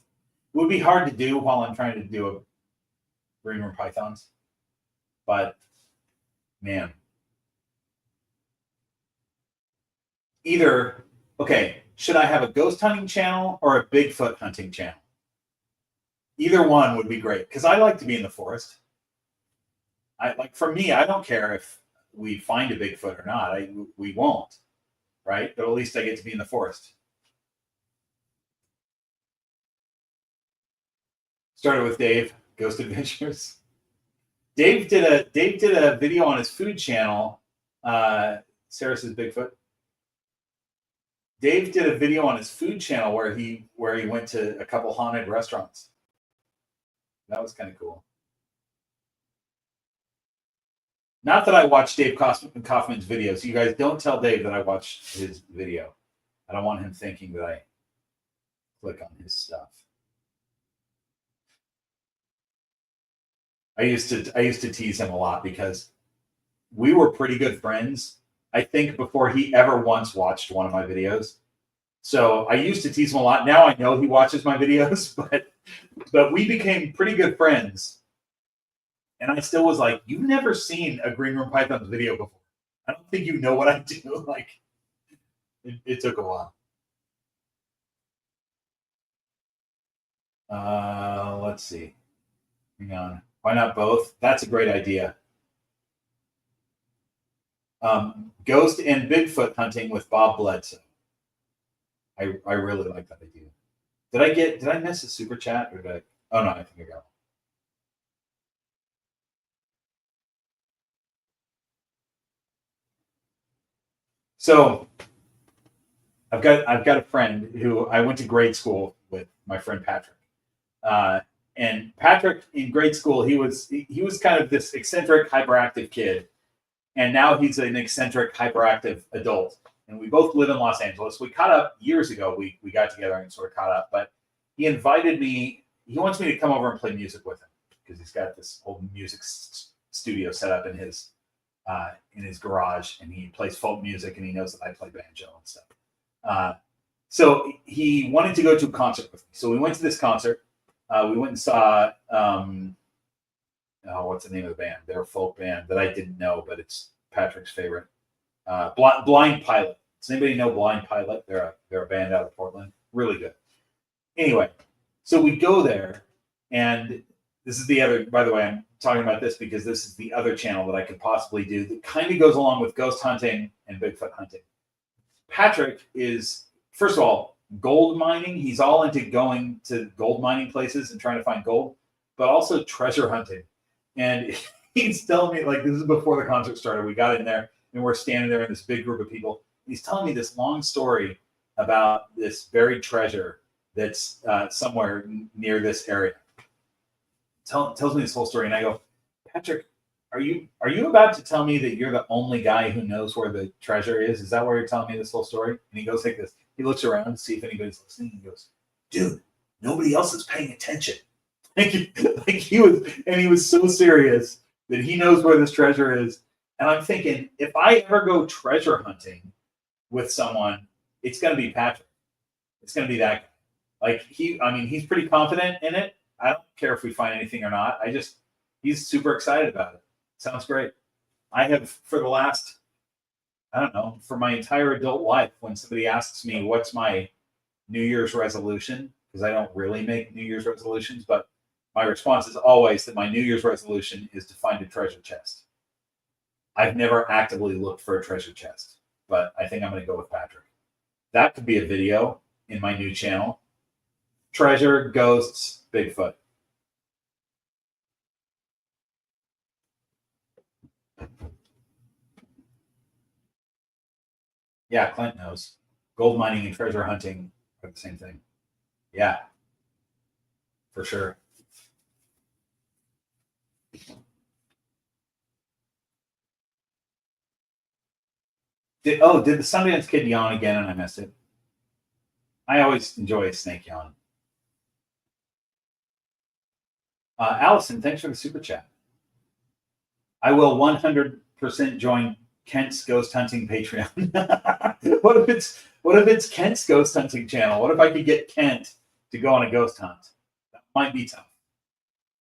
would be hard to do while I'm trying to do a green room pythons. But, man. Either, okay, should I have a ghost hunting channel or a Bigfoot hunting channel? Either one would be great, because I like to be in the forest. For me, I don't care if we find a Bigfoot or not. We won't, right? But at least I get to be in the forest. Started with Dave, Ghost Adventures. Dave did a video on his food channel. Sarah says Bigfoot. Dave did a video on his food channel where he went to a couple haunted restaurants. That was kind of cool. Not that I watch Dave Kaufman's videos. You guys don't tell Dave that I watched his video. I don't want him thinking that I click on his stuff. I used to tease him a lot because we were pretty good friends, I think, before he ever once watched one of my videos. So I used to tease him a lot. Now I know he watches my videos, but we became pretty good friends. And I still was like, you've never seen a Green Room Pythons video before. I don't think you know what I do. Like, it took a while. Let's see. Hang on. Why not both? That's a great idea. Ghost and Bigfoot hunting with Bob Bledsoe. I really like that idea. Did I miss a super chat or did I? Oh no, I think I got one. So I've got a friend who I went to grade school with, my friend Patrick. And Patrick in grade school, he was kind of this eccentric, hyperactive kid. And now he's an eccentric, hyperactive adult. And we both live in Los Angeles. We caught up years ago. We got together and sort of caught up. But he invited me. He wants me to come over and play music with him because he's got this whole music studio set up in his garage, and he plays folk music, and he knows that I play banjo and stuff. So he wanted to go to a concert with me. So we went to this concert. We went and saw, what's the name of the band? They're a folk band that I didn't know, but it's Patrick's favorite. Blind Pilot. Does anybody know Blind Pilot? They're a band out of Portland. Really good. Anyway, so we go there, and this is the other, by the way, I'm talking about this because this is the other channel that I could possibly do that kind of goes along with ghost hunting and Bigfoot hunting. Patrick is, first of all, gold mining. He's all into going to gold mining places and trying to find gold, but also treasure hunting. And he's telling me, like, this is before the concert started. We got in there and we're standing there in this big group of people. He's telling me this long story about this buried treasure that's somewhere near this area. Tells me this whole story, and I go, Patrick, are you about to tell me that you're the only guy who knows where the treasure is? Is that why you're telling me this whole story? And he goes like this. He looks around to see if anybody's listening. He goes, dude, nobody else is paying attention. He was so serious that he knows where this treasure is. And I'm thinking, if I ever go treasure hunting with someone, it's going to be Patrick. It's going to be that guy. Like he's pretty confident in it. I don't care if we find anything or not. He's super excited about it. Sounds great. I have, for the last, I don't know, for my entire adult life, when somebody asks me what's my New Year's resolution, because I don't really make New Year's resolutions, but my response is always that my New Year's resolution is to find a treasure chest. I've never actively looked for a treasure chest, but I think I'm going to go with Patrick. That could be a video in my new channel. Treasure, ghosts, Bigfoot. Yeah, Clint knows. Gold mining and treasure hunting are the same thing. Yeah, for sure. Did the Sundance Kid yawn again and I missed it? I always enjoy a snake yawn. Allison, thanks for the super chat. I will 100% join Kent's ghost hunting Patreon. What if it's Kent's ghost hunting channel? What if I could get Kent to go on a ghost hunt? That might be tough.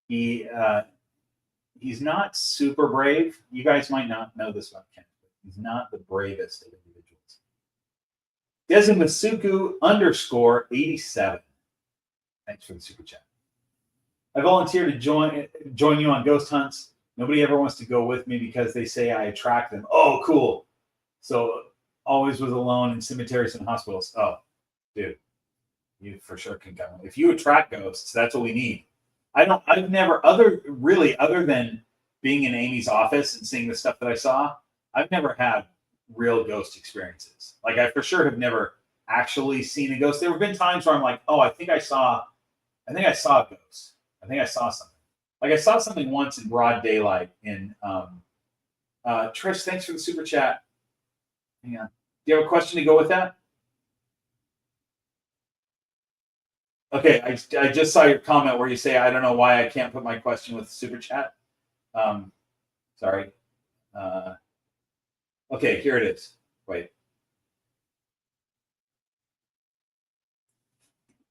He's not super brave. You guys might not know this about Kent, but he's not the bravest of individuals. Desimasuku _87. Thanks for the super chat. I volunteer to join you on ghost hunts. Nobody ever wants to go with me because they say I attract them. Oh, cool. So always was alone in cemeteries and hospitals. Oh, dude, you for sure can come. If you attract ghosts, that's what we need. I've never, other than being in Amy's office and seeing the stuff that I saw, I've never had real ghost experiences. Like I for sure have never actually seen a ghost. There have been times where I'm like, oh, I think I saw a ghost. I think I saw something. Like I saw something once in broad daylight in Trish, thanks for the super chat. Hang on. Do you have a question to go with that? Okay, I just saw your comment where you say, I don't know why I can't put my question with the super chat. Sorry. Okay, here it is. Wait.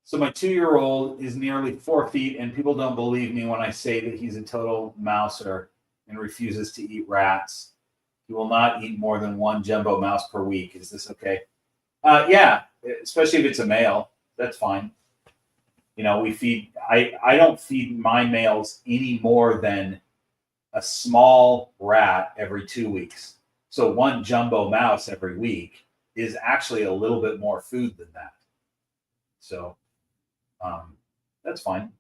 So my 2-year-old is nearly 4 feet, and people don't believe me when I say that he's a total mouser and refuses to eat rats. He will not eat more than 1 jumbo mouse per week. Is this okay? Yeah, especially if it's a male. That's fine. You know, we feed. I don't feed my males any more than a small rat every 2 weeks. So 1 jumbo mouse every week is actually a little bit more food than that. So that's fine.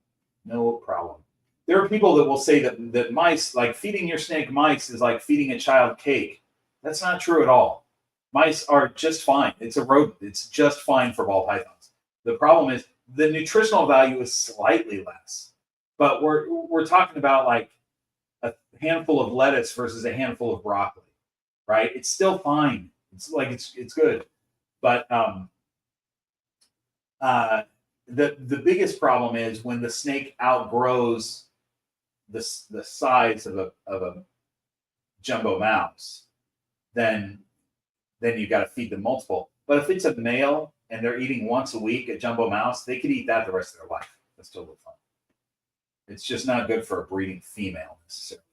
No problem. There are people that will say that mice, like feeding your snake mice is like feeding a child cake. That's not true at all. Mice are just fine. It's a rodent. It's just fine for ball pythons. The problem is the nutritional value is slightly less, but we're talking about like a handful of lettuce versus a handful of broccoli, right? It's still fine. It's like it's good, but the biggest problem is when the snake outgrows the size of a jumbo mouse, then you got to feed them multiple. But if it's a male and they're eating once a week a jumbo mouse, they could eat that the rest of their life. That's totally fine. It's just not good for a breeding female necessarily.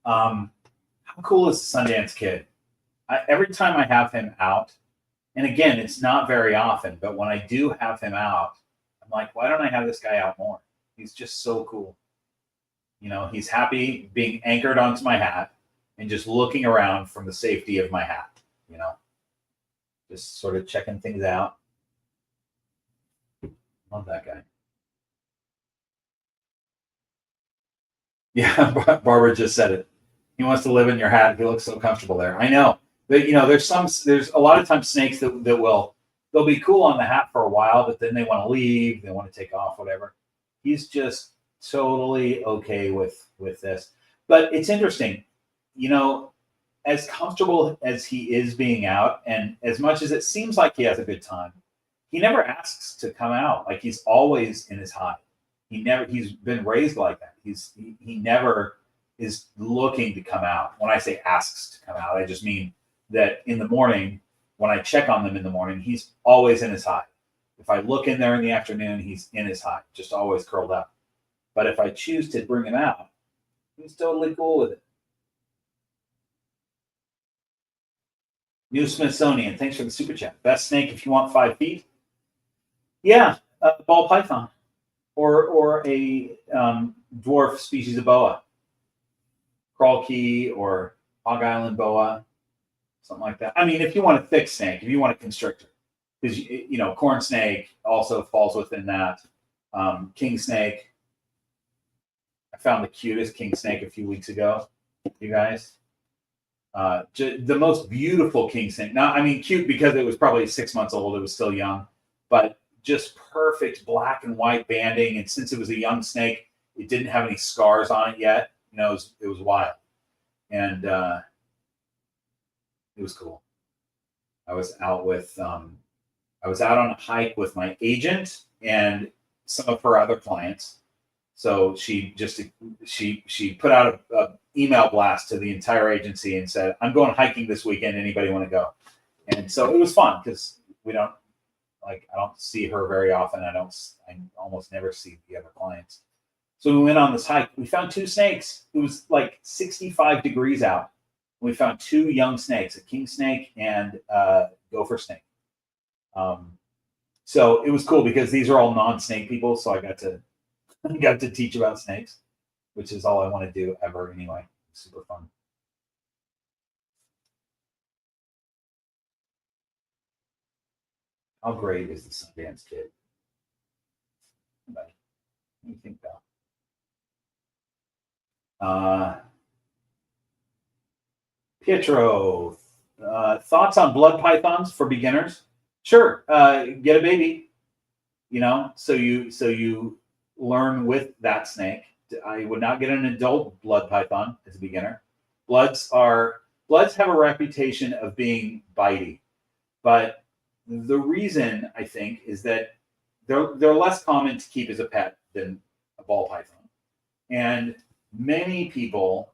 How cool is the Sundance Kid? Every time I have him out, and again, it's not very often, but when I do have him out, I'm like, why don't I have this guy out more? He's just so cool. You know, he's happy being anchored onto my hat and just looking around from the safety of my hat, you know, just sort of checking things out. Love that guy. Yeah, Barbara just said it. He wants to live in your hat. He looks so comfortable there. I know. But, you know, there's a lot of times snakes that they'll be cool on the hat for a while, but then they want to leave, they want to take off, whatever. He's just totally okay with this. But it's interesting, you know, as comfortable as he is being out, and as much as it seems like he has a good time, he never asks to come out. Like he's always in his hide. He's been raised like that. He never is looking to come out. When I say asks to come out, I just mean that in the morning, when I check on them in the morning, he's always in his hide. If I look in there in the afternoon, he's in his hide, just always curled up. But if I choose to bring him out, he's totally cool with it. New Smithsonian, thanks for the super chat. Best snake if you want 5 feet? Yeah, ball python or a dwarf species of boa. Crawl key or Hog Island boa, something like that. I mean, if you want a thick snake, if you want a constrictor, because you know, corn snake also falls within that. King snake. I found the cutest king snake a few weeks ago. You guys, the most beautiful king snake. Now, I mean, cute because it was probably 6 months old. It was still young, but just perfect black and white banding. And since it was a young snake, it didn't have any scars on it yet. You know, it was wild, and it was cool. I was out on a hike with my agent and some of her other clients. So she put out a email blast to the entire agency and said, "I'm going hiking this weekend. Anybody want to go?" And so it was fun because I don't see her very often. I almost never see the other clients. So we went on this hike. We found 2 snakes. It was like 65 degrees out. We found 2 young snakes, a king snake and a gopher snake. So it was cool because these are all non-snake people. So I got to teach about snakes, which is all I want to do ever anyway. Super fun. How great is the Sundance Kid? What do you think, though? Pietro, thoughts on blood pythons for beginners? Sure. Get a baby, so you learn with that snake. I would not get an adult blood python as a beginner. Bloods have a reputation of being bitey, but the reason I think is that they're less common to keep as a pet than a ball python, and many people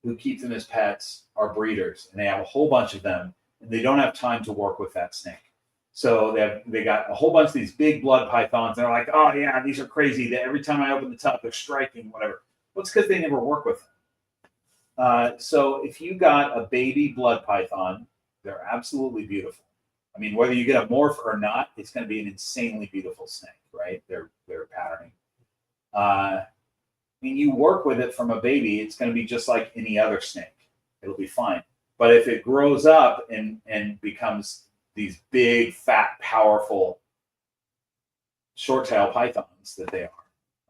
who keep them as pets are breeders, and they have a whole bunch of them, and they don't have time to work with that snake. So they got a whole bunch of these big blood pythons. And they're like, oh yeah, these are crazy. That every time I open the tub, they're striking, whatever. Well, it's because they never work with them. So if you got a baby blood python, they're absolutely beautiful. I mean, whether you get a morph or not, it's going to be an insanely beautiful snake, right? They're patterning. I mean, you work with it from a baby, it's going to be just like any other snake. It'll be fine. But if it grows up and becomes these big, fat, powerful short-tail pythons that they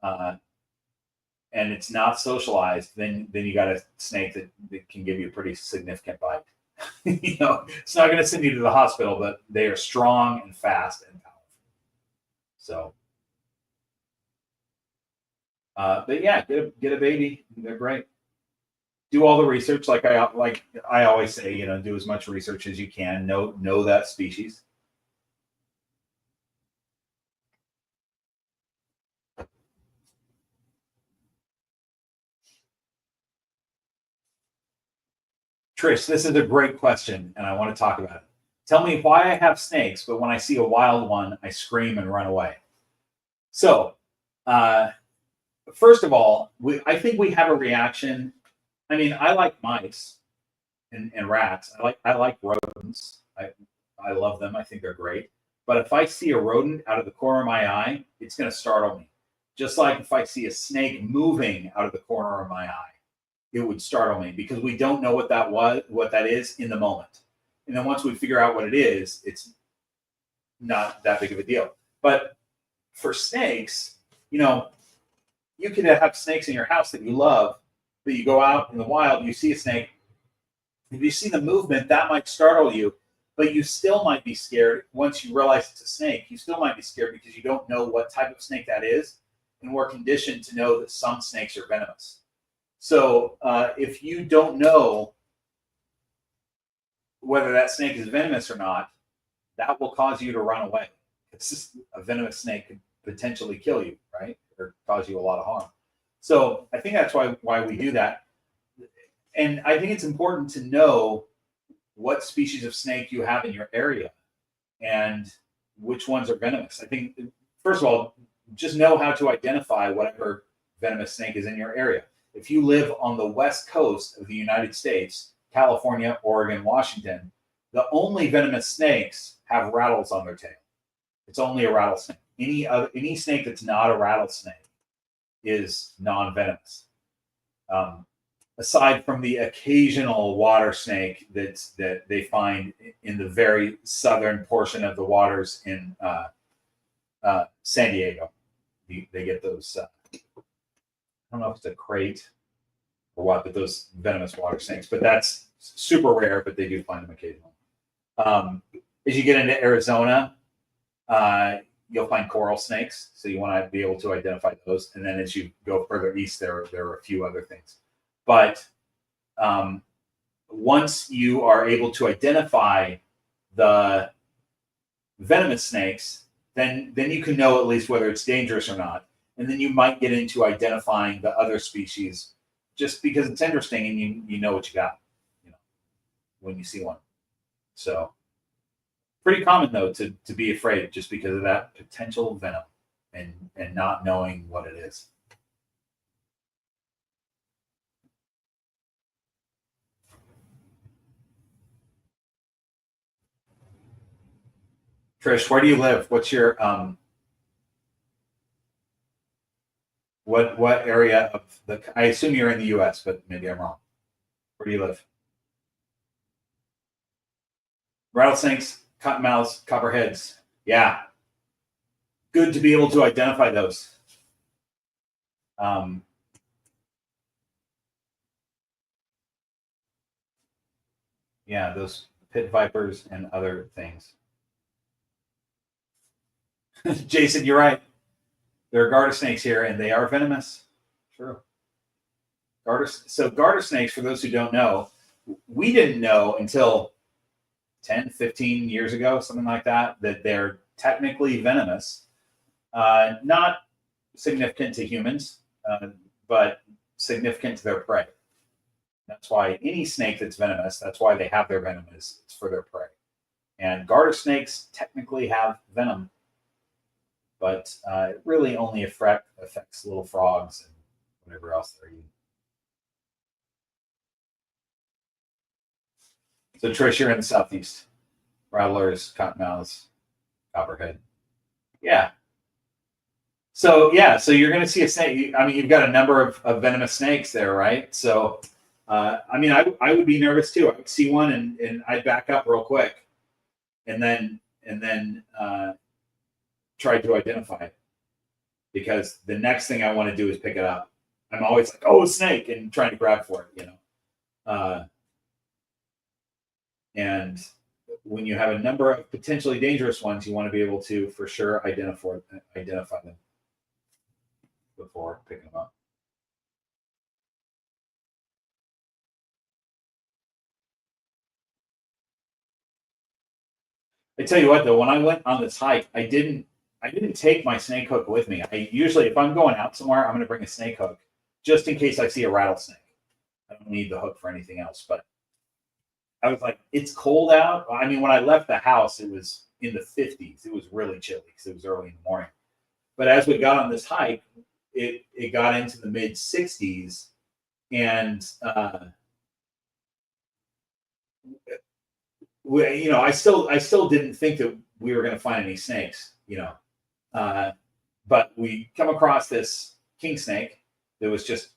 are, and it's not socialized, then you got a snake that can give you a pretty significant bite. It's not going to send you to the hospital, but they are strong and fast and powerful. So, but yeah, get a baby. They're great. Do all the research, like I always say. Do as much research as you can. Know that species. Trish, this is a great question, and I want to talk about it. Tell me why I have snakes, but when I see a wild one, I scream and run away. So, first of all, I think we have a reaction. I mean, I like mice and rats. I like rodents. I love them. I think they're great. But if I see a rodent out of the corner of my eye, it's going to startle me. Just like if I see a snake moving out of the corner of my eye, it would startle me, because we don't know what that is in the moment. And then once we figure out what it is, it's not that big of a deal. But for snakes, you can have snakes in your house that you love, but you go out in the wild, you see a snake. If you see the movement, that might startle you, but you still might be scared. Once you realize it's a snake, you still might be scared because you don't know what type of snake that is, and we're conditioned to know that some snakes are venomous. So if you don't know whether that snake is venomous or not, that will cause you to run away. It's just a venomous snake could potentially kill you, right? Or cause you a lot of harm. So I think that's why we do that. And I think it's important to know what species of snake you have in your area and which ones are venomous. I think, first of all, just know how to identify whatever venomous snake is in your area. If you live on the west coast of the United States, California, Oregon, Washington, the only venomous snakes have rattles on their tail. It's only a rattlesnake. Any snake that's not a rattlesnake is non-venomous. Aside from the occasional water snake that they find in the very southern portion of the waters in San Diego. They get those, I don't know if it's a crate or what, but those venomous water snakes. But that's super rare, but they do find them occasionally. As you get into Arizona, you'll find coral snakes. So you want to be able to identify those. And then as you go further east, there are a few other things. But once you are able to identify the venomous snakes, then you can know at least whether it's dangerous or not. And then you might get into identifying the other species just because it's interesting and you know what you got, when you see one. So pretty common though to be afraid just because of that potential venom and not knowing what it is. Trish, where do you live? What's your what area of the? I assume you're in the U.S., but maybe I'm wrong. Where do you live? Rattlesnakes, cottonmouths, copperheads. Yeah, good to be able to identify those. Yeah, those pit vipers and other things. Jason, you're right. There are garter snakes here, and they are venomous. True. Garter snakes, for those who don't know, we didn't know until 10, 15 years ago, something like that, that they're technically venomous. Not significant to humans, but significant to their prey. That's why any snake that's venomous, that's why they have their venom, is it's for their prey. And garter snakes technically have venom, but it really only affects little frogs and whatever else they're eating. So Trish, you're in the southeast. Rattlers, cottonmouths, copperhead. Yeah. So you're going to see a snake. I mean, you've got a number of venomous snakes there, right? So, I mean, I would be nervous too. I would see one and I'd back up real quick, and then try to identify it, because the next thing I want to do is pick it up. I'm always like, oh, a snake, and trying to grab for it, and when you have a number of potentially dangerous ones, you want to be able to, for sure, identify them before picking them up. I tell you what, though, when I went on this hike, I didn't take my snake hook with me. I usually, if I'm going out somewhere, I'm going to bring a snake hook just in case I see a rattlesnake. I don't need the hook for anything else, but I was like, it's cold out. I mean, when I left the house, it was in the 50s. It was really chilly because it was early in the morning. But as we got on this hike, it got into the mid 60s, and I still didn't think that we were going to find any snakes, but we come across this king snake that was just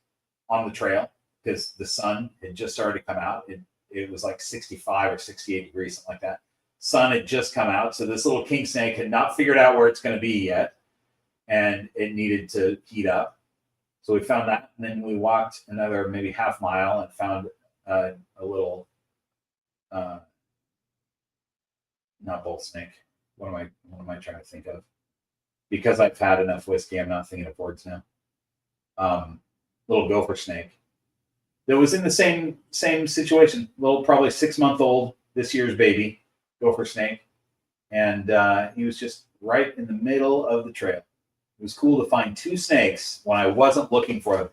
on the trail because the sun had just started to come out. It was like 65 or 68 degrees, something like that. Sun had just come out. So this little king snake had not figured out where it's going to be yet, and it needed to heat up. So we found that, and then we walked another maybe half mile and found a little, not bull snake. What am I trying to think of? Because I've had enough whiskey, I'm not thinking of words now. Little gopher snake that was in the same situation. Little, probably 6-month-old, this year's baby, gopher snake, and he was just right in the middle of the trail. It was cool to find 2 snakes when I wasn't looking for them.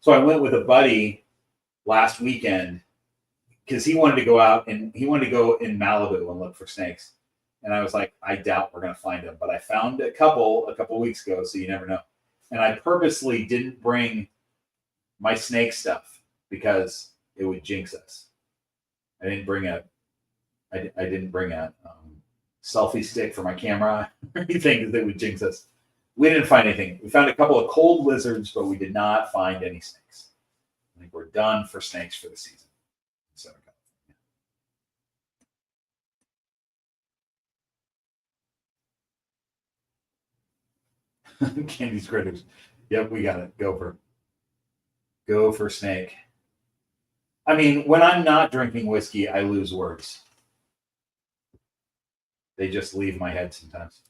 So I went with a buddy last weekend because he wanted to go out and he wanted to go in Malibu and look for snakes. And I was like, I doubt we're going to find them. But I found a couple weeks ago, so you never know. And I purposely didn't bring my snake stuff because it would jinx us. I didn't bring a selfie stick for my camera or anything because it would jinx us. We didn't find anything. We found a couple of cold lizards, but we did not find any snakes. I think we're done for snakes for the season. So, Candy's critters. Yep, we got it. Go for snake. I mean, when I'm not drinking whiskey, I lose words. They just leave my head sometimes.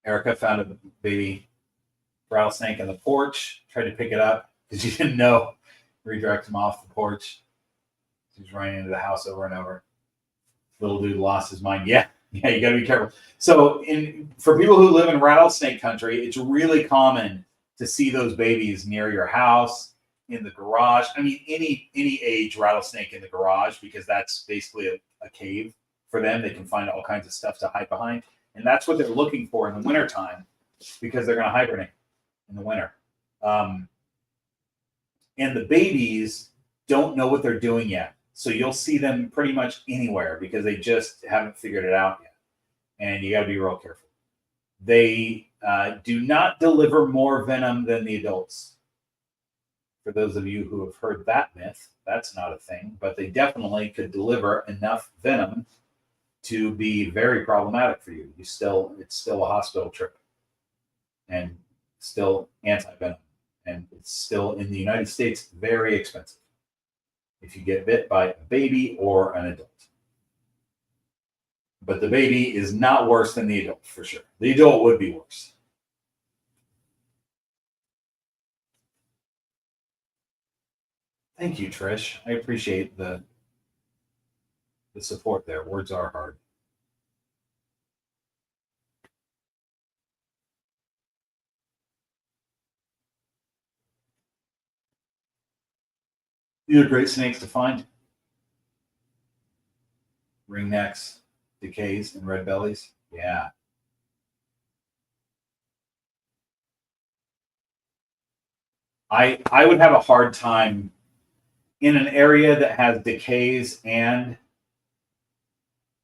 Erica found a baby rattlesnake on the porch, tried to pick it up because she didn't know. Redirect him off the porch. He's running into the house over and over. Little dude lost his mind. Yeah, you got to be careful. So, for people who live in rattlesnake country, it's really common to see those babies near your house, in the garage. I mean, any age rattlesnake in the garage, because that's basically a cave for them. They can find all kinds of stuff to hide behind. And that's what they're looking for in the wintertime, because they're going to hibernate in the winter. And the babies don't know what they're doing yet. So you'll see them pretty much anywhere because they just haven't figured it out yet. And you got to be real careful. They do not deliver more venom than the adults. For those of you who have heard that myth, that's not a thing, but they definitely could deliver enough venom to be very problematic for you. It's still a hospital trip. and still anti-venom. And it's still in the United States very expensive if you get bit by a baby or an adult. But the baby is not worse than the adult, for sure. The adult would be worse. Thank you, Trish. I appreciate the support there. Words are hard. These are great snakes to find. Ringnecks, decays, and red bellies. Yeah. I would have a hard time in an area that has decays and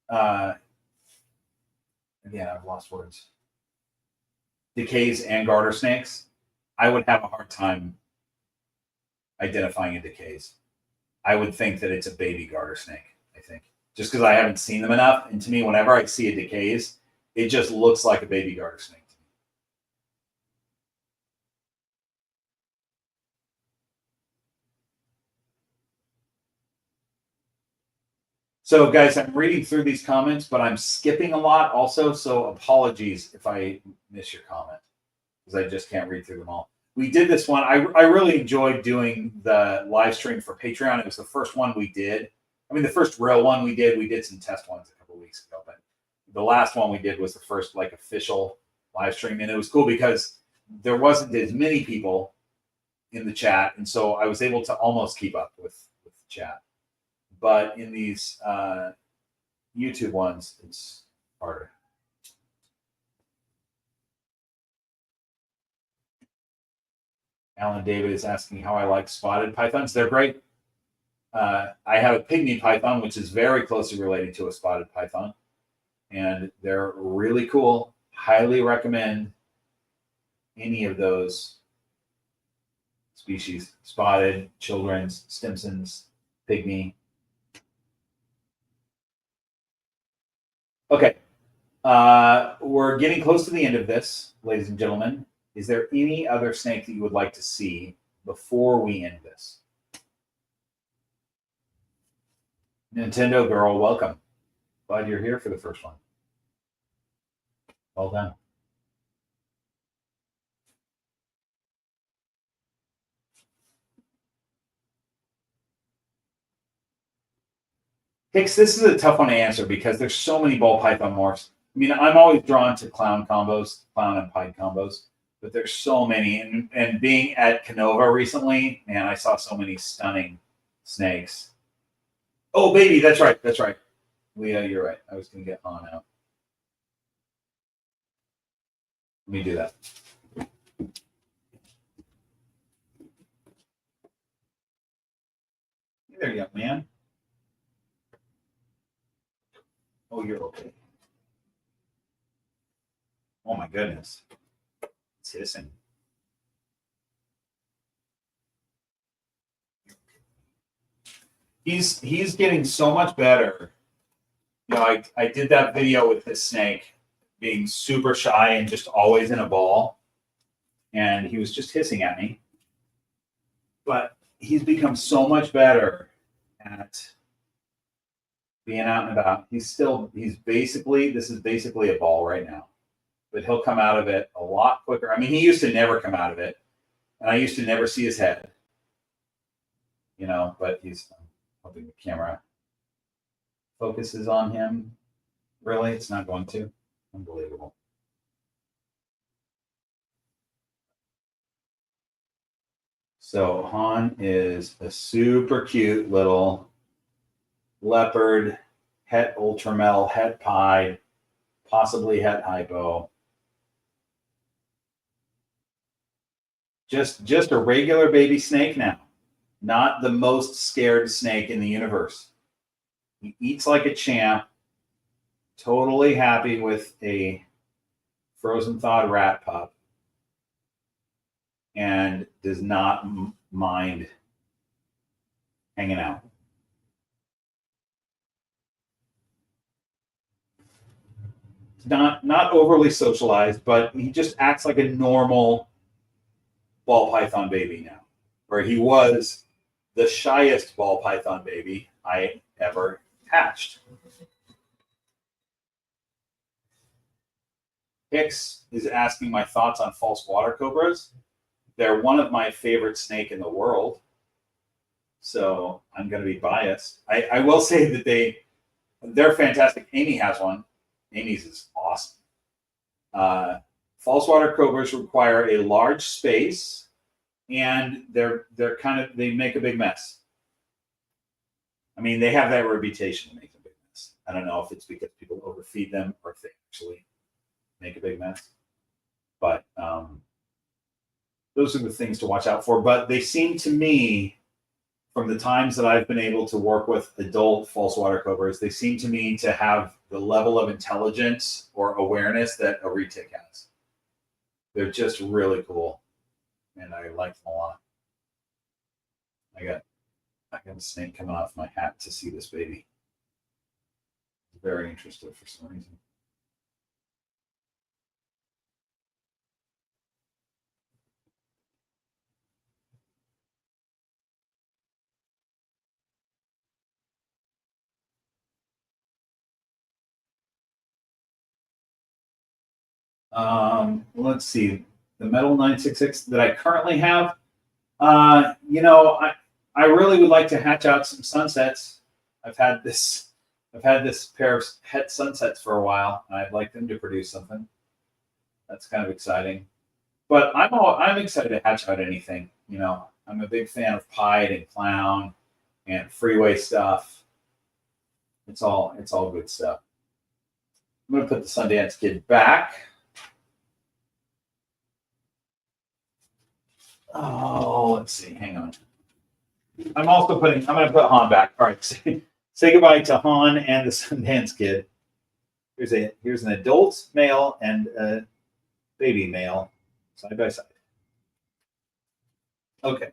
again, I've lost words. Decays and garter snakes. I would have a hard time identifying a decays. I would think that it's a baby garter snake, I think. Just because I haven't seen them enough. And to me, whenever I see a decays, it just looks like a baby garter snake. So guys, I'm reading through these comments, but I'm skipping a lot also. So apologies if I miss your comment, because I just can't read through them all. We did this one. I really enjoyed doing the live stream for Patreon. It was the first one we did. I mean, the first real one we did. We did some test ones a couple of weeks ago, but the last one we did was the first like official live stream. And it was cool because there wasn't as many people in the chat. And so I was able to almost keep up with the chat. But in these YouTube ones, it's harder. Alan David is asking how I like spotted pythons. They're great. I have a pygmy python, which is very closely related to a spotted python. And they're really cool. Highly recommend any of those species. Spotted, children's, Stimson's, pygmy. Okay. We're getting close to the end of this, ladies and gentlemen. Is there any other snake that you would like to see before we end this? Nintendo girl, welcome. Glad you're here for the first one. Well done. Hicks, this is a tough one to answer because there's so many ball python morphs. I mean, I'm always drawn to clown combos, clown and pied combos, but there's so many. And being at Canova recently, man, I saw so many stunning snakes. Oh, baby, that's right. That's right. Leah, you're right. I was going to get on out. Let me do that. Hey there, young man. Oh, you're okay. Oh, my goodness. It's hissing. He's getting so much better. You know, I did that video with this snake being super shy and just always in a ball. And he was just hissing at me. But he's become so much better at being out and about. This is basically a ball right now. But he'll come out of it a lot quicker. I mean, he used to never come out of it. And I used to never see his head. You know, but he's hoping the camera focuses on him. Really? It's not going to? Unbelievable. So Han is a super cute little leopard, het ultramel, het pied, possibly het hypo. Just a regular baby snake now. Not the most scared snake in the universe. He eats like a champ. Totally happy with a frozen thawed rat pup. And does not mind hanging out. not overly socialized, but he just acts like a normal ball python baby now, where he was the shyest ball python baby I ever hatched. Hicks is asking my thoughts on false water cobras. They're one of my favorite snake in the world, so I'm going to be biased. I will say that they're fantastic. Amy has one. Amy's is awesome. False water cobras require a large space, and they make a big mess. I mean, they have that reputation to make a big mess. I don't know if it's because people overfeed them or if they actually make a big mess. But those are the things to watch out for. But they seem to me, from the times that I've been able to work with adult false water cobras, they seem to me to have the level of intelligence or awareness that a retic has. They're just really cool, and I like them a lot. I got a snake coming off my hat to see this baby. Very interested for some reason. Let's see. The metal 966 that I currently have, you know, I really would like to hatch out some sunsets. I've had this pair of het sunsets for a while, and I'd like them to produce something. That's kind of exciting. But I'm excited to hatch out anything. You know, I'm a big fan of pied and clown and freeway stuff. It's all good stuff. I'm gonna put the Sundance Kid back. Oh, let's see. Hang on. I'm going to put Han back. All right. Say goodbye to Han and the Sundance Kid. Here's an adult male and a baby male side by side. Okay.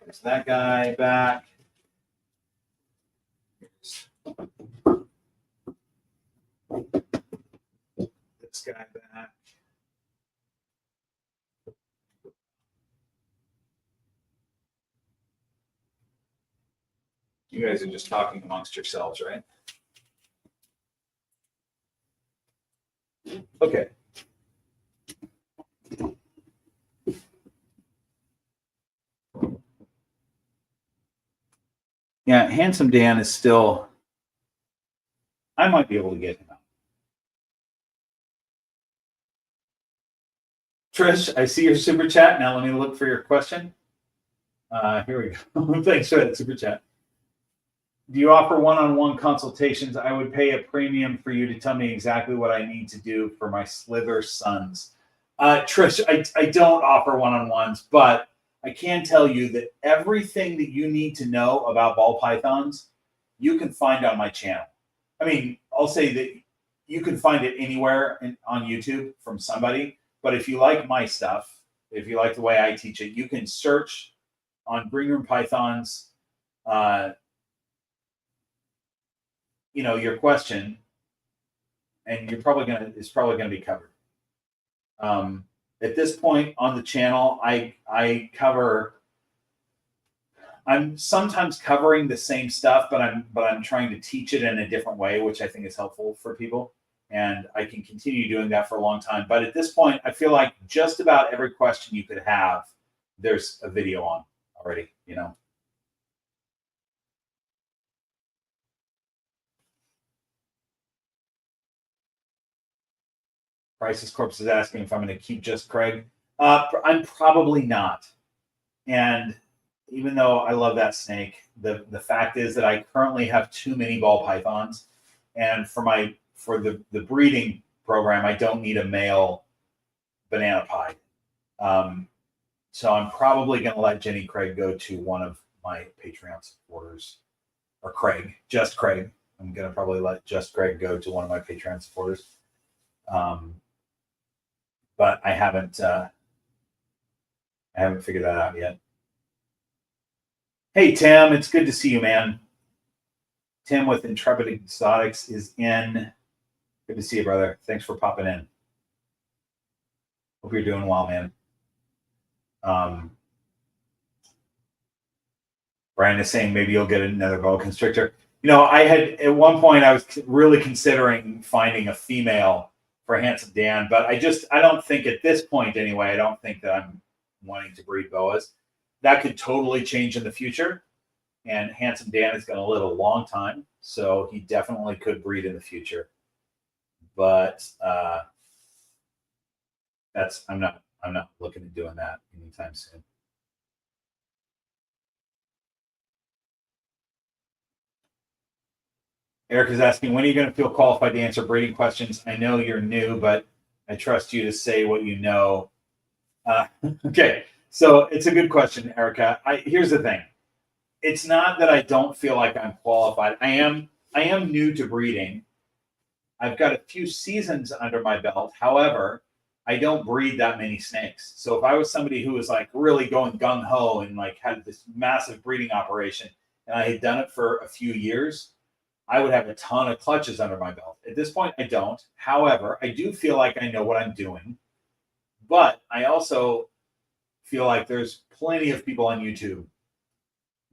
There's that guy back. This guy back. You guys are just talking amongst yourselves, right? Okay. Yeah, Handsome Dan is still, I might be able to get him out. Trish, I see your super chat. Now let me look for your question. Here we go. Thanks for that super chat. Do you offer one-on-one consultations? I would pay a premium for you to tell me exactly what I need to do for my slither sons. Trish, I don't offer one-on-ones, but I can tell you that everything that you need to know about ball pythons, you can find on my channel. I mean, I'll say that you can find it anywhere on YouTube from somebody, but if you like my stuff, if you like the way I teach it, you can search on Green Room Pythons, you know, your question, and it's probably gonna be covered. At this point on the channel, I'm sometimes covering the same stuff, but I'm trying to teach it in a different way, which I think is helpful for people. And I can continue doing that for a long time. But at this point, I feel like just about every question you could have, there's a video on already, you know. Prices Corpse is asking if I'm going to keep just Craig. I'm probably not. And even though I love that snake, the fact is that I currently have too many ball pythons, and for the breeding program, I don't need a male banana pie. So I'm probably going to let Jenny Craig go to one of my Patreon supporters, or Craig, just Craig. I'm going to probably let just Craig go to one of my Patreon supporters. But I haven't figured that out yet. Hey, Tim, it's good to see you, man. Tim with Intrepid Exotics is in. Good to see you, brother. Thanks for popping in. Hope you're doing well, man. Brian is saying maybe you'll get another boa constrictor. You know, I had at one point I was really considering finding a female for Handsome Dan, but I don't think at this point anyway, I don't think that I'm wanting to breed boas. That could totally change in the future. And Handsome Dan is going to live a long time, so he definitely could breed in the future. But I'm not looking at doing that anytime soon. Eric is asking, when are you going to feel qualified to answer breeding questions? I know you're new, but I trust you to say what you know. Okay, so it's a good question, Erica. Here's the thing. It's not that I don't feel like I'm qualified. I am new to breeding. I've got a few seasons under my belt. However, I don't breed that many snakes. So if I was somebody who was like really going gung-ho and like had this massive breeding operation and I had done it for a few years, I would have a ton of clutches under my belt. At this point, I don't. However, I do feel like I know what I'm doing. But I also feel like there's plenty of people on YouTube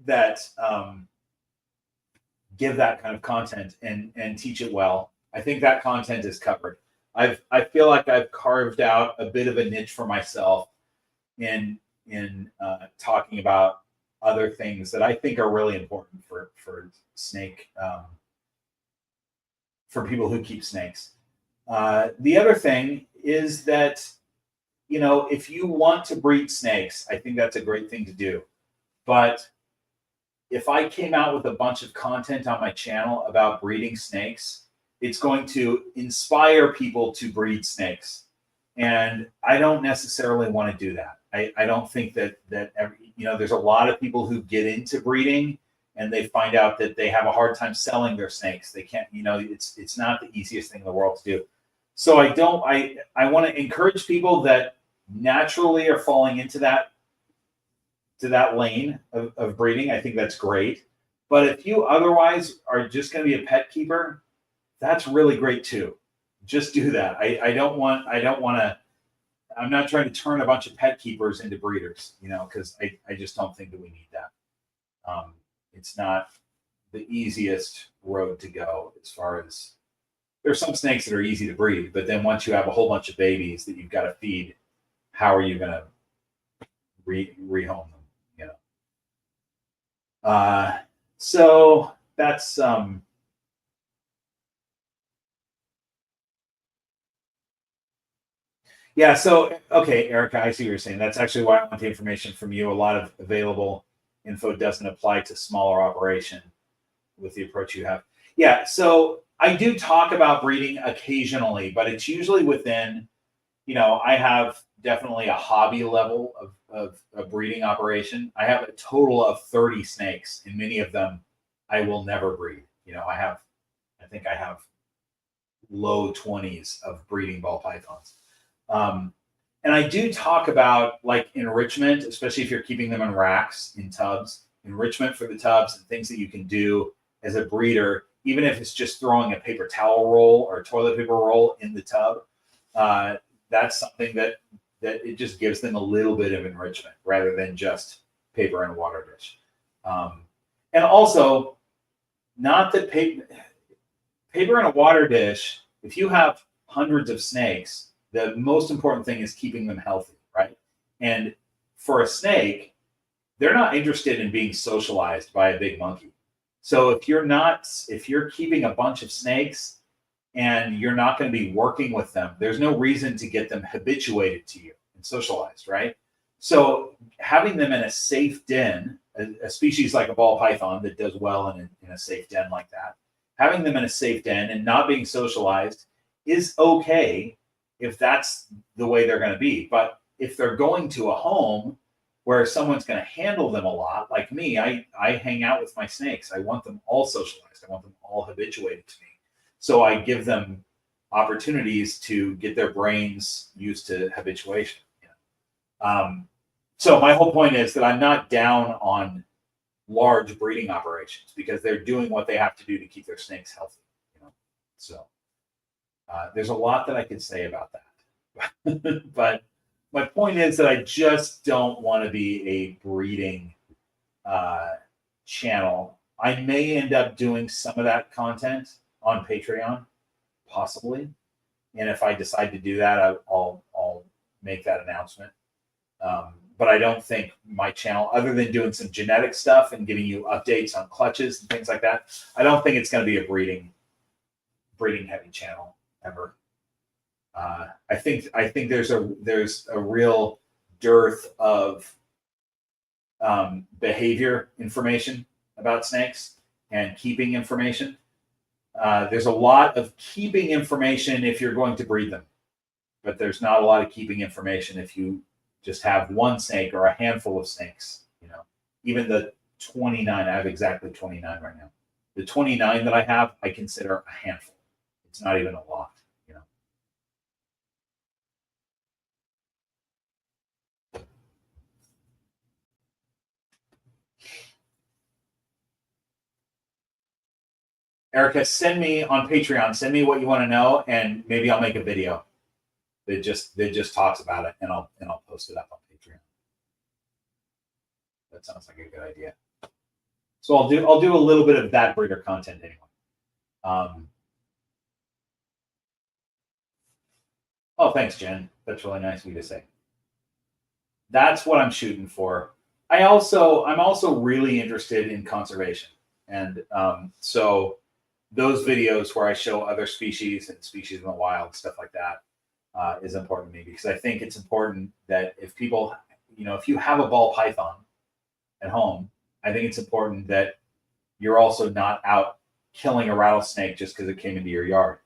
that give that kind of content and teach it well. I think that content is covered. I feel like I've carved out a bit of a niche for myself in talking about other things that I think are really important for snake, for people who keep snakes. The other thing is that, you know, if you want to breed snakes, I think that's a great thing to do. But if I came out with a bunch of content on my channel about breeding snakes, it's going to inspire people to breed snakes. And I don't necessarily want to do that. I don't think that there's a lot of people who get into breeding and they find out that they have a hard time selling their snakes. They can't, it's not the easiest thing in the world to do. So I want to encourage people that naturally are falling into that lane of breeding. I think that's great. But if you otherwise are just going to be a pet keeper, that's really great too. Just do that. I'm not trying to turn a bunch of pet keepers into breeders, because I just don't think that we need that. It's not the easiest road to go as far as there's some snakes that are easy to breed, but then once you have a whole bunch of babies that you've got to feed, how are you going to rehome them? So that's yeah. So okay, Erica, I see what you're saying. That's actually why I want the information from you. A lot of available info doesn't apply to smaller operation with the approach you have. Yeah. So I do talk about breeding occasionally, but it's usually within, I have definitely a hobby level of a breeding operation. I have a total of 30 snakes, and many of them I will never breed. I think I have low 20s of breeding ball pythons. And I do talk about like enrichment, especially if you're keeping them in racks, in tubs, enrichment for the tubs and things that you can do as a breeder, even if it's just throwing a paper towel roll or toilet paper roll in the tub. That's something that it just gives them a little bit of enrichment rather than just paper and a water dish. And also, not that paper and a water dish, if you have hundreds of snakes, the most important thing is keeping them healthy, right? And for a snake, they're not interested in being socialized by a big monkey. So if you're keeping a bunch of snakes and you're not going to be working with them, there's no reason to get them habituated to you and socialized, right? So having them in a safe den, a species like a ball python that does well in a safe den like that, having them in a safe den and not being socialized is okay if that's the way they're going to be. But if they're going to a home where someone's going to handle them a lot, like me, I hang out with my snakes. I want them all socialized. I want them all habituated to me. So I give them opportunities to get their brains used to habituation. So my whole point is that I'm not down on large breeding operations because they're doing what they have to do to keep their snakes healthy. So there's a lot that I could say about that. But my point is that I just don't want to be a breeding channel. I may end up doing some of that content on Patreon, possibly. And if I decide to do that, I'll make that announcement. But I don't think my channel, other than doing some genetic stuff and giving you updates on clutches and things like that, I don't think it's going to be a breeding heavy channel ever. I think there's a real dearth of behavior information about snakes and keeping information. There's a lot of keeping information if you're going to breed them, but there's not a lot of keeping information if you just have one snake or a handful of snakes. Even the 29, I have exactly 29 right now. The 29 that I have, I consider a handful. It's not even a lot. Erica, send me on Patreon, send me what you want to know, and maybe I'll make a video that just talks about it, and I'll post it up on Patreon. That sounds like a good idea. So I'll do a little bit of that breeder content anyway. Oh, thanks, Jen. That's really nice of you to say. That's what I'm shooting for. I'm also really interested in conservation, and so those videos where I show other species and species in the wild, stuff like that, is important to me because I think it's important that if people, if you have a ball python at home, I think it's important that you're also not out killing a rattlesnake just because it came into your yard.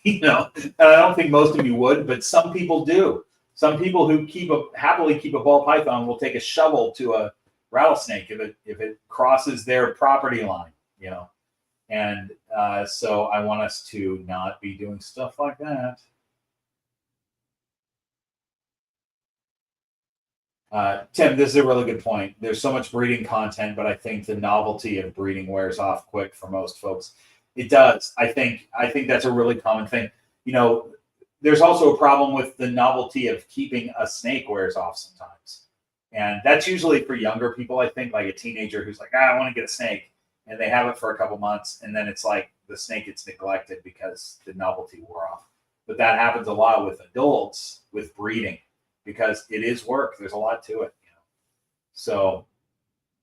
And I don't think most of you would, but some people do. Some people who happily keep a ball python will take a shovel to a rattlesnake if it crosses their property line, And so I want us to not be doing stuff like that. Tim, this is a really good point. There's so much breeding content, but I think the novelty of breeding wears off quick for most folks. It does. I think that's a really common thing. There's also a problem with the novelty of keeping a snake wears off sometimes. And that's usually for younger people, I think, like a teenager who's like, I want to get a snake. And they have it for a couple months, and then it's like the snake gets neglected because the novelty wore off. But that happens a lot with adults with breeding because it is work. There's a lot to it. So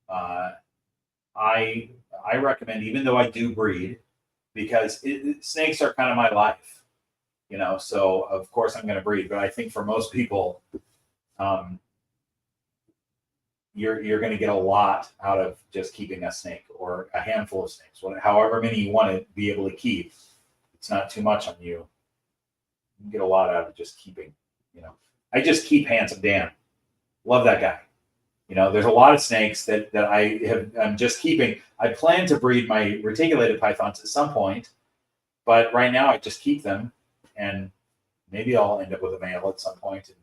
I recommend, even though I do breed, because snakes are kind of my life, so of course I'm going to breed. But I think for most people, you're going to get a lot out of just keeping a snake or a handful of snakes, however many you want to be able to keep. It's not too much on you. You can get a lot out of just keeping. I just keep Handsome Dan. Love that guy. There's a lot of snakes that I'm just keeping. I plan to breed my reticulated pythons at some point, but right now I just keep them, and maybe I'll end up with a male at some point and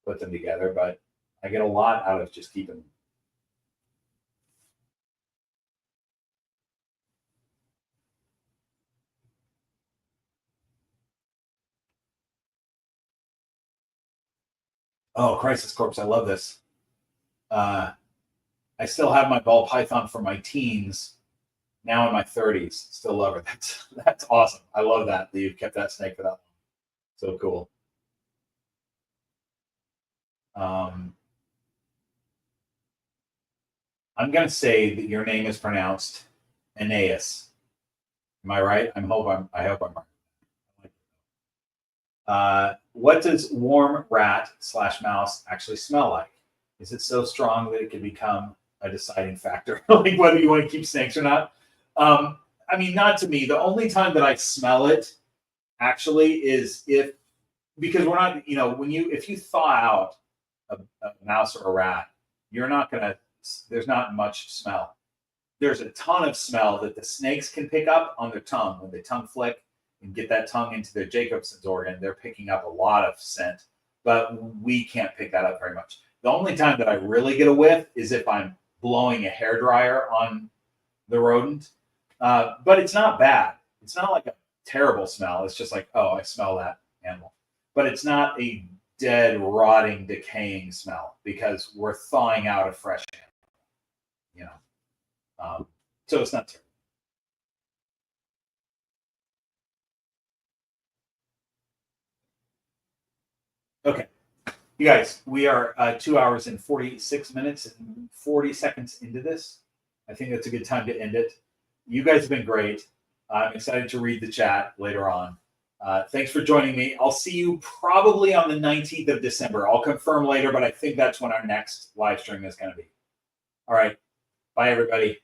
put them together. But I get a lot out of just keeping them. Oh, Crisis Corpse, I love this. I still have my ball python from my teens, now in my 30s. Still love her. That's awesome. I love that you've kept that snake for that long. So cool. I'm going to say that your name is pronounced Aeneas. Am I right? I hope I'm right. What does warm rat/mouse actually smell like? Is it so strong that it can become a deciding factor, like whether you want to keep snakes or not? I mean, not to me. The only time that I smell it actually is because we're not, if you thaw out a mouse or a rat, there's not much smell. There's a ton of smell that the snakes can pick up on their tongue when they tongue flick and get that tongue into their Jacobson's organ. They're picking up a lot of scent, but we can't pick that up very much. The only time that I really get a whiff is if I'm blowing a hairdryer on the rodent. But it's not bad. It's not like a terrible smell. It's just like, oh, I smell that animal. But it's not a dead, rotting, decaying smell because we're thawing out a fresh animal, so it's not terrible. Okay, you guys, we are 2 hours and 46 minutes and 40 seconds into this. I think that's a good time to end it. You guys have been great. I'm excited to read the chat later on. Thanks for joining me. I'll see you probably on the 19th of December. I'll confirm later, but I think that's when our next live stream is going to be. All right. Bye, everybody.